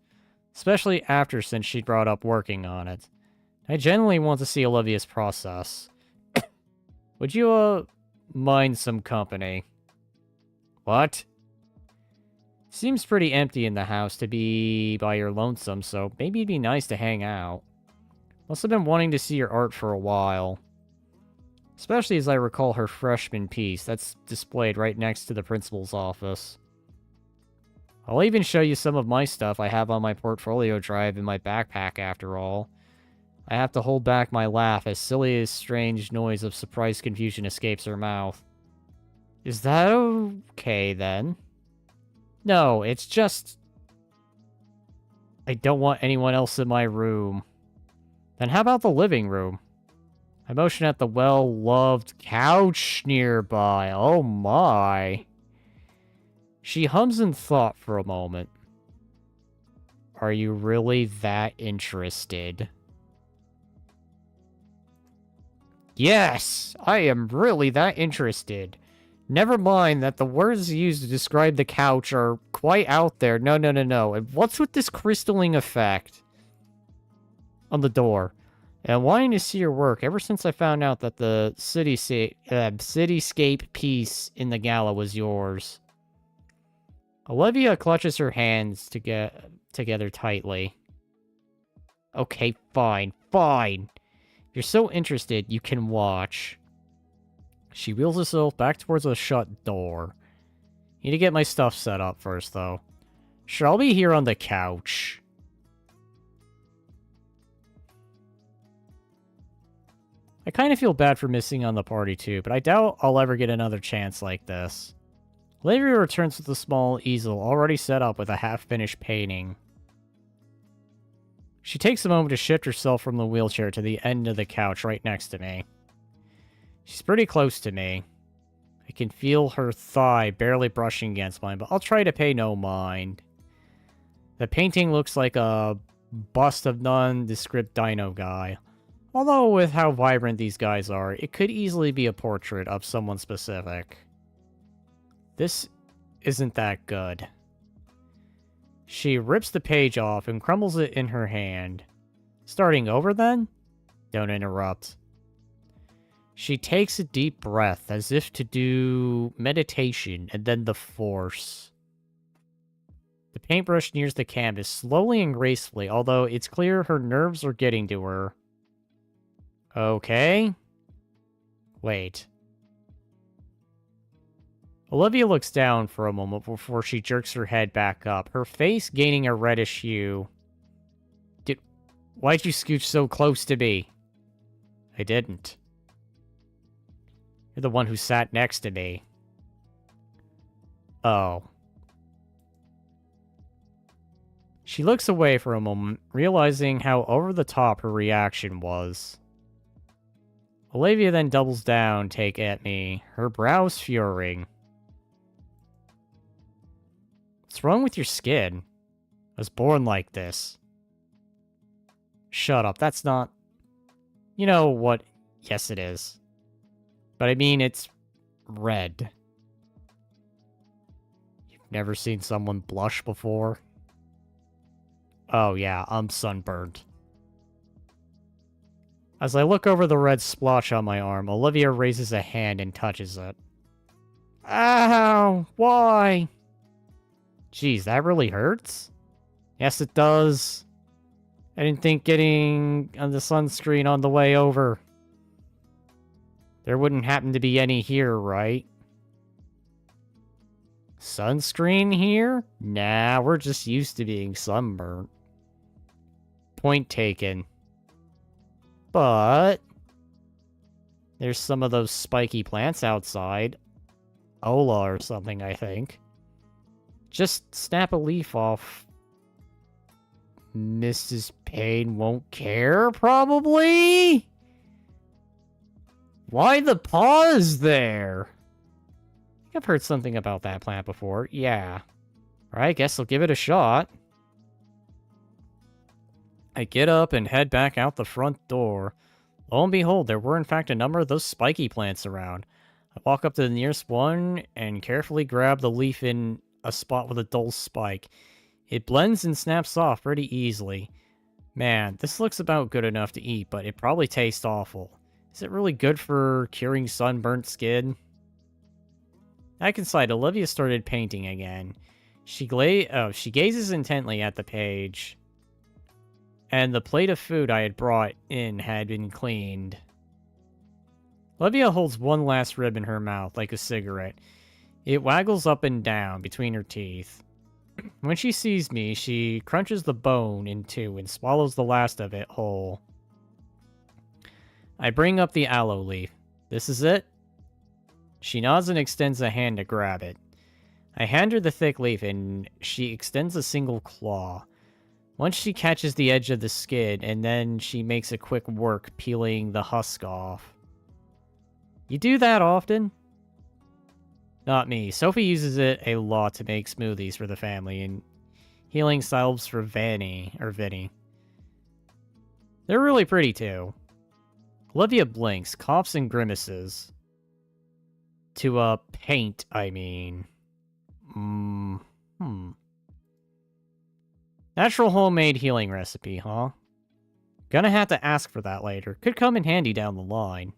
Especially after since she brought up working on it. I genuinely want to see Olivia's process. Would you, mind some company? What? Seems pretty empty in the house to be by your lonesome, so maybe it'd be nice to hang out. Must have been wanting to see your art for a while. Especially as I recall her freshman piece that's displayed right next to the principal's office. I'll even show you some of my stuff I have on my portfolio drive in my backpack after all. I have to hold back my laugh as silly as strange noise of surprised confusion escapes her mouth. Is that okay, then? No, it's just... I don't want anyone else in my room. Then how about the living room? I motion at the well-loved couch nearby. Oh my. She hums in thought for a moment. Are you really that interested? Yes, I am really that interested. Never mind that the words used to describe the couch are quite out there. No, no, no, no. And what's with this crystalline effect on the door? And I'm wanting to see your work ever since I found out that the cityscape piece in the gala was yours. Olivia clutches her hands together tightly. Okay, fine, fine. If you're so interested, you can watch. She wheels herself back towards a shut door. Need to get my stuff set up first, though. Sure, I'll be here on the couch. I kind of feel bad for missing on the party, too, but I doubt I'll ever get another chance like this. Olivia returns with a small easel already set up with a half-finished painting. She takes a moment to shift herself from the wheelchair to the end of the couch right next to me. She's pretty close to me. I can feel her thigh barely brushing against mine, but I'll try to pay no mind. The painting looks like a bust of nondescript dino guy. Although with how vibrant these guys are, it could easily be a portrait of someone specific. This isn't that good. She rips the page off and crumbles it in her hand. Starting over then? Don't interrupt. She takes a deep breath as if to do meditation and then the force. The paintbrush nears the canvas slowly and gracefully, although it's clear her nerves are getting to her. Okay. Wait. Olivia looks down for a moment before she jerks her head back up, her face gaining a reddish hue. Why'd you scooch so close to me? I didn't. You're the one who sat next to me. Oh. She looks away for a moment, realizing how over the top her reaction was. Olivia then doubles down, take at me, her brows furrowing. What's wrong with your skin? I was born like this. Shut up, that's not... You know what? Yes, it is. But I mean, it's red. You've never seen someone blush before? Oh yeah, I'm sunburned. As I look over the red splotch on my arm, Olivia raises a hand and touches it. Ow! Why? Jeez, that really hurts? Yes, it does. I didn't think getting on the sunscreen on the way over. There wouldn't happen to be any here, right? Sunscreen here? Nah, we're just used to being sunburnt. Point taken. But there's some of those spiky plants outside. Ola or something, I think. Just snap a leaf off. Mrs. Payne won't care, probably? Why the pause there? I think I've heard something about that plant before. Yeah. Alright, guess I'll give it a shot. I get up and head back out the front door. Lo and behold, there were in fact a number of those spiky plants around. I walk up to the nearest one and carefully grab the leaf in a spot with a dull spike. It blends and snaps off pretty easily. Man, this looks about good enough to eat, but it probably tastes awful. Is it really good for curing sunburnt skin? Back inside, Olivia started painting again. She gazes intently at the page. And the plate of food I had brought in had been cleaned. Olivia holds one last rib in her mouth, like a cigarette. It waggles up and down between her teeth. When she sees me, she crunches the bone in two and swallows the last of it whole. I bring up the aloe leaf. This is it? She nods and extends a hand to grab it. I hand her the thick leaf and she extends a single claw. Once she catches the edge of the skin, and then she makes a quick work peeling the husk off. You do that often? Not me. Sophie uses it a lot to make smoothies for the family, and healing salves for Vinny. They're really pretty, too. Olivia blinks, coughs, and grimaces. To paint, I mean. Natural homemade healing recipe, huh? Gonna have to ask for that later. Could come in handy down the line.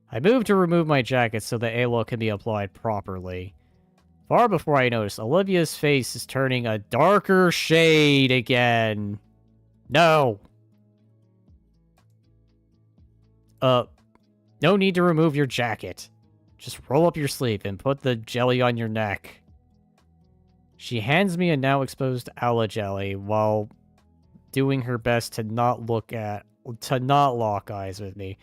I moved to remove my jacket so the halo can be applied properly. Far before I noticed, Olivia's face is turning a darker shade again. No. No need to remove your jacket. Just roll up your sleeve and put the jelly on your neck. She hands me a now exposed aloe jelly while doing her best to not look to not lock eyes with me.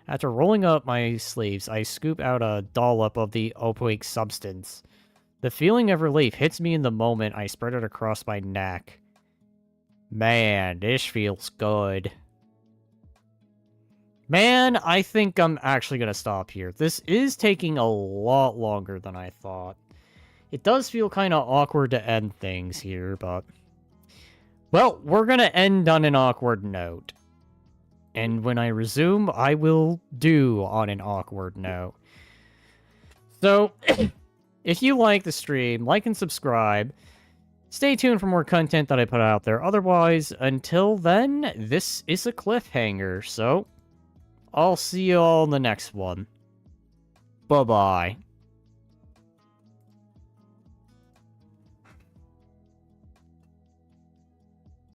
After rolling up my sleeves, I scoop out a dollop of the opaque substance. The feeling of relief hits me in the moment I spread it across my neck. Man, this feels good. Man, I think I'm actually going to stop here. This is taking a lot longer than I thought. It does feel kind of awkward to end things here, but... Well, we're going to end on an awkward note. And when I resume, I will do on an awkward note. So, if you like the stream, like and subscribe. Stay tuned for more content that I put out there. Otherwise, until then, this is a cliffhanger, so... I'll see you all in the next one. Bye-bye.